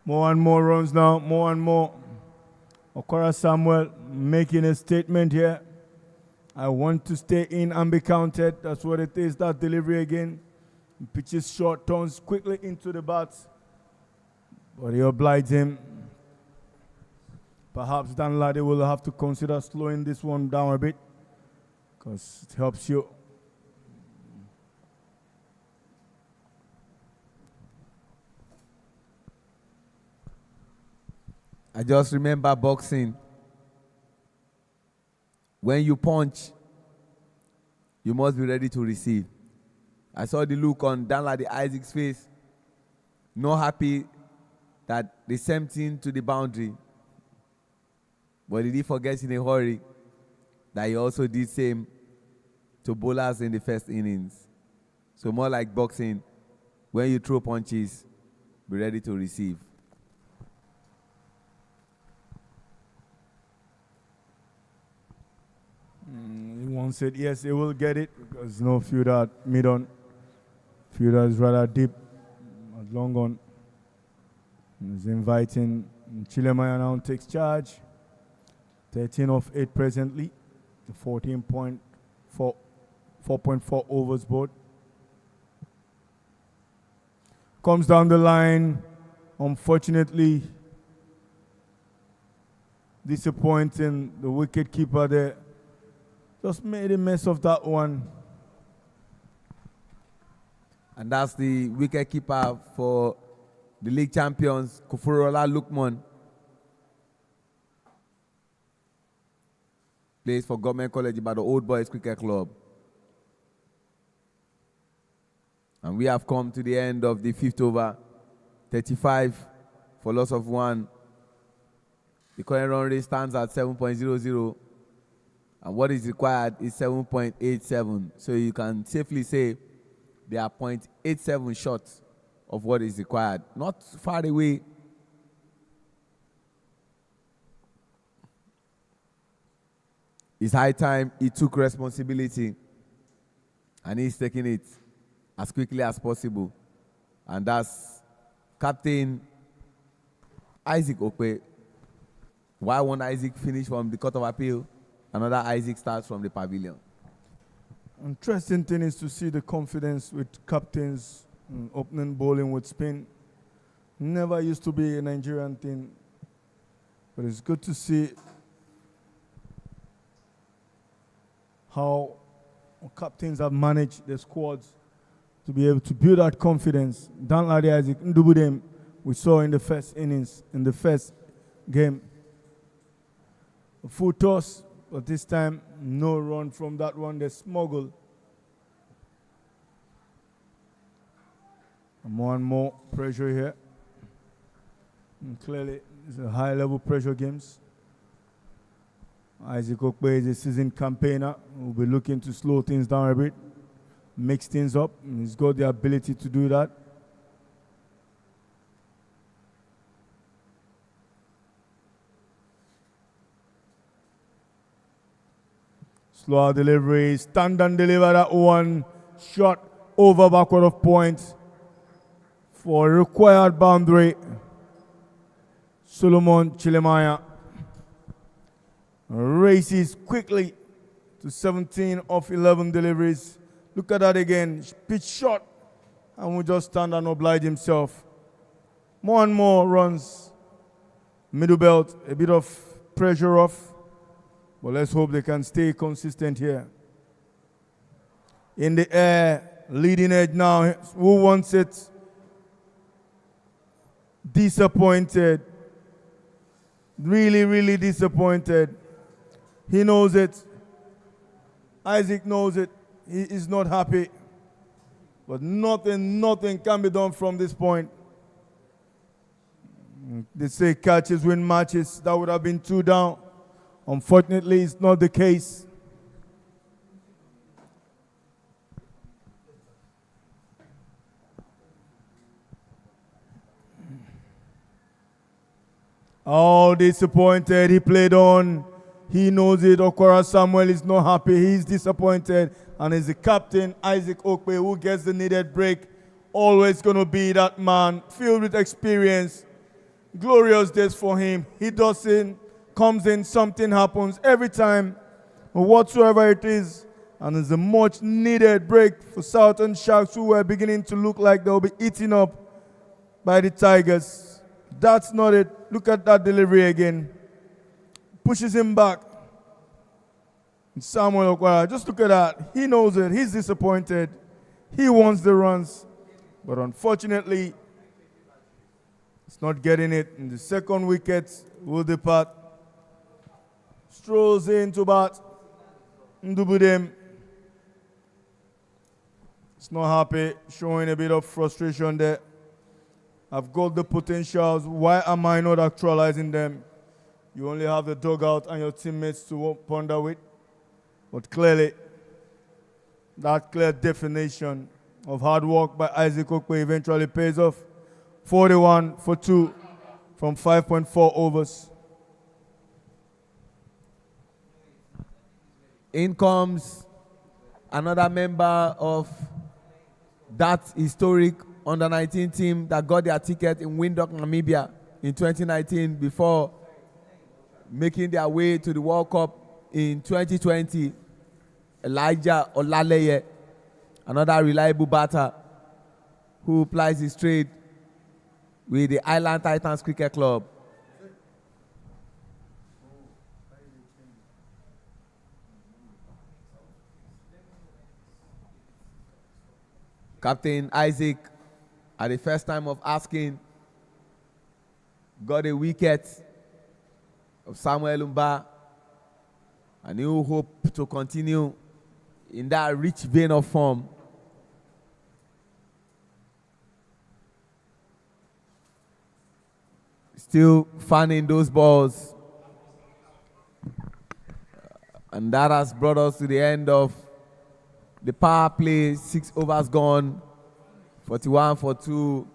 More and more runs now, more and more. Okora Samuel making a statement here. I want to stay in and be counted. That's what it is, that delivery again. Pitches short, turns quickly into the bats. But he obliges him. Perhaps Dan Lade will have to consider slowing this one down a bit, because it helps you. I just remember boxing. When you punch, you must be ready to receive. I saw the look on Danladi Isaac's face. Not happy that they sent him to the boundary. But did he forget in a hurry that he also did same to bowlers in the first innings. So more like boxing. When you throw punches, be ready to receive. He wants it. Yes, he will get it because no fielder mid-on. Fielder is rather deep, long on. He's inviting Chilemaya now takes charge. 13 of 8 presently. 4.4 overs board. Comes down the line. Unfortunately, disappointing. The wicket keeper there just made a mess of that one. And that's the wicket keeper for the league champions, Kufurola Lukman. Plays for Government College by the Old Boys Cricket Club. And we have come to the end of the 5th over. 35 for loss of 1. The current run rate stands at 7.00. And what is required is 7.87. So you can safely say they are 0.87 short of what is required. Not far away. It's high time he took responsibility. And he's taking it as quickly as possible. And that's Captain Isaac Okwe. Why won't Isaac finish from the Court of Appeal? Another Isaac starts from the pavilion. Interesting thing is to see the confidence with captains opening bowling with spin. Never used to be a Nigerian thing. But it's good to see how captains have managed their squads to be able to build that confidence. Danladi Isaac Ndubudem, we saw in the first innings, in the first game. A full toss, but this time no run from that one. They smuggle. And more pressure here. And clearly, it's a high-level pressure games. Isaac Okwe is a seasoned campaigner. We'll be looking to slow things down a bit, mix things up. And he's got the ability to do that. Slow delivery, stand and deliver that one. Shot over backward of point for a required boundary. Solomon Chilemaya races quickly to 17 of 11 deliveries. Look at that again, pitch shot, and will just stand and oblige himself. More and more runs. Middle belt, a bit of pressure off. But let's hope they can stay consistent here. In the air, leading edge now. Who wants it? Disappointed. Really, really disappointed. He knows it. Isaac knows it. He is not happy. But nothing can be done from this point. They say catches win matches. That would have been 2 down. Unfortunately, it's not the case. Oh, disappointed. He played on. He knows it. Okora Samuel is not happy. He's disappointed. And it's the captain, Isaac Okwe, who gets the needed break. Always going to be that man, filled with experience. Glorious days for him. He doesn't. Comes in, something happens every time, whatsoever it is. And it's a much needed break for Southern Sharks, who were beginning to look like they'll be eaten up by the Tigers. That's not it. Look at that delivery again. Pushes him back. Samuel Okwara, just look at that. He knows it. He's disappointed. He wants the runs. But unfortunately, it's not getting it. In the second wicket will depart. Strolls into bat. Ndubudem. It's not happy, showing a bit of frustration there. I've got the potentials. Why am I not actualizing them? You only have the dugout and your teammates to ponder with. But clearly, That clear definition of hard work by Isaac Okwe eventually pays off. 41 for 2 from 5.4 overs. In comes another member of that historic under-19 team that got their ticket in Windhoek, Namibia in 2019 before making their way to the World Cup in 2020. Elijah Olaleye, another reliable batter who plies his trade with the Island Titans Cricket Club. Captain Isaac, at the first time of asking, got a wicket of Samuel Umba, and he will hope to continue in that rich vein of form. Still fanning those balls. And that has brought us to the end of the power play. 6 overs gone. 41 for 2.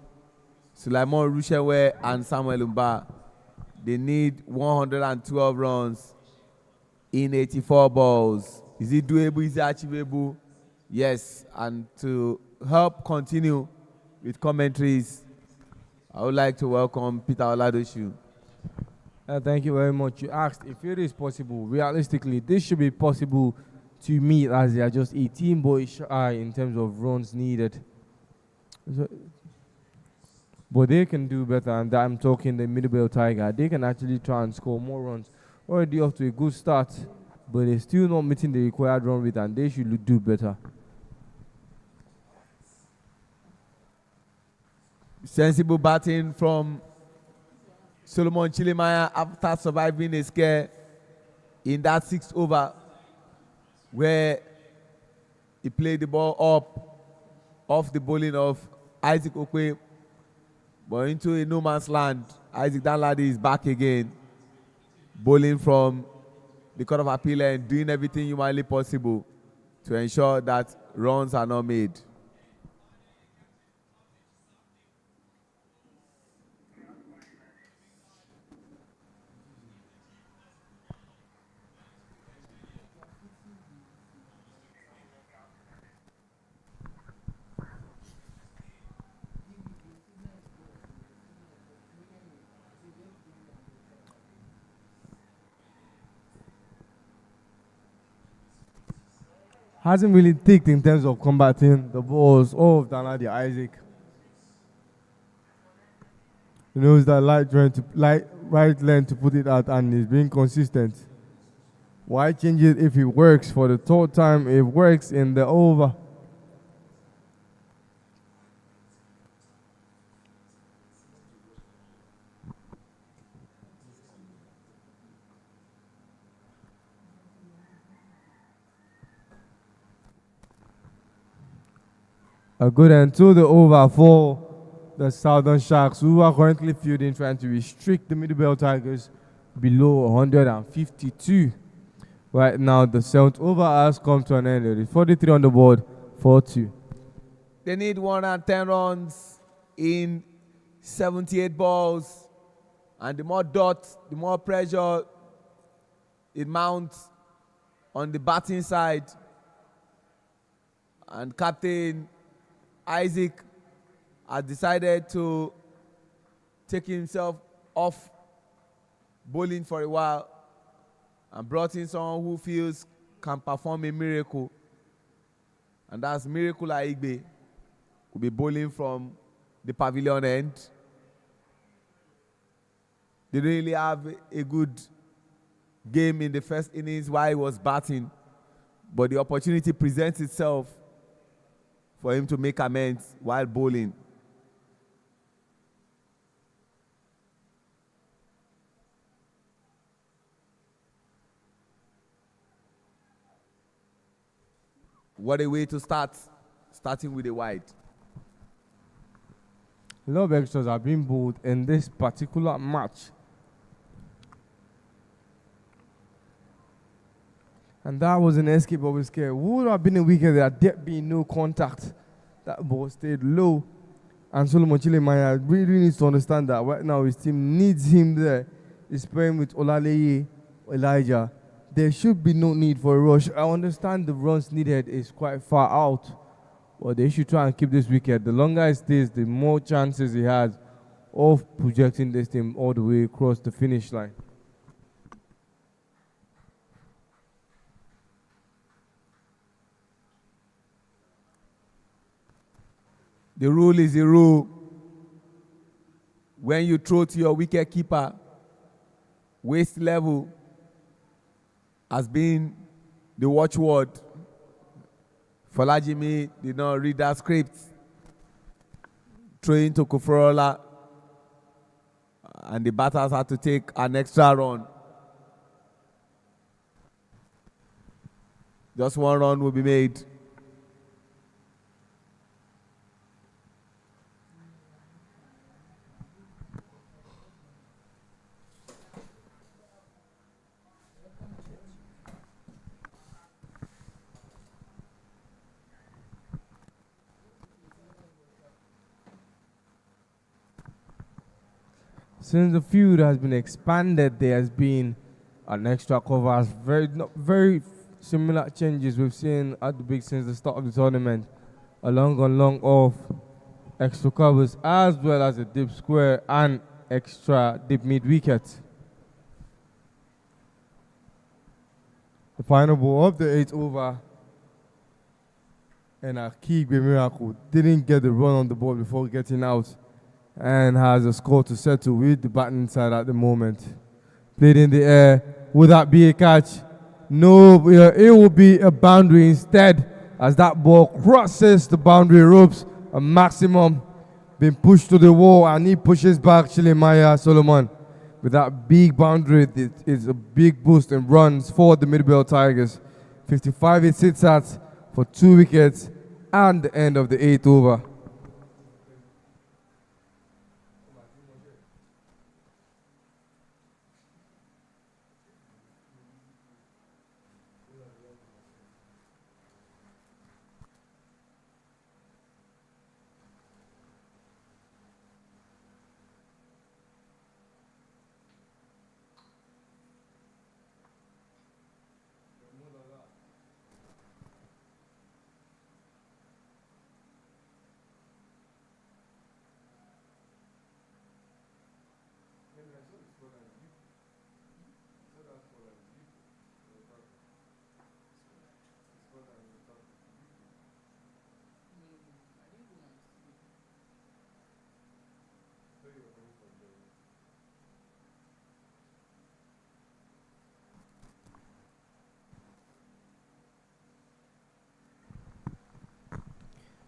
Sulaimon Rushewe and Samuel Umba. They need 112 runs in 84 balls. Is it doable? Is it achievable? Yes. And to help continue with commentaries, I would like to welcome Peter Oladoshu. Thank you very much. You asked if it is possible. Realistically, this should be possible to meet, as they are just 18 boys shy in terms of runs needed. But they can do better, and I'm talking the Middlebelt Tiger. They can actually try and score more runs. Already off to a good start, but they're still not meeting the required run rate, and they should do better. Sensible batting from Solomon Chilimaya after surviving a scare in that 6th over where he played the ball up off the bowling of Isaac Okwe, but into a no man's land. Isaac Danladi is back again, bowling from the Court of Appeal and doing everything humanly possible to ensure that runs are not made. Hasn't really ticked in terms of combating the balls of Danladi Isaac. He knows that right lane to put it out, and he's being consistent. Why change it if it works? For the 3rd time, it works in the over. A good end to the over for the Southern Sharks, who are currently fielding, trying to restrict the Middlebelt Tigers below 152. Right now, the 7th over has come to an end. It is 43 on the board, 4-2. They need 110 runs in 78 balls. And the more dots, the more pressure it mounts on the batting side. And Captain Isaac has decided to take himself off bowling for a while and brought in someone who feels can perform a miracle. And that's Miracle Aigbe, who will be bowling from the pavilion end. They really have a good game in the first innings while he was batting, but the opportunity presents itself for him to make amends while bowling. What a way to start, starting with a wide. A lot of extras are being bowled in this particular match. And that was an escape of a scare. Would have been a wicket that there be no contact. That ball stayed low. And Solomon Chilemaya really needs to understand that right now his team needs him there. He's playing with Olaleye, Elijah. There should be no need for a rush. I understand the runs needed is quite far out, but they should try and keep this wicket. The longer it stays, the more chances he has of projecting this team all the way across the finish line. The rule is the rule. When you throw to your wicket keeper, waist level has been the watchword. Folajimi did not read that script. Throwing to Kuforola, and the batters had to take an extra run. Just one run will be made. Since the field has been expanded, there has been an extra cover. Very similar changes we've seen at the big since the start of the tournament. A long off extra covers as well as a deep square and extra deep mid wicket. The final ball of the 8th over, and Akigbe Miracle didn't get the run on the ball before getting out, and has a score to settle with the batting side at the moment. Played in the air. Would that be a catch? No, it will be a boundary instead, as that ball crosses the boundary ropes. A maximum being pushed to the wall, and he pushes back Chilemaya Solomon. With that big boundary, it is a big boost in runs for the Mid-belt Tigers. 55 it sits at for 2 wickets and the end of the 8th over.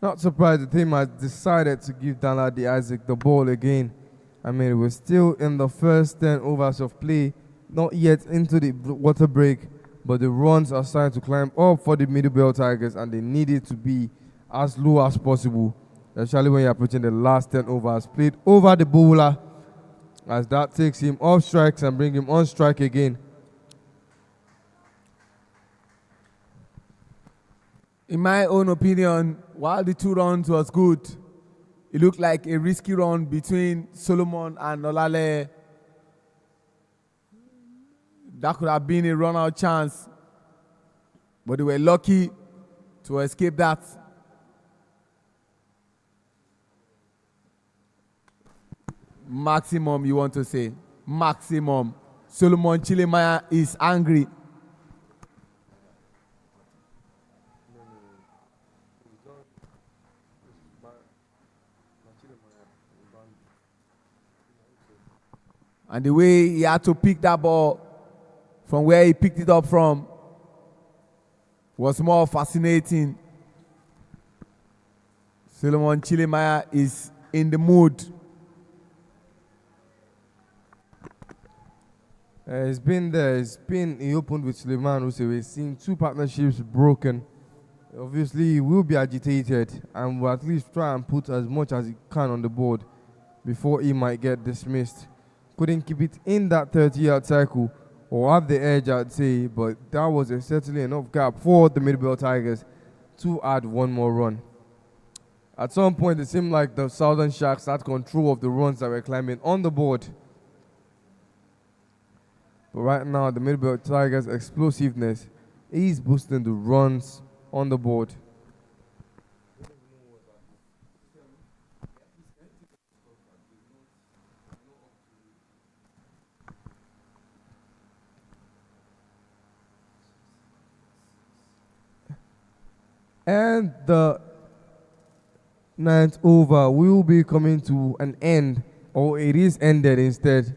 Not surprised the team has decided to give Danladi Isaac the ball again. I mean, we're still in the first 10 overs of play, not yet into the water break, but the runs are starting to climb up for the Mid-belt Tigers, and they need it to be as low as possible, especially when you're approaching the last 10 overs. Played over the bowler, as that takes him off strikes and bring him on strike again. In my own opinion, while the 2 runs was good, it looked like a risky run between Solomon and Olale. That could have been a run-out chance, but they were lucky to escape that. Maximum, you want to say? Maximum. Solomon Chilemaya is angry. And the way he had to pick that ball from where he picked it up from was more fascinating. Solomon Chilemaya is in the mood. It's been there. He opened with Suleiman Hussein. We've seen 2 partnerships broken. Obviously, he will be agitated and will at least try and put as much as he can on the board before he might get dismissed. Couldn't keep it in that 30-yard cycle. or at the edge, I'd say, but that was certainly enough gap for the Middlebelt Tigers to add one more run. At some point, it seemed like the Southern Sharks had control of the runs that were climbing on the board. But right now, the Middlebelt Tigers' explosiveness is boosting the runs on the board. And the ninth over will be coming to an end, or it is ended instead.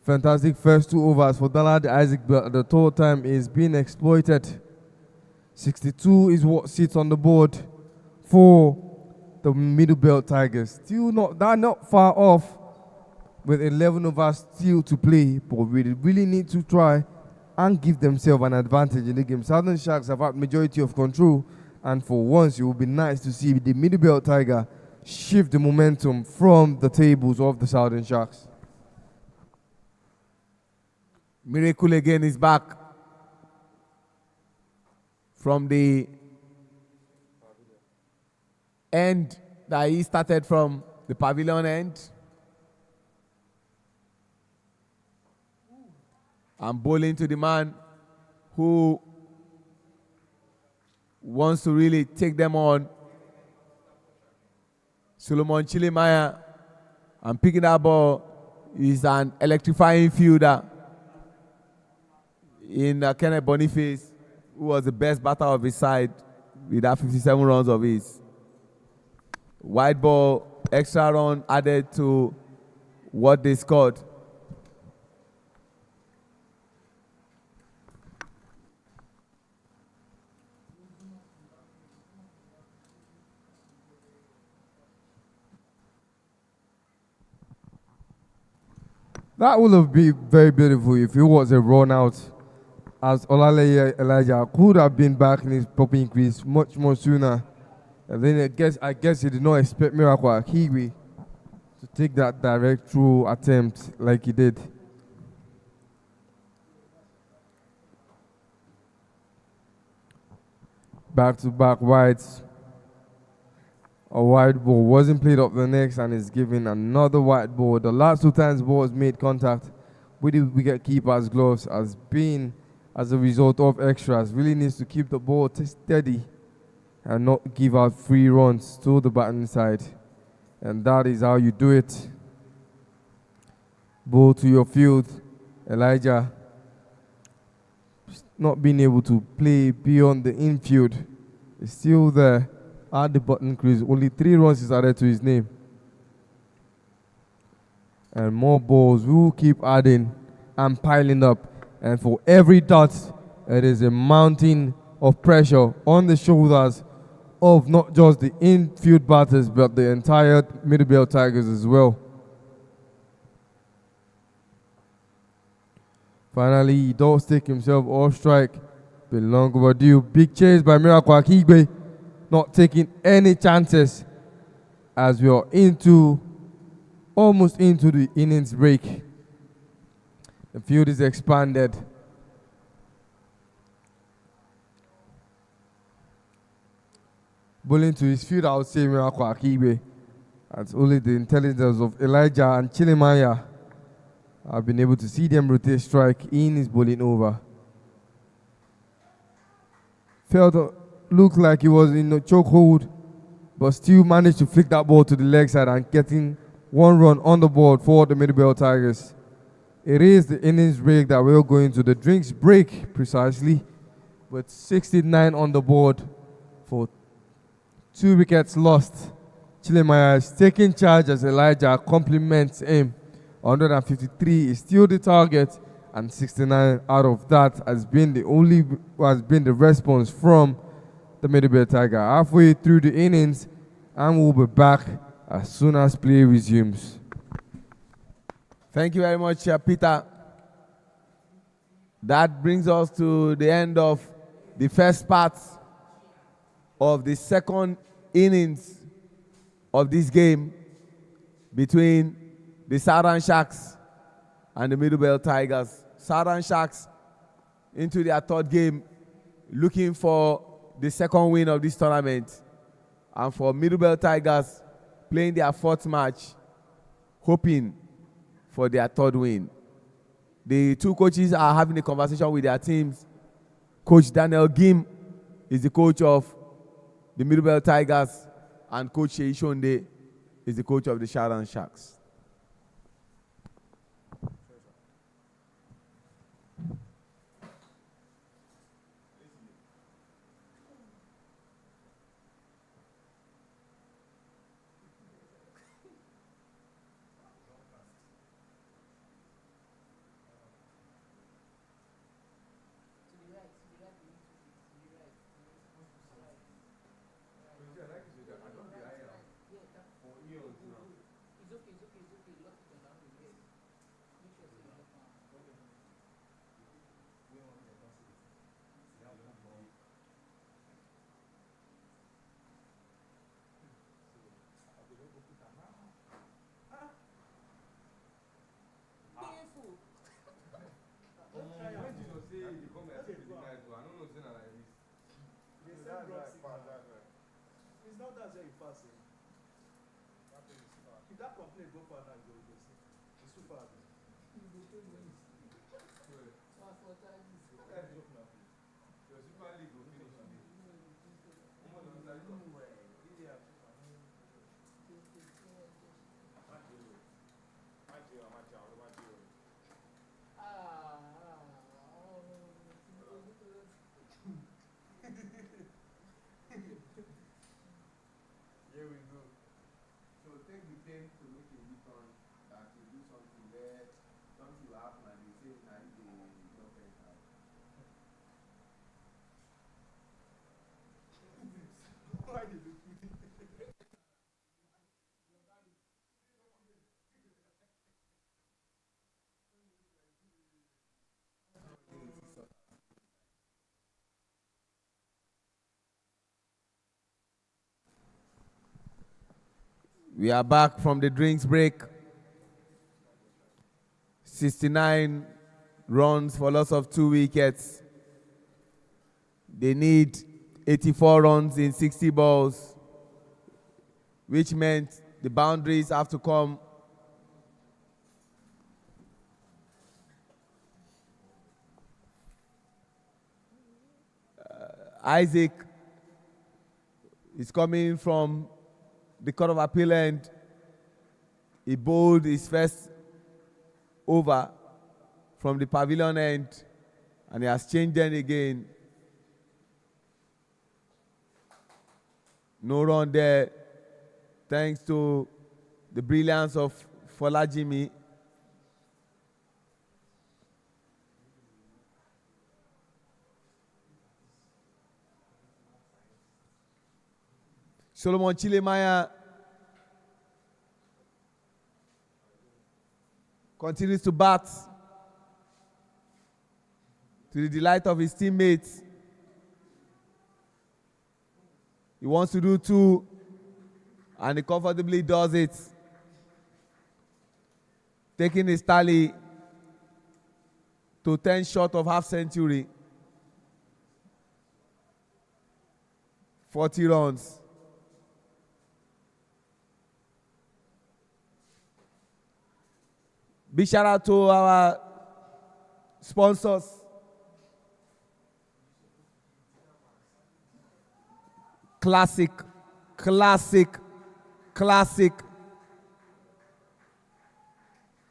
Fantastic first 2 overs for Dalad Isaac, but the total time is being exploited. 62 is what sits on the board for the Middlebelt Tigers. Still not far off with 11 overs still to play, but we really need to try and give themselves an advantage in the game. Southern Sharks have had majority of control, and for once, it will be nice to see the Middlebelt Tiger shift the momentum from the tables of the Southern Sharks. Miracle again is back from the end that he started from, the pavilion end. And bowling to the man who wants to really take them on. Solomon Chilimaya. And picking that ball is an electrifying fielder in Kenneth Boniface, who was the best batter of his side with that 57 runs of his. Wide ball, extra run added to what they scored. That would have been very beautiful if it was a run out, as Olaleye Elijah could have been back in his proper increase much more sooner. And then I guess he did not expect Miracle Akigwe to take that direct through attempt like he did. Back-to-back wides. A wide ball wasn't played up the next and is given another wide ball. The last 2 times balls made contact with the wicket keeper's gloves has been as a result of extras. Really needs to keep the ball steady and not give out free runs to the batting side. And that is how you do it. Ball to your field. Elijah not being able to play beyond the infield is still there at the button crease. Only 3 runs is added to his name. And more balls will keep adding and piling up. And for every dot, it is a mountain of pressure on the shoulders of not just the infield batters, but the entire Middlebelt Tigers as well. Finally, he does take himself off strike. Been long overdue. Big chase by Miracle Akigwe. Not taking any chances as we are almost into the innings break. The field is expanded. Bowling to his field, I would say Miracle Akigwe. That's only the intelligence of Elijah and Chilimaya. I've been able to see them rotate strike in his bowling over. Looked like he was in a chokehold, but still managed to flick that ball to the leg side and getting 1 run on the board for the Middlebelt Tigers. It is the innings break that we're going to. The drinks break precisely, with 69 on the board for 2 wickets lost. Chilimaya is taking charge as Elijah compliments him. 153 is still the target, and 69 out of that has been the response from the Middlebelt Tiger. Halfway through the innings, and we'll be back as soon as play resumes. Thank you very much, Peter. That brings us to the end of the first part of the second innings of this game between the Southern Sharks and the Middlebelt Tigers. Southern Sharks into their third game, looking for the second win of this tournament. And for Middlebelt Tigers, playing their fourth match, hoping for their third win. The two coaches are having a conversation with their teams. Coach Daniel Gim is the coach of the Middlebelt Tigers, and Coach Shei Shonde is the coach of the Southern Sharks. It's not that very fast. If that complaint go for now, you go see. It's too far. Here we go. So take the pain to make a return that you do something where something will happen and you say, nah, you don't get out. Why did you do it? We are back from the drinks break. 69 runs for loss of 2 wickets. They need 84 runs in 60 balls, which meant the boundaries have to come. Isaac is coming from the Court of Appeal end. He bowled his first over from the pavilion end, and he has changed them again. No run there, thanks to the brilliance of Folajimi. Solomon Chilemaya continues to bat to the delight of his teammates. He wants to do 2, and he comfortably does it, taking his tally to 10 short of half century. 40 runs. Big shout out to our sponsors. Classic, classic, classic.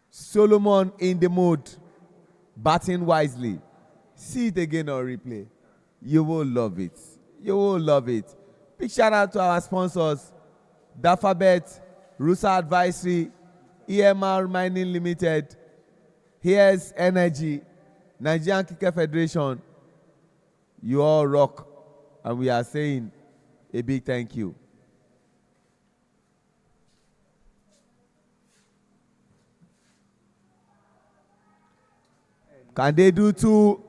Solomon in the mood, batting wisely. See it again on replay. You will love it. You will love it. Big shout out to our sponsors, Dafabet, Rusa Advisory, EMR Mining Limited, Here's Energy, Nigerian Cricket Federation. You all rock, and we are saying a big thank you. Can they do 2?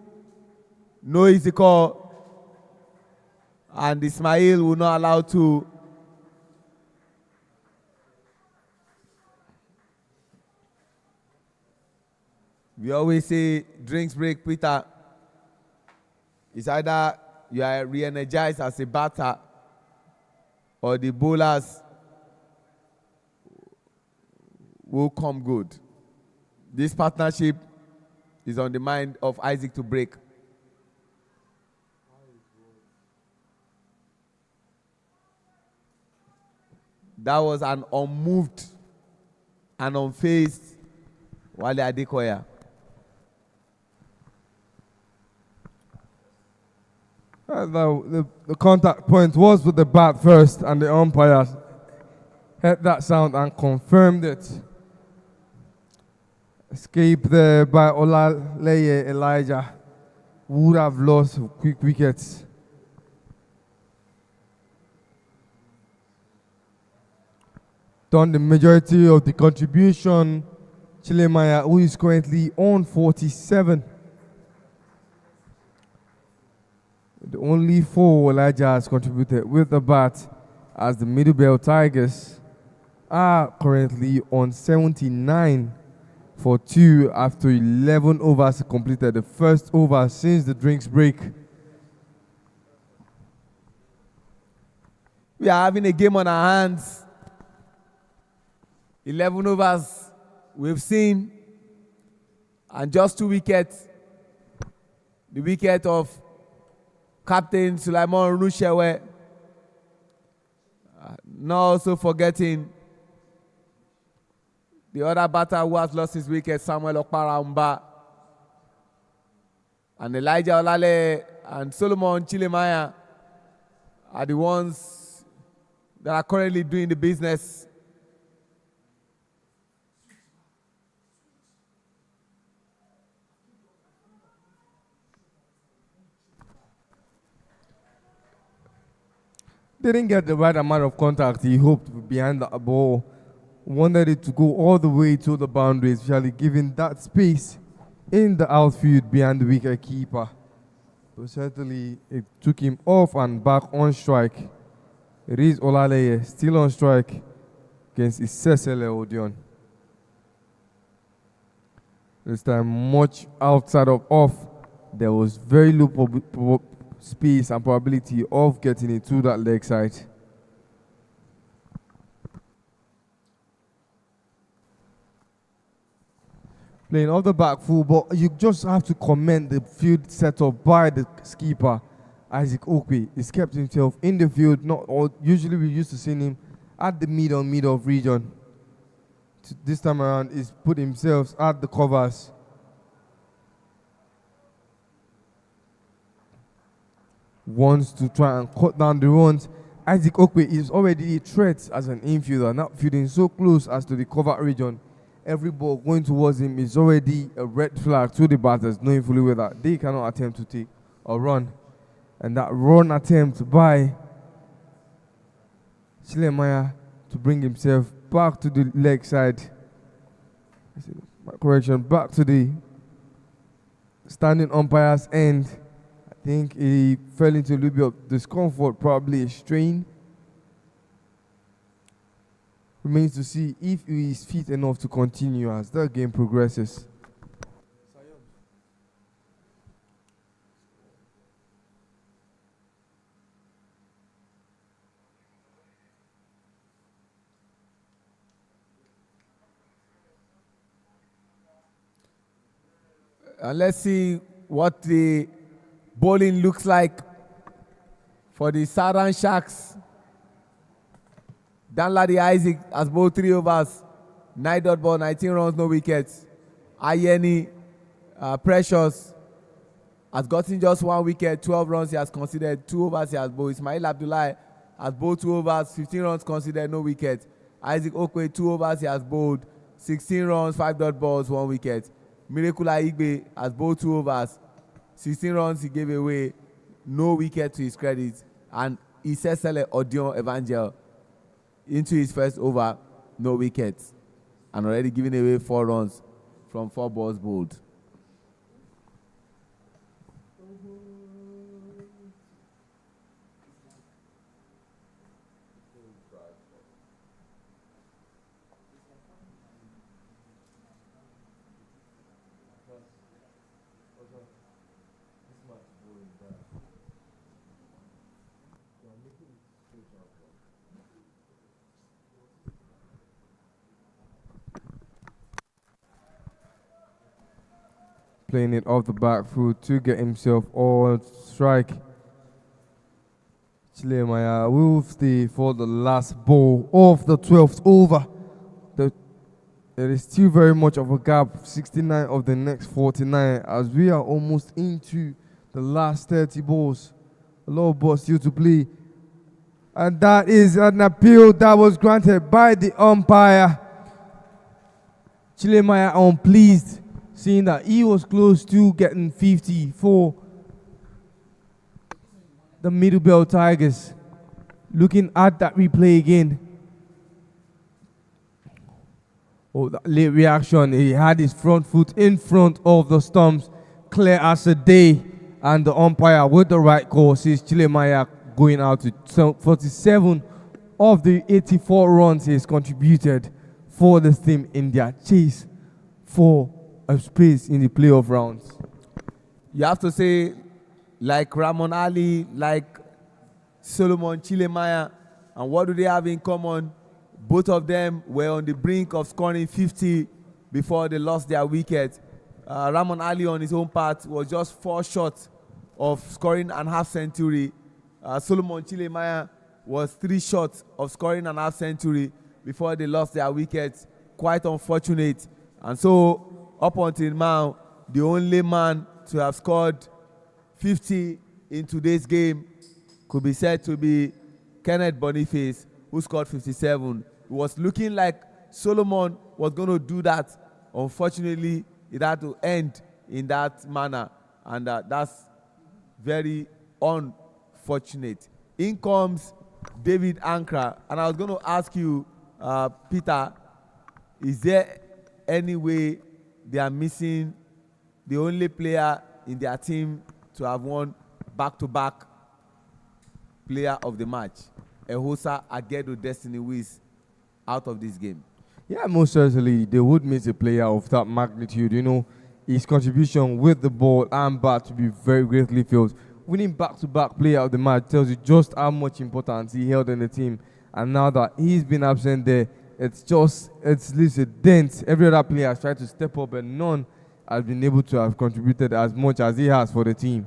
No easy call, and Ismail will not allow 2. We always say drinks break, Peter. It's either you are re-energized as a batter or the bowlers will come good. This partnership is on the mind of Isaac to break. That was an unmoved and unfazed Wale Adekoya. The contact point was with the bat first, and the umpires heard that sound and confirmed it. Escape there by Olaleye Elijah, would have lost quick wickets. Done the majority of the contribution. Chilemaya, who is currently on 47. The only 4 Elijah has contributed with the bat, as the Middlebelt Tigers are currently on 79 for 2 after 11 overs completed. The first over since the drinks break. We are having a game on our hands. 11 overs we've seen, and just 2 wickets. The wicket of Captain Sulaiman Rushewe. Not also forgetting the other batter who has lost his wicket, Samuel Okpara. And Elijah Olale and Solomon Chilemaya are the ones that are currently doing the business. Didn't get the right amount of contact he hoped behind the ball. Wanted it to go all the way to the boundary, especially given that space in the outfield behind the wicket keeper. But certainly it took him off and back on strike. It is Olaleye still on strike against Isesele Odion. This time much outside of off. There was very low space and probability of getting it to that leg side. Playing off the back full, but you just have to commend the field setup by the skipper, Isaac Okwe. He's kept himself in the field. Usually we used to see him at the mid-off region. This time around, he's put himself at the covers. Wants to try and cut down the runs. Isaac Okwe is already a threat as an infielder, not fielding so close as to the cover region. Every ball going towards him is already a red flag to the batters, knowing fully well that they cannot attempt to take a run. And that run attempt by Chilemaya to bring himself back to the leg side. Correction, back to the standing umpire's end. I think he fell into a little bit of discomfort, probably a strain. Remains to see if he is fit enough to continue as the game progresses. Let's see what the bowling looks like for the Southern Sharks. Danladi Isaac has bowled 3 overs, 9 dot ball, 19 runs, no wickets. Ayeni Precious has gotten just 1 wicket, 12 runs he has conceded, 2 overs he has bowled. Ismail Abdullahi has bowled 2 overs, 15 runs conceded, no wicket. Isaac Okwe, 2 overs he has bowled, 16 runs, 5 dot balls, 1 wicket. Miracle Igbe has bowled 2 overs, 16 runs he gave away, no wicket to his credit. And Isesele Odion Evangel into his first over, no wickets, and already giving away 4 runs from 4 balls bowled. playing it off the back foot to get himself on strike. Chilemaya with for the last ball of the 12th over. There is still very much of a gap, 69 of the next 49, as we are almost into the last 30 balls. A lot of balls still to play. And that is an appeal that was granted by the umpire. Chilemaya unpleased, seeing that he was close to getting 50 for the Middlebelt Tigers. Looking at that replay again. Oh, that late reaction. He had his front foot in front of the stumps, clear as a day. And the umpire with the right call sees Chilemaya going out to 47 of the 84 runs he's contributed for this team in their chase for a space in the playoff rounds. You have to say, like Ramon Ali, like Solomon Chilemaya, and what do they have in common? Both of them were on the brink of scoring 50 before they lost their wicket. Ramon Ali on his own part was just 4 short of scoring an half century. Solomon Chilemaya was 3 short of scoring an half century before they lost their wickets. Quite unfortunate. And so, up until now, the only man to have scored 50 in today's game could be said to be Kenneth Boniface, who scored 57. It was looking like Solomon was going to do that. Unfortunately, it had to end in that manner, and that's very unfortunate. In comes David Ankra, and I was going to ask you, Peter, is there any way they are missing the only player in their team to have won back-to-back player of the match? Ehosa Agedo Destiny, who is out of this game. Yeah, most certainly they would miss a player of that magnitude. You know, his contribution with the ball and bat to be very greatly felt. Winning back-to-back player of the match tells you just how much importance he held in the team. And now that he's been absent there, it's leaves a dent. Every other player has tried to step up, and none has been able to have contributed as much as he has for the team.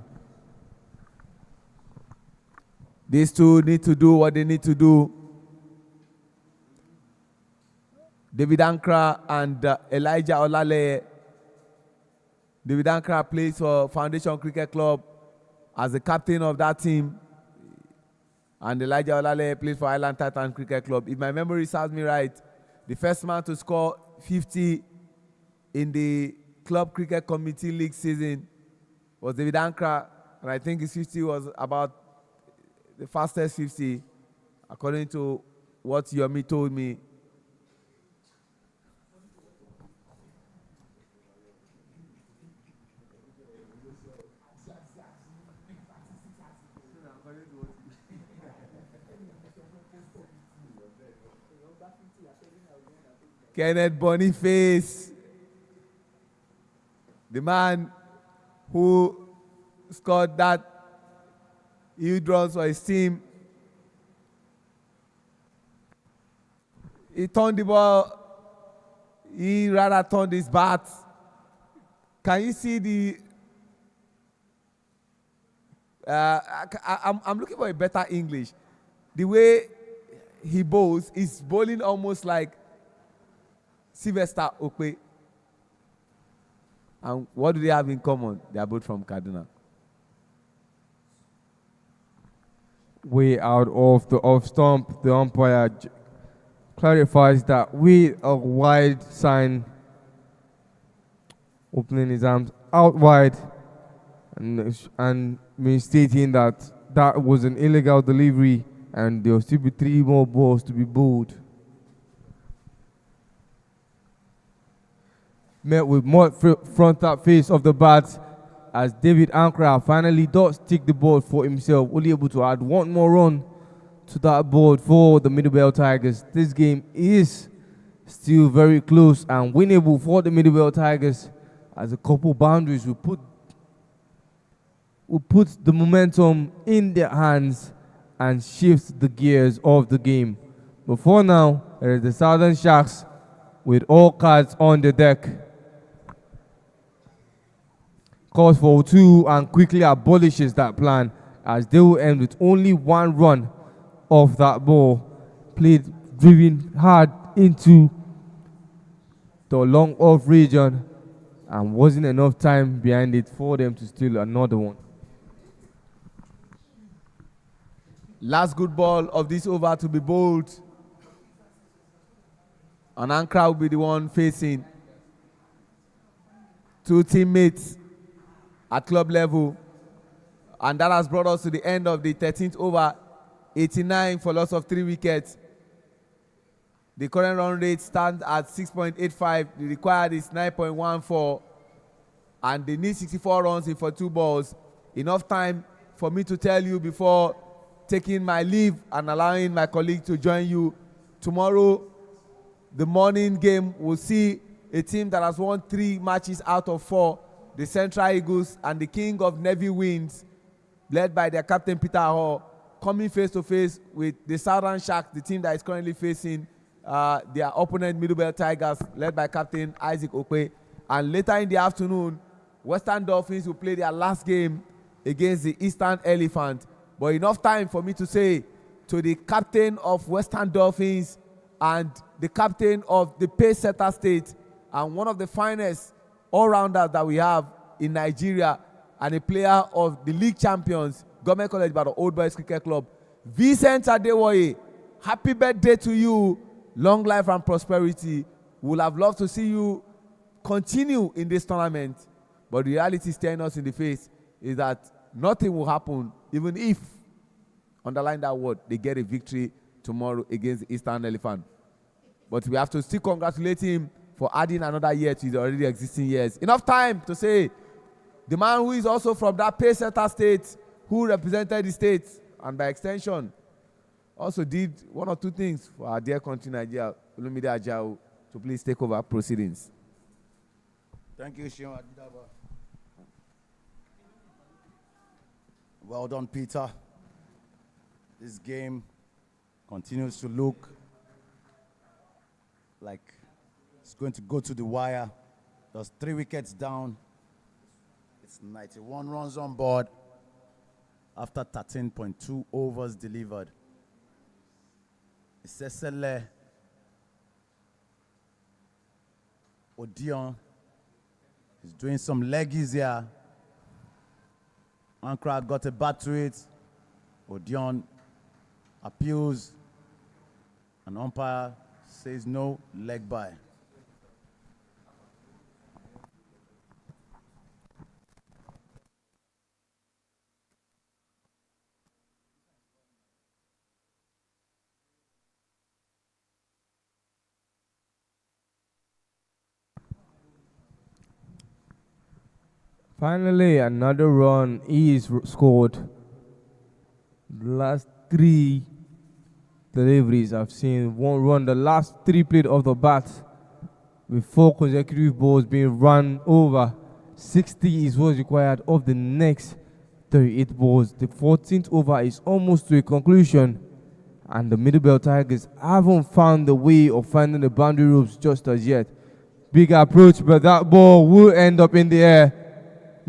These two need to do what they need to do. David Ankra and Elijah Olale. David Ankra plays for Foundation Cricket Club as the captain of that team. And Elijah Olale plays for Island Titan Cricket Club. If my memory serves me right, the first man to score 50 in the Club Cricket Committee League season was David Ankra. And I think his 50 was about the fastest 50, according to what Yomi told me. Kenneth Boniface, the man who scored that huge runs for his team. He turned the ball, he rather turned his bat. Can you see the... I'm looking for a better English. The way he bowls, he's bowling almost like Sylvester Okwe. And what do they have in common? They are both from Kaduna. Way out of the off stump, the umpire clarifies that with a wide sign, opening his arms out wide, and stating that that was an illegal delivery, and there will still be 3 more balls to be bowled. Met with more front up face of the bat, as David Ankra finally does take the ball for himself, only able to add 1 more run to that board for the Middlebelt Tigers. This game is still very close and winnable for the Middlebelt Tigers, as a couple boundaries will put the momentum in their hands and shift the gears of the game. But for now, there is the Southern Sharks with all cards on the deck. scores for 2 and quickly abolishes that plan as they will end with only 1 run off that ball. Played driven hard into the long off region and wasn't enough time behind it for them to steal another one. Last good ball of this over to be bowled. And Ankara will be the one facing 2 teammates at club level. And that has brought us to the end of the 13th over. 89 for loss of 3 wickets. The current run rate stands at 6.85. The required is 9.14. And they need 64 runs in for 2 balls. Enough time for me to tell you before taking my leave and allowing my colleague to join you. Tomorrow, the morning game will see a team that has won 3 matches out of 4. The Central Eagles and the King of Navy Winds, led by their captain Peter Hall, coming face to face with the Southern Sharks, the team that is currently facing their opponent Middlebelt Tigers, led by captain Isaac Okwe. And later in the afternoon, Western Dolphins will play their last game against the Eastern Elephant. But enough time for me to say to the captain of Western Dolphins and the captain of the pace setter state and one of the finest all-rounders that we have in Nigeria and a player of the league champions, Government College by the Old Boys Cricket Club, Vincent Adewoye, happy birthday to you. Long life and prosperity. We would have loved to see you continue in this tournament. But the reality staring us in the face is that nothing will happen even if, underline that word, they get a victory tomorrow against the Eastern Elephant. But we have to still congratulate him for adding another year to his already existing years. Enough time to say the man who is also from that pace setter state, who represented the state, and by extension, also did 1 or 2 things for our dear country, Nigeria, Olumide Ajao, to please take over proceedings. Thank you, Shion Adidaba. Well done, Peter. This game continues to look like it's going to go to the wire. There's 3 wickets down. It's 91 runs on board after 13.2 overs delivered. Isesele Odion is doing some leggies here. Ankara got a bat to it. Odion appeals. An umpire says no, leg by. Finally, another run is scored. The last 3 deliveries I've seen 1 run. The last 3 played off the bat with 4 consecutive balls being run over. 60 is what's required of the next 38 balls. The 14th over is almost to a conclusion, and the Middlebelt Tigers haven't found the way of finding the boundary ropes just as yet. Big approach, but that ball will end up in the air.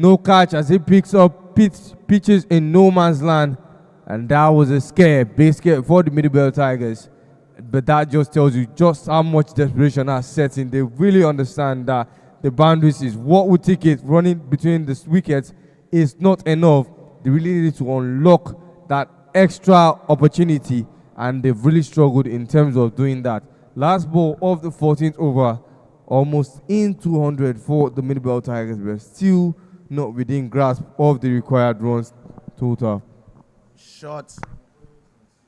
No catch as it picks up pitches in no man's land. And that was a scare, big scare for the Middlebelt Tigers. But that just tells you just how much desperation has set in. They really understand that the boundaries is what will take it. Running between the wickets is not enough. They really need to unlock that extra opportunity. And they've really struggled in terms of doing that. Last ball of the 14th over, almost in 200 for the Middlebelt Tigers, but still not within grasp of the required runs total. Shot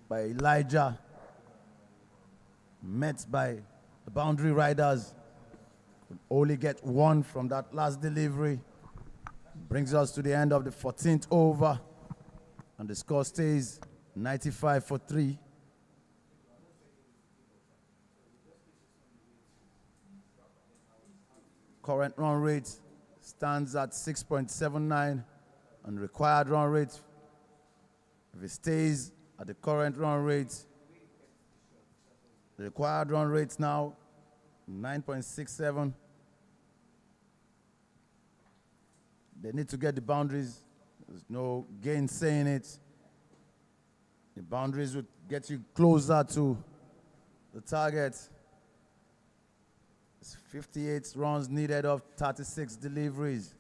by Elijah, met by the boundary riders. Could only get 1 from that last delivery. Brings us to the end of the 14th over, and the score stays 95 for 3. Current run rate stands at 6.79, and required run rate, if it stays at the current run rate, the required run rate now 9.67. They need to get the boundaries. There's no gainsaying it. The boundaries would get you closer to the target. It's 58 runs needed of 36 deliveries.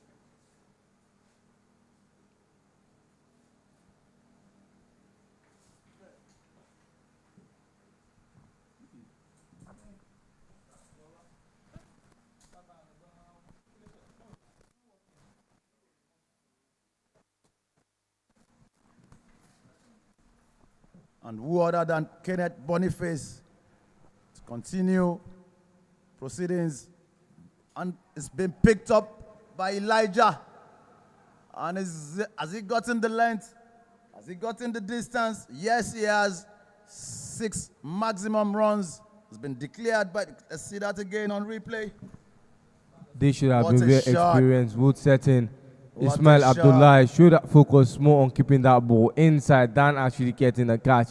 And who other than Kenneth Boniface to continue proceedings. And it's been picked up by Elijah. And has he gotten the length? Has he gotten the distance? Yes, he has. 6 maximum runs. It's been declared, but let's see that again on replay. They should have What been a very shot. experienced. Wood setting. What Ismail a Abdullahi should have focused more on keeping that ball inside than actually getting a catch.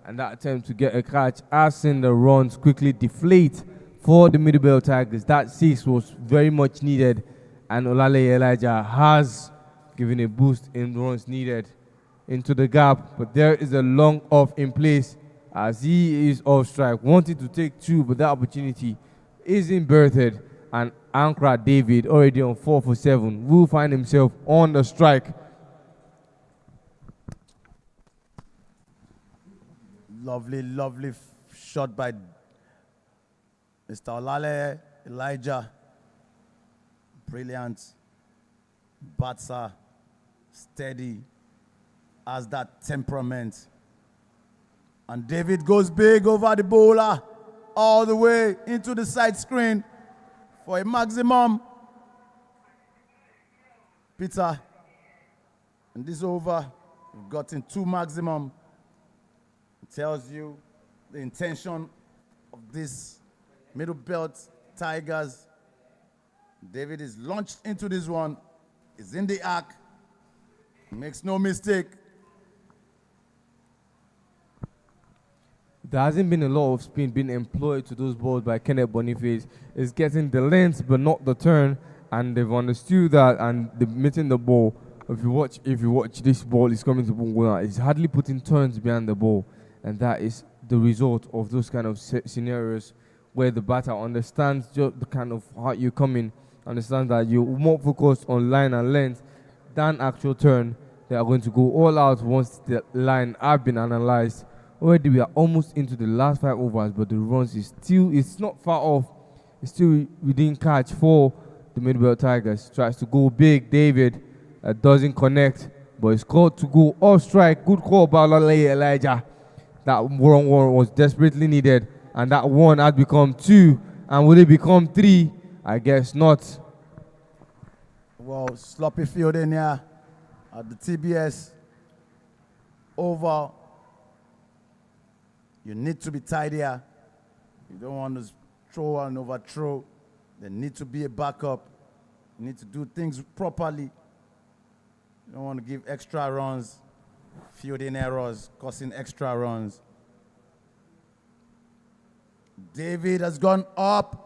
And that attempt to get a catch has seen the runs quickly deflate for the Middlebelt Tigers. That 6 was very much needed. And Olale Elijah has given a boost in runs needed into the gap. But there is a long off in place as he is off strike. Wanted to take 2, but that opportunity isn't birthed. And Ankra David, already on 4 for 7, will find himself on the strike. Lovely, lovely shot by Mr. Olale Elijah. Brilliant. Batsa, steady, has that temperament. And David goes big over the bowler, all the way into the side screen for a maximum. Peter, and this over, we've gotten 2 maximum. It tells you the intention of this middle belt Tigers. David is launched into this one. Is in the arc. Makes no mistake. There hasn't been a lot of spin being employed to those balls by Kenneth Boniface. It's getting the length but not the turn, and they've understood that, and they're meeting the ball. If you watch this ball, it's coming to ball. It's hardly putting turns behind the ball, and that is the result of those kind of scenarios where the batter understands just the kind of how you're coming, understands that you're more focused on line and length than actual turn. They are going to go all out once the line have been analyzed. Already we are almost into the last 5 overs, but the runs is still, it's not far off. It's still within catch for the Middlebelt Tigers. Tries to go big, David doesn't connect, but it's called to go off strike. Good call by Elijah. That one was desperately needed, and that one had become 2, and will it become 3? I guess not. Well, sloppy fielding here at the TBS. Over. You need to be tidier. You don't want to throw and overthrow. There needs to be a backup. You need to do things properly. You don't want to give extra runs, fielding errors, causing extra runs. David has gone up.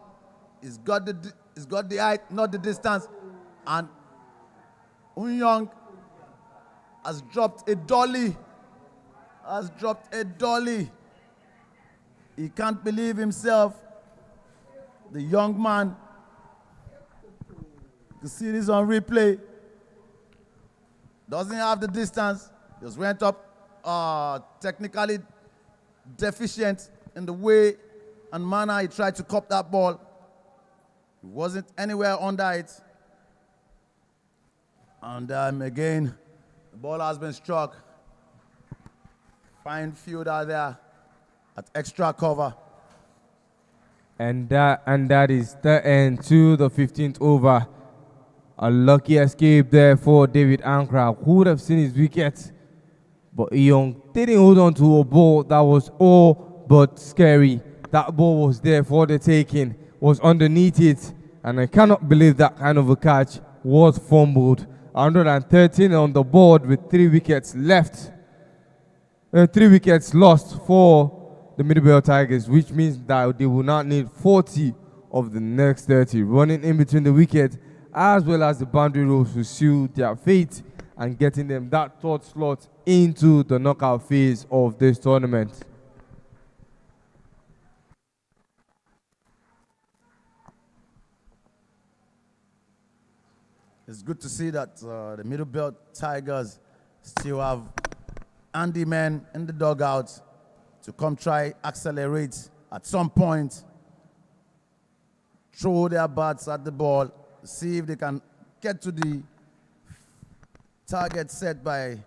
He's got the height, not the distance. And Unyong has dropped a dolly. He can't believe himself. The young man. You see this on replay. Doesn't have the distance. Just went up technically deficient in the way and manner he tried to cop that ball. He wasn't anywhere under it. And again, the ball has been struck. Fine fielder there at extra cover. And that is the end to the 15th over. A lucky escape there for David Ankra, who would have seen his wicket. But Young didn't hold on to a ball that was all but scary. That ball was there for the taking, was underneath it. And I cannot believe that kind of a catch was fumbled. 113 on the board with 3 wickets left. 3 wickets lost for the Middlebelt Tigers, which means that they will not need 40 of the next 30. Running in between the wicket as well as the boundary ropes will seal their fate and getting them that third slot into the knockout phase of this tournament. It's good to see that the Middle Belt Tigers still have Andy men in the dugout to come try accelerate at some point, throw their bats at the ball, see if they can get to the target set by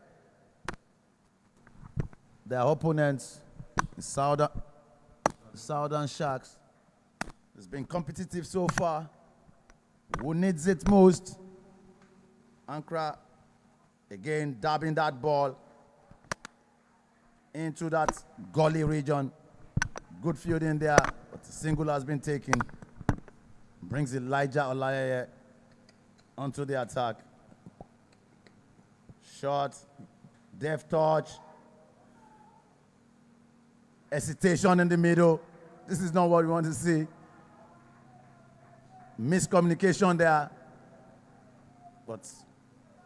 their opponents, the Southern Sharks. It's been competitive so far. Who needs it most? Ankara again dabbing that ball into that gully region. Good fielding there, but the single has been taken. Brings Elijah Olaye onto the attack. Shot, deft touch. Hesitation in the middle. This is not what we want to see. Miscommunication there. But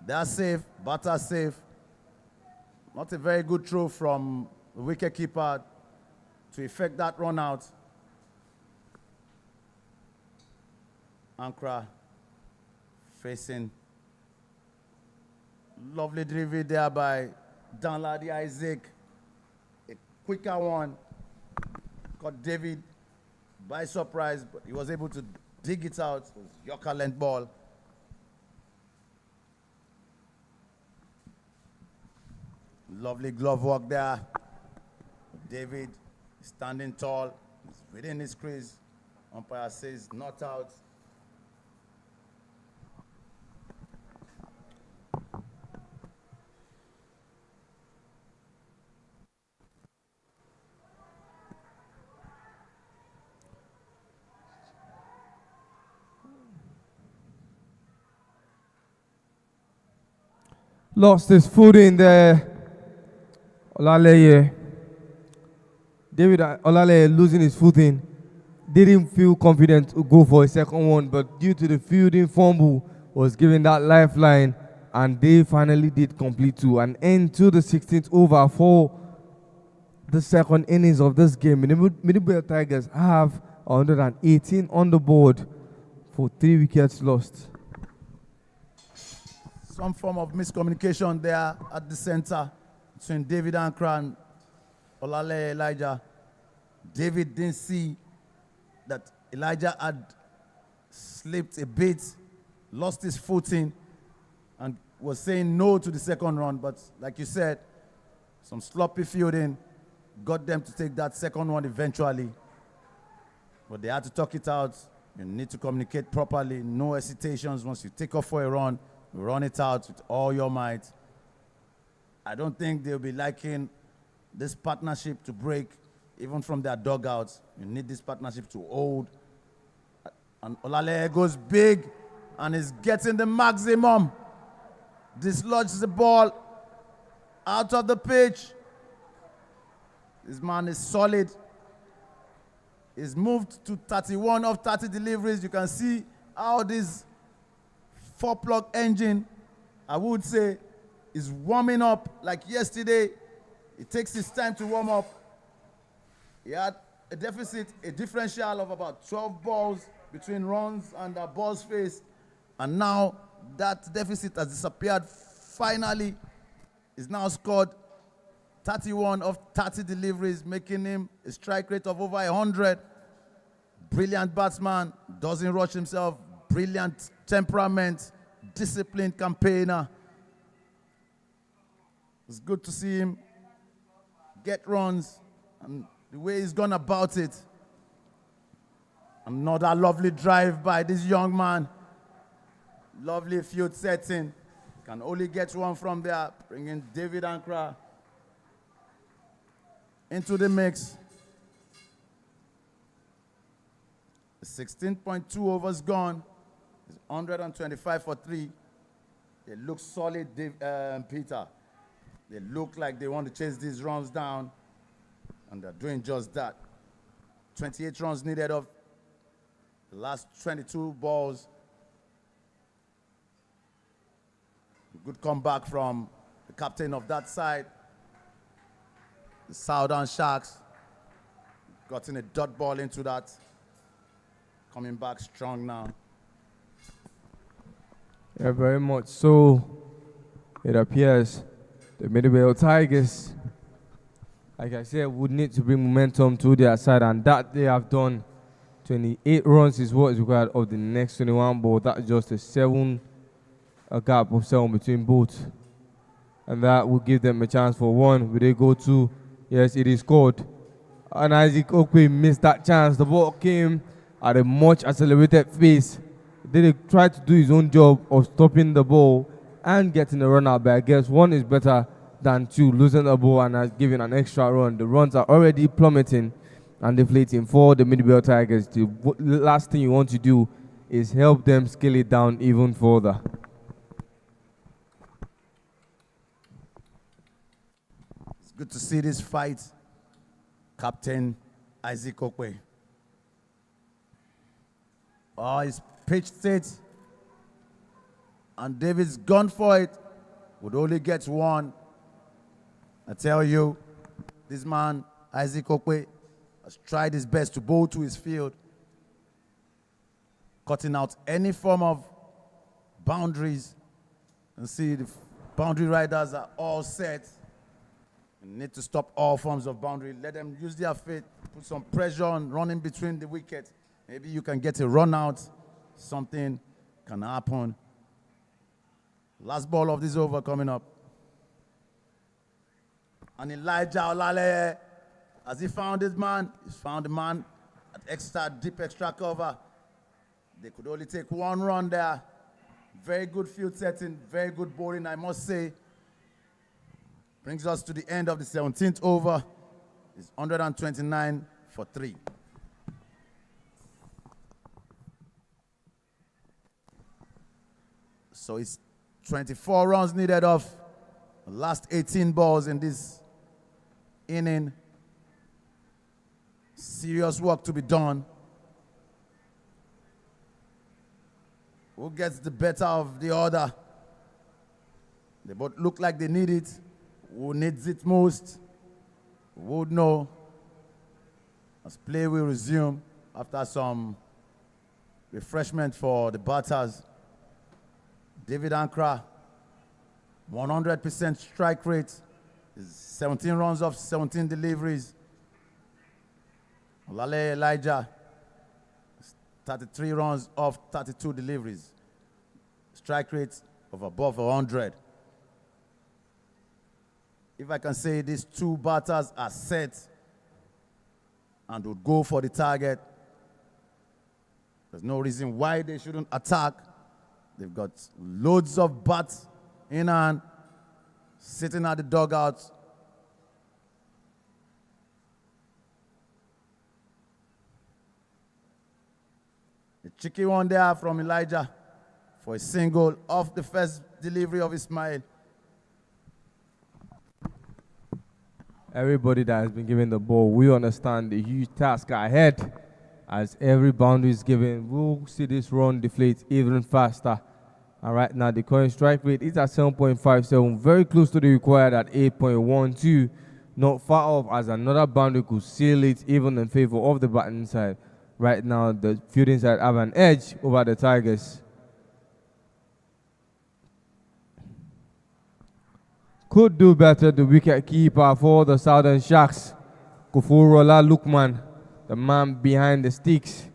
they are safe, batter safe. Not a very good throw from the wicketkeeper to effect that run out. Ankara facing. Lovely delivery there by Danladi Isaac. A quicker one. Caught David by surprise, but he was able to dig it out. It was Yorker length ball. Lovely glove work there. David standing tall. He's within his crease. Umpire says not out. Lost his footing there. Olaleye. David Olaleye losing his footing. Didn't feel confident to go for a second one, but due to the fielding fumble, was given that lifeline, and they finally did complete to an end to the 16th over for the second innings of this game. Middlebelt Tigers have 118 on the board for 3 wickets lost. Some form of miscommunication there at the center between David Ankara and Olale Elijah. David didn't see that Elijah had slipped a bit, lost his footing, and was saying no to the second run. But like you said, some sloppy fielding got them to take that second one eventually. But they had to talk it out. You need to communicate properly, no hesitations. Once you take off for a run, run it out with all your might. I don't think they'll be liking this partnership to break, even from their dugouts. You need this partnership to hold. And Olale goes big and is getting the maximum. Dislodges the ball out of the pitch. This man is solid. He's moved to 31 of 30 deliveries. You can see how this 4-plug engine, I would say, is warming up like yesterday. It takes his time to warm up. He had a deficit, a differential of about 12 balls between runs and balls faced. And now that deficit has disappeared. Finally, he's now scored 31 of 30 deliveries, making him a strike rate of over 100. Brilliant batsman, doesn't rush himself, brilliant temperament, disciplined campaigner. It's good to see him get runs and the way he's gone about it. Another lovely drive by this young man. Lovely field setting. Can only get one from there, bringing David Ankara into the mix. 16.2 overs gone. It's 125 for 3. They look solid, Peter. They look like they want to chase these runs down, and they're doing just that. 28 runs needed of the last 22 balls. Good comeback from the captain of that side. The Southern Sharks got in a dot ball into that. Coming back strong now. Yeah, very much so. It appears the Middlebelt Tigers, like I said, would need to bring momentum to their side, and that they have done. 28 runs is what is required of the next 21 ball. That's just a gap of 7 between both. And that will give them a chance for one. Will they go to? Yes, it is scored. And Isaac Okwe missed that chance. The ball came at a much accelerated pace. They tried to do his own job of stopping the ball and getting a run out, but I guess one is better than two, losing the ball and giving an extra run. The runs are already plummeting and deflating for the Middlebelt Tigers. The last thing you want to do is help them scale it down even further. It's good to see this fight. Captain Isaac Okwe. Oh, he's pitched it. And David's gone for it. Would only get one. I tell you, this man, Isaac Okwe, has tried his best to bowl to his field, cutting out any form of boundaries. And see, the boundary riders are all set. You need to stop all forms of boundary. Let them use their feet, put some pressure on, running between the wickets. Maybe you can get a run out. Something can happen. Last ball of this over coming up. And Elijah Olale, as he found his man, he's found the man at deep extra cover. They could only take one run there. Very good field setting, very good bowling, I must say. Brings us to the end of the 17th over. It's 129 for 3. So it's 24 runs needed off the last 18 balls in this inning. Serious work to be done. Who gets the better of the other? They both look like they need it. Who needs it most? Who would know? As play will resume after some refreshment for the batters. David Ankra, 100% strike rate, 17 runs off 17 deliveries. Olale Elijah, 33 runs off 32 deliveries. Strike rate of above 100. If I can say these two batters are set and would go for the target, there's no reason why they shouldn't attack. They've got loads of bats in hand, sitting at the dugout. A cheeky one there from Elijah for a single off the first delivery of Ismail. Everybody that has been given the ball, we understand the huge task ahead. As every boundary is given, we'll see this run deflate even faster. And right now, the current strike rate is at 7.57, very close to the required at 8.12. Not far off, as another boundary could seal it even in favor of the batting side. Right now, the fielding side have an edge over the Tigers. Could do better, the wicket keeper for the Southern Sharks, Kufurola Lukman, the man behind the sticks,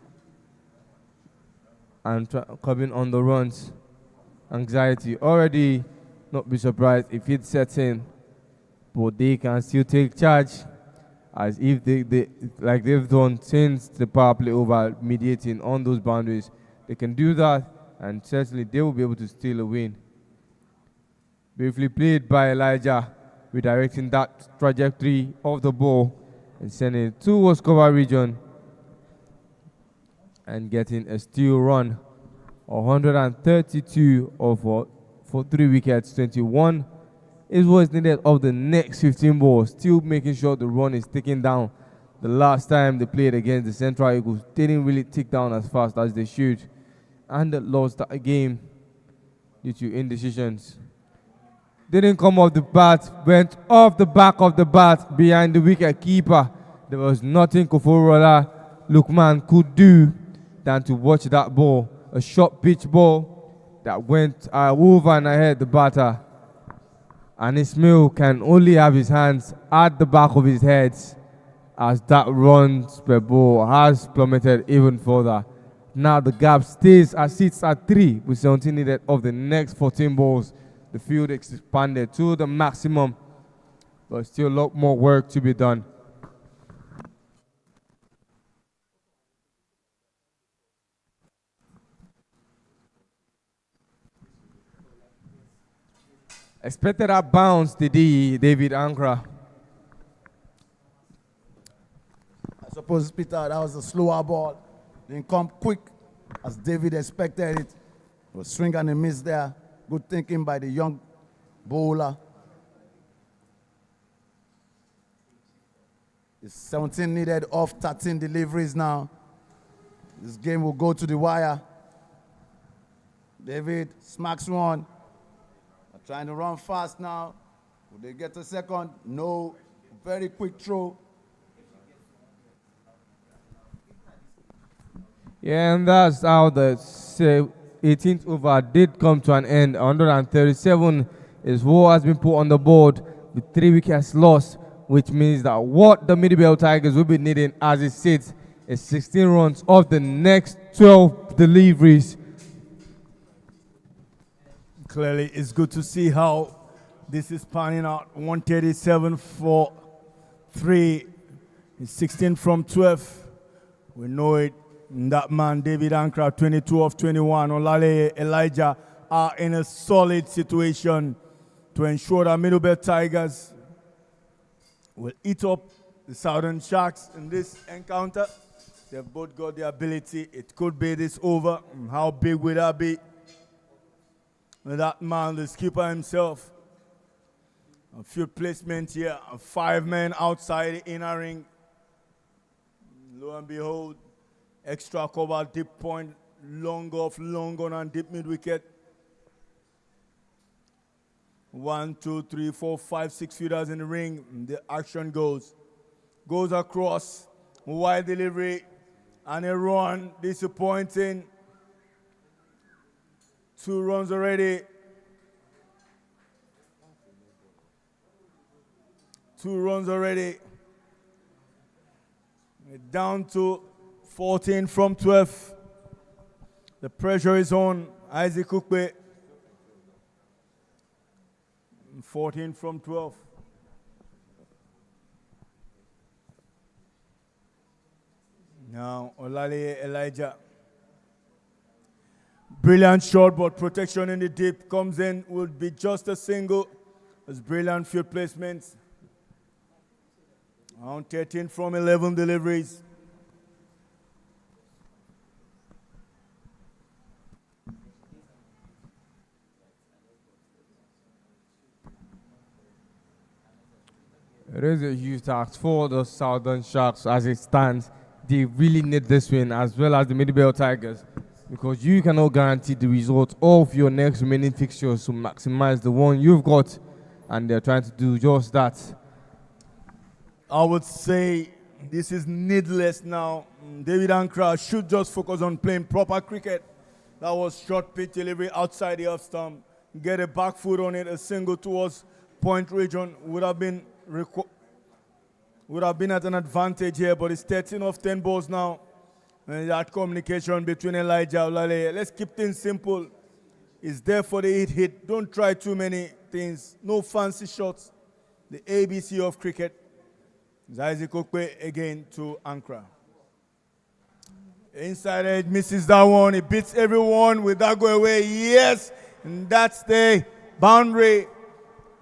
and coming on the runs. Anxiety already, not be surprised if it sets in, but they can still take charge, as if they like they've done since the power play over, mediating on those boundaries. They can do that, and certainly they will be able to steal a win. Beautifully played by Elijah, redirecting that trajectory of the ball and sending it towards cover region and getting a steal run. 132 for 3 wickets. 21 is what's needed of the next 15 balls. Still making sure the run is taken down. The last time they played against the Central Eagles, they didn't really tick down as fast as they should, and they lost that game due to indecisions. Didn't come off the bat, went off the back of the bat behind the wicket keeper. There was nothing Koforola Lukman could do than to watch that ball. A short pitch ball that went over and ahead the batter. And Ismail can only have his hands at the back of his head as that runs per ball has plummeted even further. Now the gap sits at 3 with 17 needed of the next 14 balls. The field expanded to the maximum, but still a lot more work to be done. Expected a bounce, David Ankra. I suppose, Peter, that was a slower ball. Didn't come quick as David expected it. It was swing and a miss there. Good thinking by the young bowler. It's 17 needed off 13 deliveries now. This game will go to the wire. David smacks one. Trying to run fast now. Will they get a second? No. Very quick throw. Yeah, and that's how the 18th over did come to an end. 137 is what has been put on the board with 3 wickets lost, which means that what the Middlebelt Tigers will be needing as it sits is 16 runs off the next 12 deliveries. Clearly, it's good to see how this is panning out. 137 for 3. It's 16 from 12. We know it. That man, David Ankra, 22 of 21. Olale, Elijah are in a solid situation to ensure that Middlebelt Tigers will eat up the Southern Sharks in this encounter. They've both got the ability. It could be this over. How big will that be? That man, the skipper himself. A field placement here. 5 men outside the inner ring. Lo and behold, extra cover, deep point, long off, long on, and deep mid wicket. 1, 2, 3, 4, 5, 6 fielders in the ring. The action goes. Goes across. Wide delivery. And a run. Disappointing. 2 runs already. 2 runs already. We're down to 14 from 12. The pressure is on Isaac Ukbe. 14 from 12. Now Olale Elijah. Brilliant shot, but protection in the deep comes in. Would be just a single. It's brilliant field placement. Around 13 from 11 deliveries. It is a huge task for the Southern Sharks as it stands. They really need this win as well as the Middlebelt Tigers, because you cannot guarantee the result of your next remaining fixtures to maximize the one you've got, and they're trying to do just that. I would say this is needless now. David Ankra should just focus on playing proper cricket. That was short pitch delivery outside the off stump. Get a back foot on it, a single towards point region would have been at an advantage here, but it's 13 of 10 balls now. And that communication between Elijah and Olale. Let's keep things simple. It's there for the hit. Don't try too many things. No fancy shots. The ABC of cricket. It's Isaac Okwe again to Ankra. Inside edge misses that one. He beats everyone with that go away. Yes, and that's the boundary.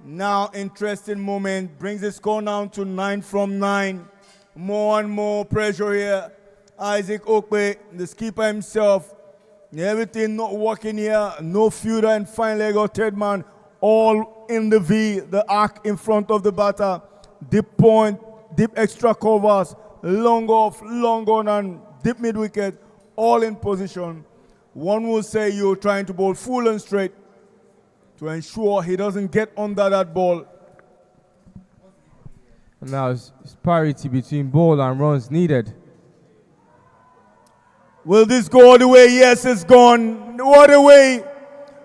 Now, interesting moment. Brings the score down to 9 from 9. More and more pressure here. Isaac Okwe, the skipper himself. Everything not working here. No fielder and fine leg or third man. All in the V. The arc in front of the batter. Deep point, deep extra covers. Long off, long on, and deep mid wicket. All in position. One will say you're trying to bowl full and straight. to ensure he doesn't get under that ball. And now it's parity between ball and runs needed. Will this go all the way? Yes, it's gone. What a way.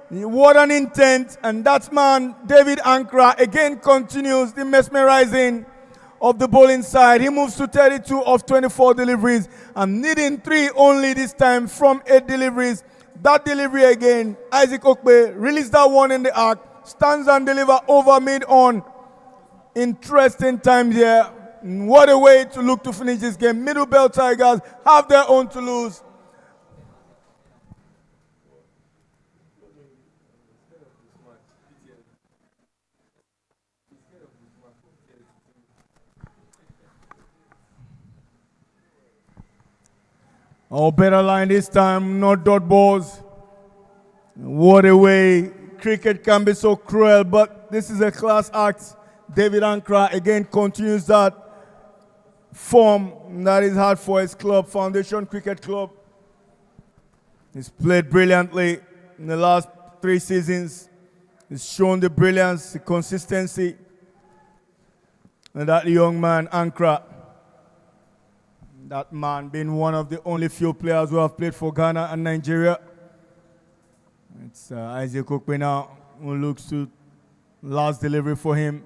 What an intent. And that man, David Ankra, again continues the mesmerizing of the bowling side. He moves to 32 of 24 deliveries and needing 3 only this time from 8 deliveries. That delivery again, Isaac Okpe released that one in the arc, stands and deliver over mid-on. Interesting times here. What a way to look to finish this game. Middle Belt Tigers have their own to lose. Oh, better line this time, not dot balls. What a way. Cricket can be so cruel, but this is a class act. David Ankra again continues that form that is hard for his club, Foundation Cricket Club. He's played brilliantly in the last 3 seasons. He's shown the brilliance, the consistency. And that young man, Ankra, that man being one of the only few players who have played for Ghana and Nigeria. It's Isaac Okpe now who looks to last delivery for him.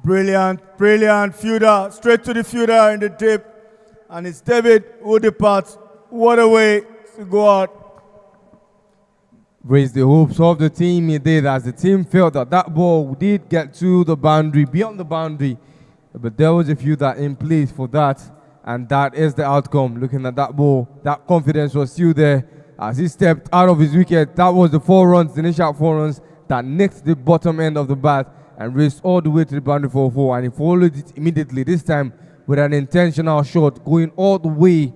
Brilliant, brilliant fielder, straight to the fielder in the dip. And it's David who departs. What a way to go out. Raised the hopes of the team. He did, as the team felt that that ball did get to the boundary, beyond the boundary. But there was a few that in place for that, and that is the outcome. Looking at that ball, that confidence was still there. As he stepped out of his wicket, that was the 4 runs, the initial 4 runs, that nicked the bottom end of the bat and raced all the way to the boundary for 4. And he followed it immediately, this time with an intentional shot, going all the way,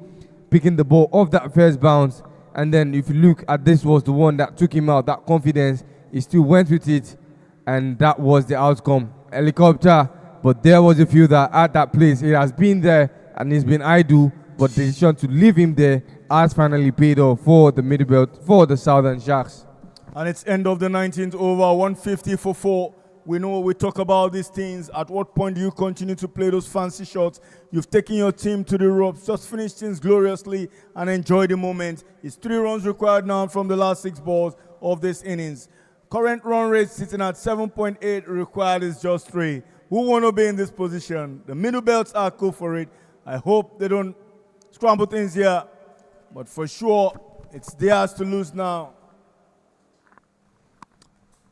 picking the ball off that first bounce. And then if you look at this, was the one that took him out, that confidence. He still went with it, and that was the outcome. Helicopter. But there was a few that at that place, it has been there and it's been idle, but the decision to leave him there has finally paid off for the middle belt, for the Southern Sharks. And it's end of the 19th over, 150 for 4. We know we talk about these things. At what point do you continue to play those fancy shots? You've taken your team to the ropes, just finish things gloriously and enjoy the moment. It's 3 runs required now from the last 6 balls of this innings. Current run rate sitting at 7.8, required is just 3. Who want to be in this position? The middle belts are cool for it. I hope they don't scramble things here. But for sure, it's theirs to lose now.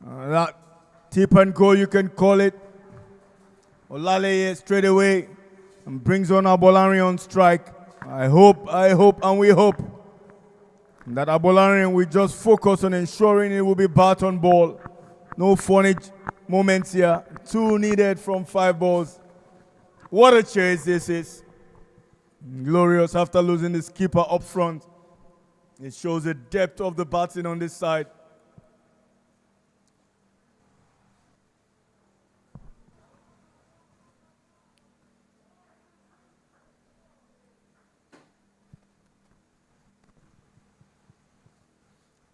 That tip and go, you can call it. Olaleye straight away and brings on Abolari on strike. I hope, and we hope that Abolari will just focus on ensuring it will be bat on ball. No funny moments here. 2 needed from 5 balls. What a chase this is. Glorious after losing the skipper up front. It shows the depth of the batting on this side.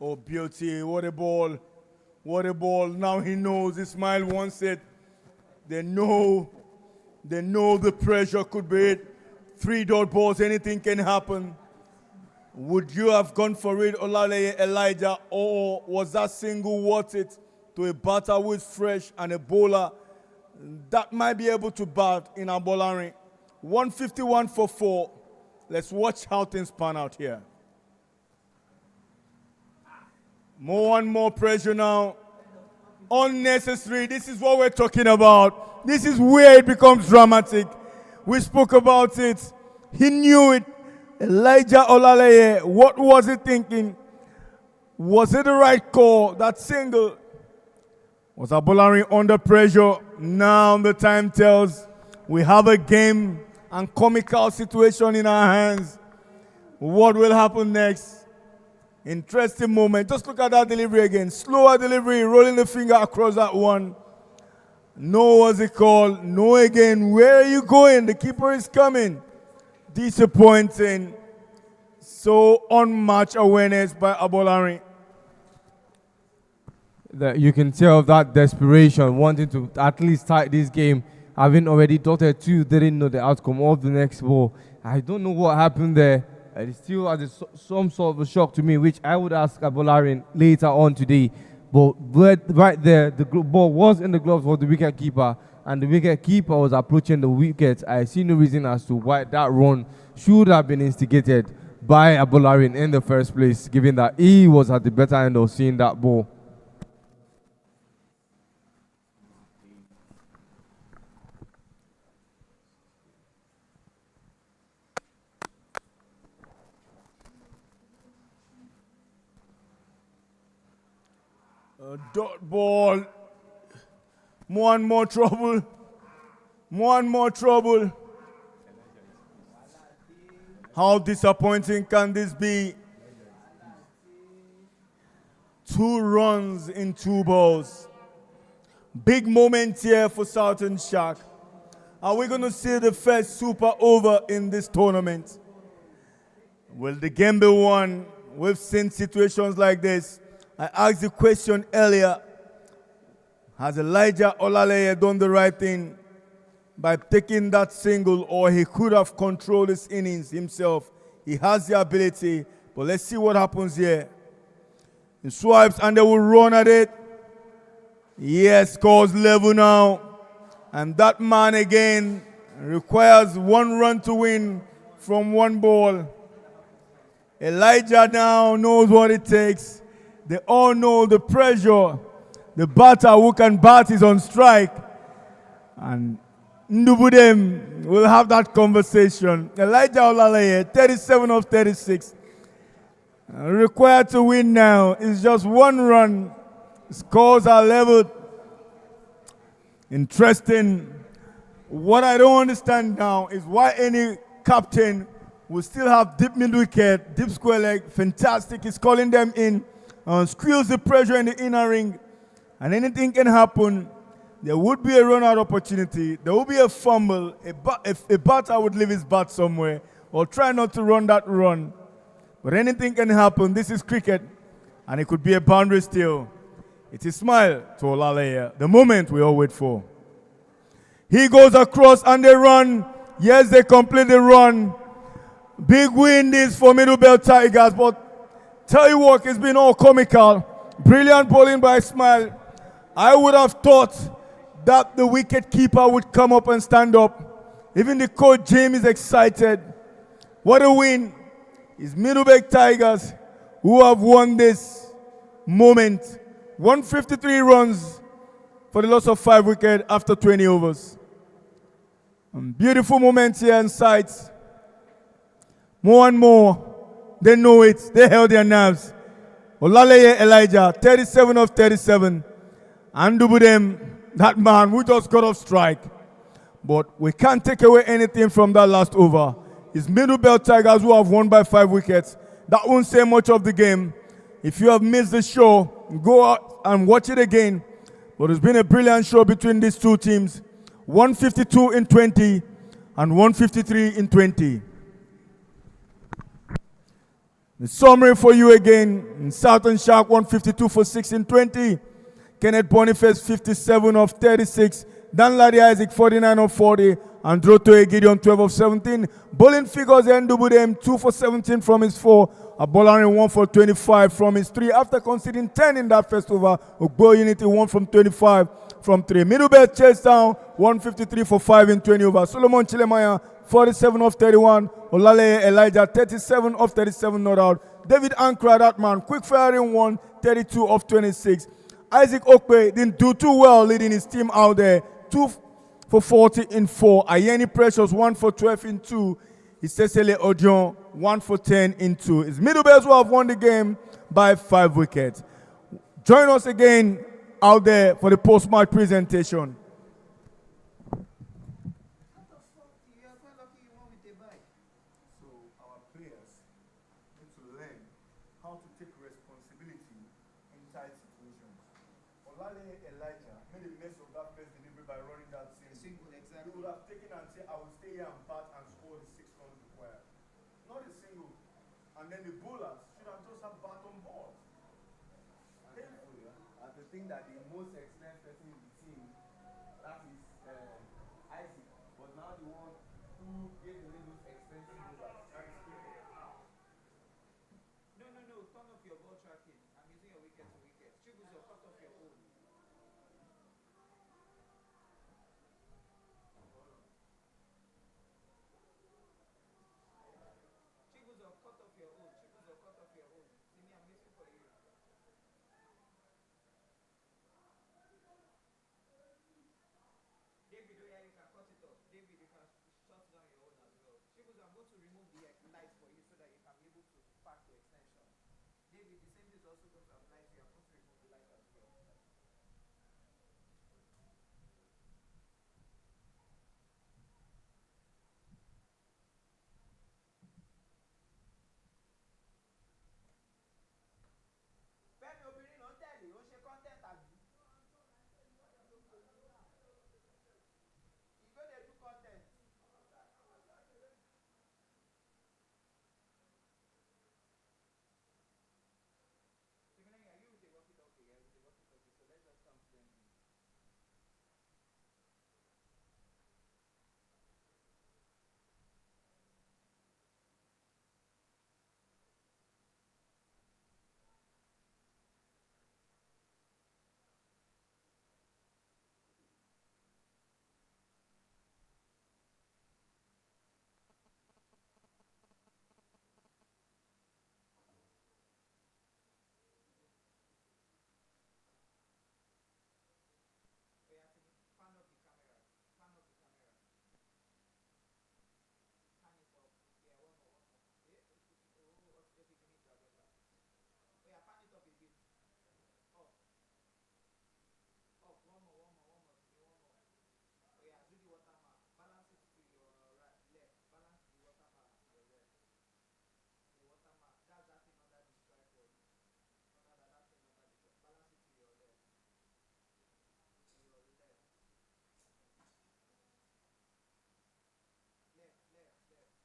Oh, beauty. What a ball. What a ball. Now he knows. Ismail wants it. They know the pressure could be it. 3 dot balls, anything can happen. Would you have gone for it, Olaleye Elijah, or was that single worth it to a batter who is fresh and a bowler that might be able to bat in Abolari? 151 for 4. Let's watch how things pan out here. More and more pressure now. Unnecessary. This is what we're talking about. This is where it becomes dramatic. We spoke about it. He knew it. Elijah Olaleye, what was he thinking? Was it the right call? That single. Was Abolari under pressure? Now the time tells. We have a game and comical situation in our hands. What will happen next? Interesting moment. Just look at that delivery again. Slower delivery, rolling the finger across that one. No, what's it called? No again. Where are you going? The keeper is coming. Disappointing. So unmatched awareness by Abolari. that you can tell that desperation, wanting to at least tie this game, having already dotted two, didn't know the outcome of the next ball. I don't know what happened there. It still has some sort of a shock to me, which I would ask Abolarin later on today. But right there, the ball was in the gloves of the wicket keeper, and the wicket keeper was approaching the wicket. I see no reason as to why that run should have been instigated by Abolarin in the first place, given that he was at the better end of seeing that ball. Dot ball. More and more trouble. More and more trouble. How disappointing can this be? 2 runs in 2 balls. Big moment here for Southern Shark. Are we going to see the first super over in this tournament? Will the game be won? We've seen situations like this. I asked the question earlier, has Elijah Olaleye done the right thing by taking that single, or he could have controlled his innings himself? He has the ability, but let's see what happens here. He swipes and they will run at it. Yes, scores level now. And that man again requires 1 run to win from 1 ball. Elijah now knows what it takes. They all know the pressure. The batter who can bat is on strike. And Ndubudem will have that conversation. Elijah Olaleye, 37 of 36. Required to win now is just 1 run. Scores are leveled. Interesting. What I don't understand now is why any captain will still have deep mid wicket, deep square leg. Fantastic. He's calling them in. Squeals the pressure in the inner ring, and anything can happen. There would be a run-out opportunity. There will be a fumble. A batter would leave his bat somewhere or try not to run that run. But anything can happen. This is cricket, and it could be a boundary steal. It is smile to Olaleye, the moment we all wait for. He goes across and they run. Yes, they complete the run. Big win this for Middle Belt Tigers, but tell you what, it's been all comical. Brilliant bowling by Ismail. I would have thought that the wicket keeper would come up and stand up. Even the coach James is excited. What a win. It's Middleburg Tigers who have won this moment. 153 runs for the loss of 5 wickets after 20 overs. Beautiful moments here in sight. More and more. They know it. They held their nerves. Olaleye Elijah, 37 of 37. Ndubudem, that man who just got off strike. But we can't take away anything from that last over. It's Middle Belt Tigers who have won by 5 wickets. That won't say much of the game. If you have missed the show, go out and watch it again. But it's been a brilliant show between these 2 teams. 152 in 20 and 153 in 20. The summary for you again. In Southern Shark, 152 for 6 in 20. Kenneth Boniface, 57 of 36. Dan Ladi Isaac, 49 of 40. And Droto Gideon, 12 of 17. Bowling figures, Ndubudem, 2 for 17 from his 4. Abolarin, 1 for 25 from his 3. After conceding 10 in that first over, Ogbo Unity, 1 from 25 from 3. Middlebelt chase down, 153 for 5 in 20 over. Solomon Chilemaya, 47 of 31. Olaleye Elijah, 37 of 37 not out. David Ankra, that man, quick firing 1, 32 of 26. Isaac Okwe didn't do too well leading his team out there. 2 for 40 in 4. Ayeni Precious, 1 for 12 in 2. Isesele Odion, 1 for 10 in 2. It's Middlebelt who have won the game by 5 wickets. Join us again out there for the post-match presentation. think that the most experienced person in the team, that is Isaac, was now the one who gave away those expensive overs. That is cricket. No, no, no. Turn off your ball tracking. I'm using your wicket to wicket. Chibuzo, cut off your own. Chibuzo, cut off your own. Chibuzo, cut off your own. Simi, I'm waiting for you. David, oh yeah, you can cut it off. David, you can shut down your own as well. Chibuzo, I'm going to remove the light for you so that you can be able to pack the extension. David, the same thing is also going to apply to you. I'm going to remove the light as well. Fẹ́mi obìnrin ló ń tẹ̀lé, ó ń ṣe content àbí? You go dey do content. Siminengi, are you with a walkie-talkie? Yeah, with a walkie-talkie. So let's just count them in. Oh yeah, Simi, pan off the camera. Pan off the camera. Pan it up. Yeah, one more, one more. Oh, okay, finish that better. Oh yeah, pan it up a bit. Up, up. One more, one more, one more. Simi, one more. Oh yeah, do the watermark. Balance it to your right, left. Balance the watermark to your left. The watermark. That's that thing under the tripod. Under that thing under the tripod. Balance it to your left. To your left. Left, left, left.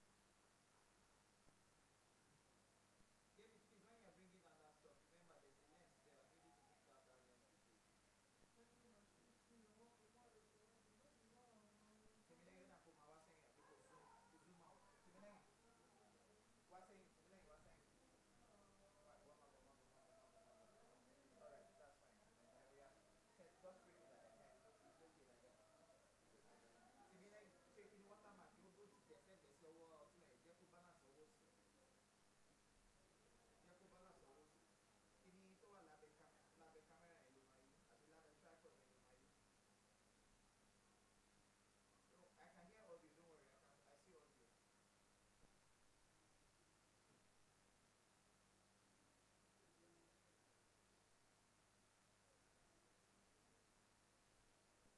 David, please, when you're bringing down that stuff, remember there's a lens there. I'm able to bring down that lens with you. Siminengi, na put my wá sẹ́yìn àbí kò zoom out. Siminengi, wá sẹ́yìn, Siminengi, wá sẹ́yìn. Alright, that's fine. Yeah. Just bring it like that. It's okay like that. Siminengi, ṣé kí ni watermark yóò tó ti tẹ̀ sẹ́gbẹ̀ẹ́ sí ọwọ́ ọtún ẹ̀ jẹ́ kó balance ọwọ́ sí. Jẹ́ kó balance ọwọ́ sí. Kí ni tó wà lábẹ́ kámẹ́rà yẹn ló máa yí àbí lábẹ́ tripod yẹn ló máa yí. No, I can hear audio, don't worry. I see audio.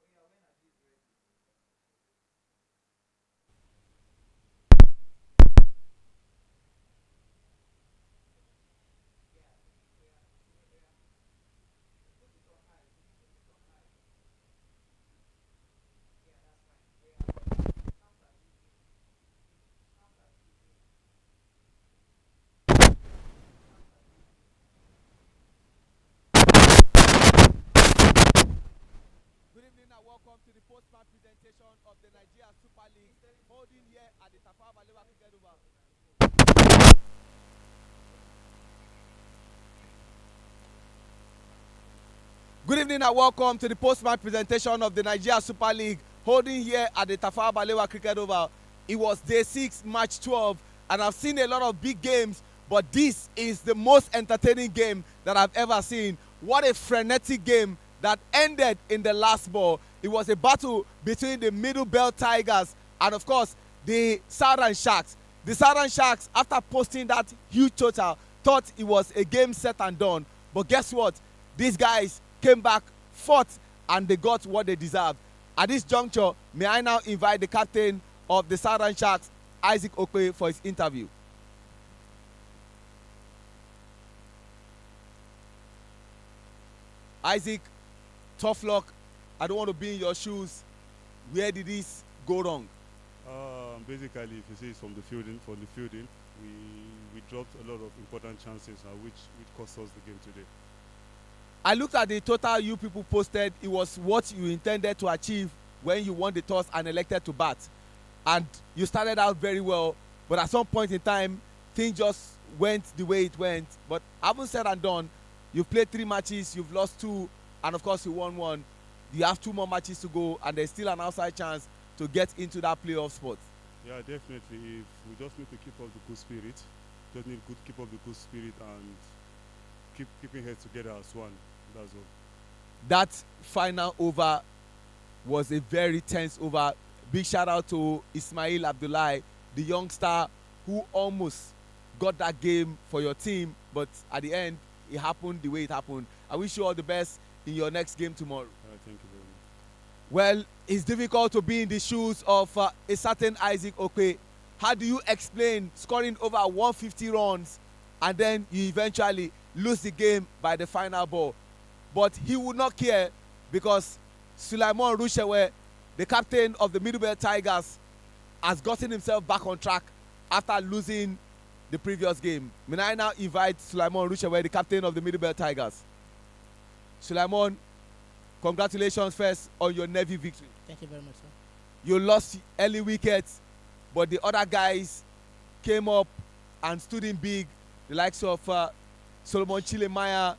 Oh yeah, when Aji is ready. Yeah, yeah, yeah. Put it on high, Simi, put it on high. Yeah, that's fine. Oh yeah, count Aji in. Count Aji in. Count Aji in. Good evening and welcome to the post-match presentation of the Nigeria Super League holding here at the Tafawa Balewa Cricket Oval. Good evening and welcome to the post-match presentation of the Nigeria Super League holding here at the Tafawa Balewa Cricket Oval. It was day 6, match 12, and I've seen a lot of big games, but this is the most entertaining game that I've ever seen. What a frenetic game that ended in the last ball. It was a battle between the Middle Belt Tigers and, of course, the Southern Sharks. The Southern Sharks, after posting that huge total, thought it was a game set and done. But guess what? These guys came back, fought, and they got what they deserved. At this juncture, may I now invite the captain of the Southern Sharks, Isaac Okwe, for his interview. Isaac, tough luck. I don't want to be in your shoes. Where did this go wrong? Basically, if you see it's from the fielding, we dropped a lot of important chances, which cost us the game today. I looked at the total you people posted. It was what you intended to achieve when you won the toss and elected to bat. And you started out very well, but at some point in time, things just went the way it went. But having said and done, you've played 3 matches, you've lost 2, and of course you won 1. You have 2 more matches to go, and there's still an outside chance to get into that playoff spot. Yeah, definitely. If we just need to keep up the good spirit, just need to keep up the good spirit and keeping heads together as one. That's all. That final over was a very tense over. Big shout out to Ismail Abdullahi, the youngster who almost got that game for your team, but at the end, it happened the way it happened. I wish you all the best in your next game tomorrow. Thank you very much. Well, it's difficult to be in the shoes of a certain Isaac Okwe. How do you explain scoring over 150 runs and then you eventually lose the game by the final ball? But he would not care because Sulaiman Rushewe, the captain of the Middlebelt Tigers, has gotten himself back on track after losing the previous game. May I now invite Sulaiman Rushewe, the captain of the Middlebelt Tigers. Sulaiman, congratulations first on your Navy victory. Thank you very much, sir. You lost early wickets, but the other guys came up and stood in big. The likes of Solomon Chilemaya,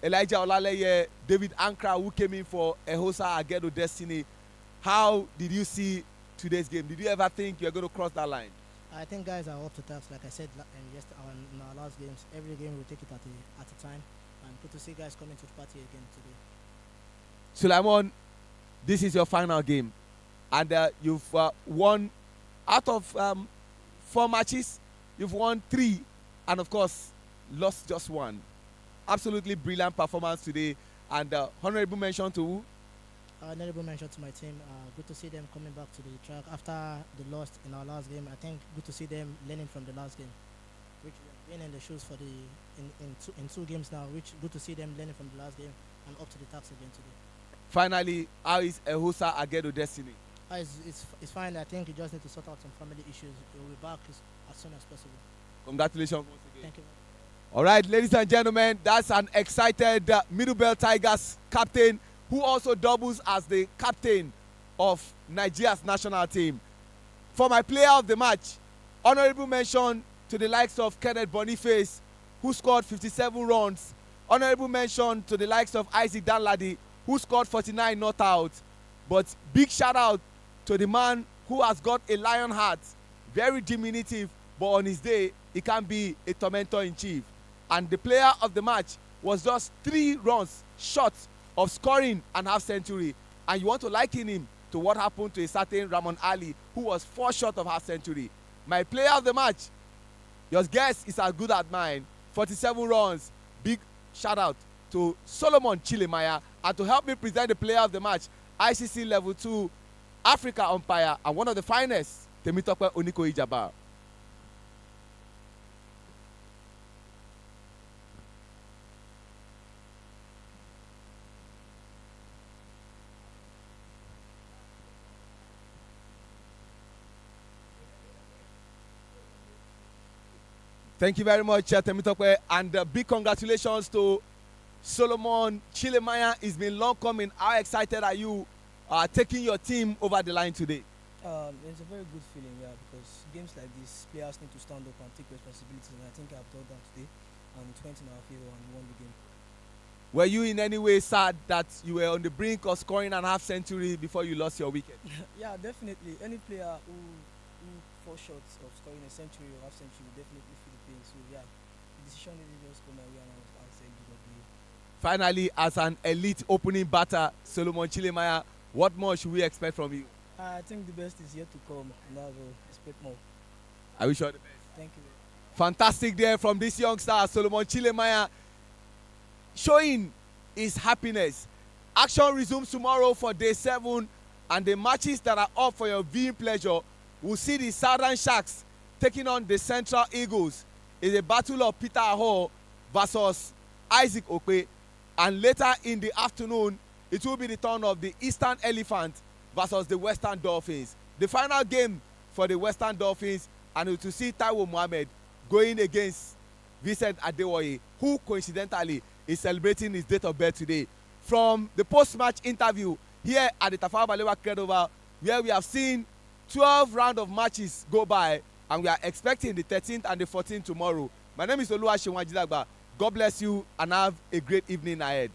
Elijah Olaleye, David Ankra, who came in for Ehosa Agedo Destiny. How did you see today's game? Did you ever think you're going to cross that line? I think guys are up to task. Like I said in our last games, every game we take it at a time. And good to see guys coming to the party again today. Sulaiman, this is your final game. And you've won out of 4 matches. You've won 3 and, of course, lost just 1. Absolutely brilliant performance today. And honorable mention to who? Honorable mention to my team. Good to see them coming back to the track after the loss in our last game. I think good to see them learning from the last game, which we have been in the shoes for in 2 games now. Which good to see them learning from the last game and up to the task again today. Finally, how is Ehosa Agedo Destiny? It's fine. I think you just need to sort out some family issues. We'll be back as soon as possible. Congratulations once again. Thank you. All right, ladies and gentlemen, that's an excited Middlebelt Tigers captain who also doubles as the captain of Nigeria's national team. For my player of the match, honorable mention to the likes of Kenneth Boniface, who scored 57 runs. Honorable mention to the likes of Isaac Danladi, who scored 49 not out. But big shout out to the man who has got a lion heart, very diminutive, but on his day, he can be a tormentor in chief. And the player of the match was just 3 runs short of scoring an half century. And you want to liken him to what happened to a certain Ramon Ali, who was 4 short of half century. My player of the match, your guess is as good as mine. 47 runs. Big shout out to Solomon Chilemaya. And to help me present the player of the match, ICC Level 2 Africa umpire and one of the finest, Temitope Oniko Ijaba. Thank you very much, Temitope, and big congratulations to Solomon Chilemaya. It's been long coming. How excited are you taking your team over the line today? It's a very good feeling, yeah, because games like this, players need to stand up and take responsibilities, and I think I've done that today, and it went in our favor and won the game. Were you in any way sad that you were on the brink of scoring an half century before you lost your wicket? Yeah, definitely. Any player who falls short of scoring a century or half century will definitely feel the pain. So yeah, the decision didn't just go my way, and I said GW. Finally, as an elite opening batter, Solomon Chilemaya, what more should we expect from you? I think the best is yet to come, and I will expect more. I wish you all the best. Thank you. Fantastic there from this youngster, Solomon Chilemaya, showing his happiness. Action resumes tomorrow for day 7, and the matches that are up for your viewing pleasure will see the Southern Sharks taking on the Central Eagles. It's a battle of Peter Aho versus Isaac Okwe, and later in the afternoon, it will be the turn of the Eastern Elephant versus the Western Dolphins. The final game for the Western Dolphins, and to see Taiwo Mohammed going against Vincent Adewoye, who coincidentally is celebrating his date of birth today. From the post-match interview here at the Tafawa Balewa Cricket Oval, where we have seen 12 rounds of matches go by, and we are expecting the 13th and the 14th tomorrow. My name is Oluwaseun Ajilagba. God bless you and have a great evening ahead.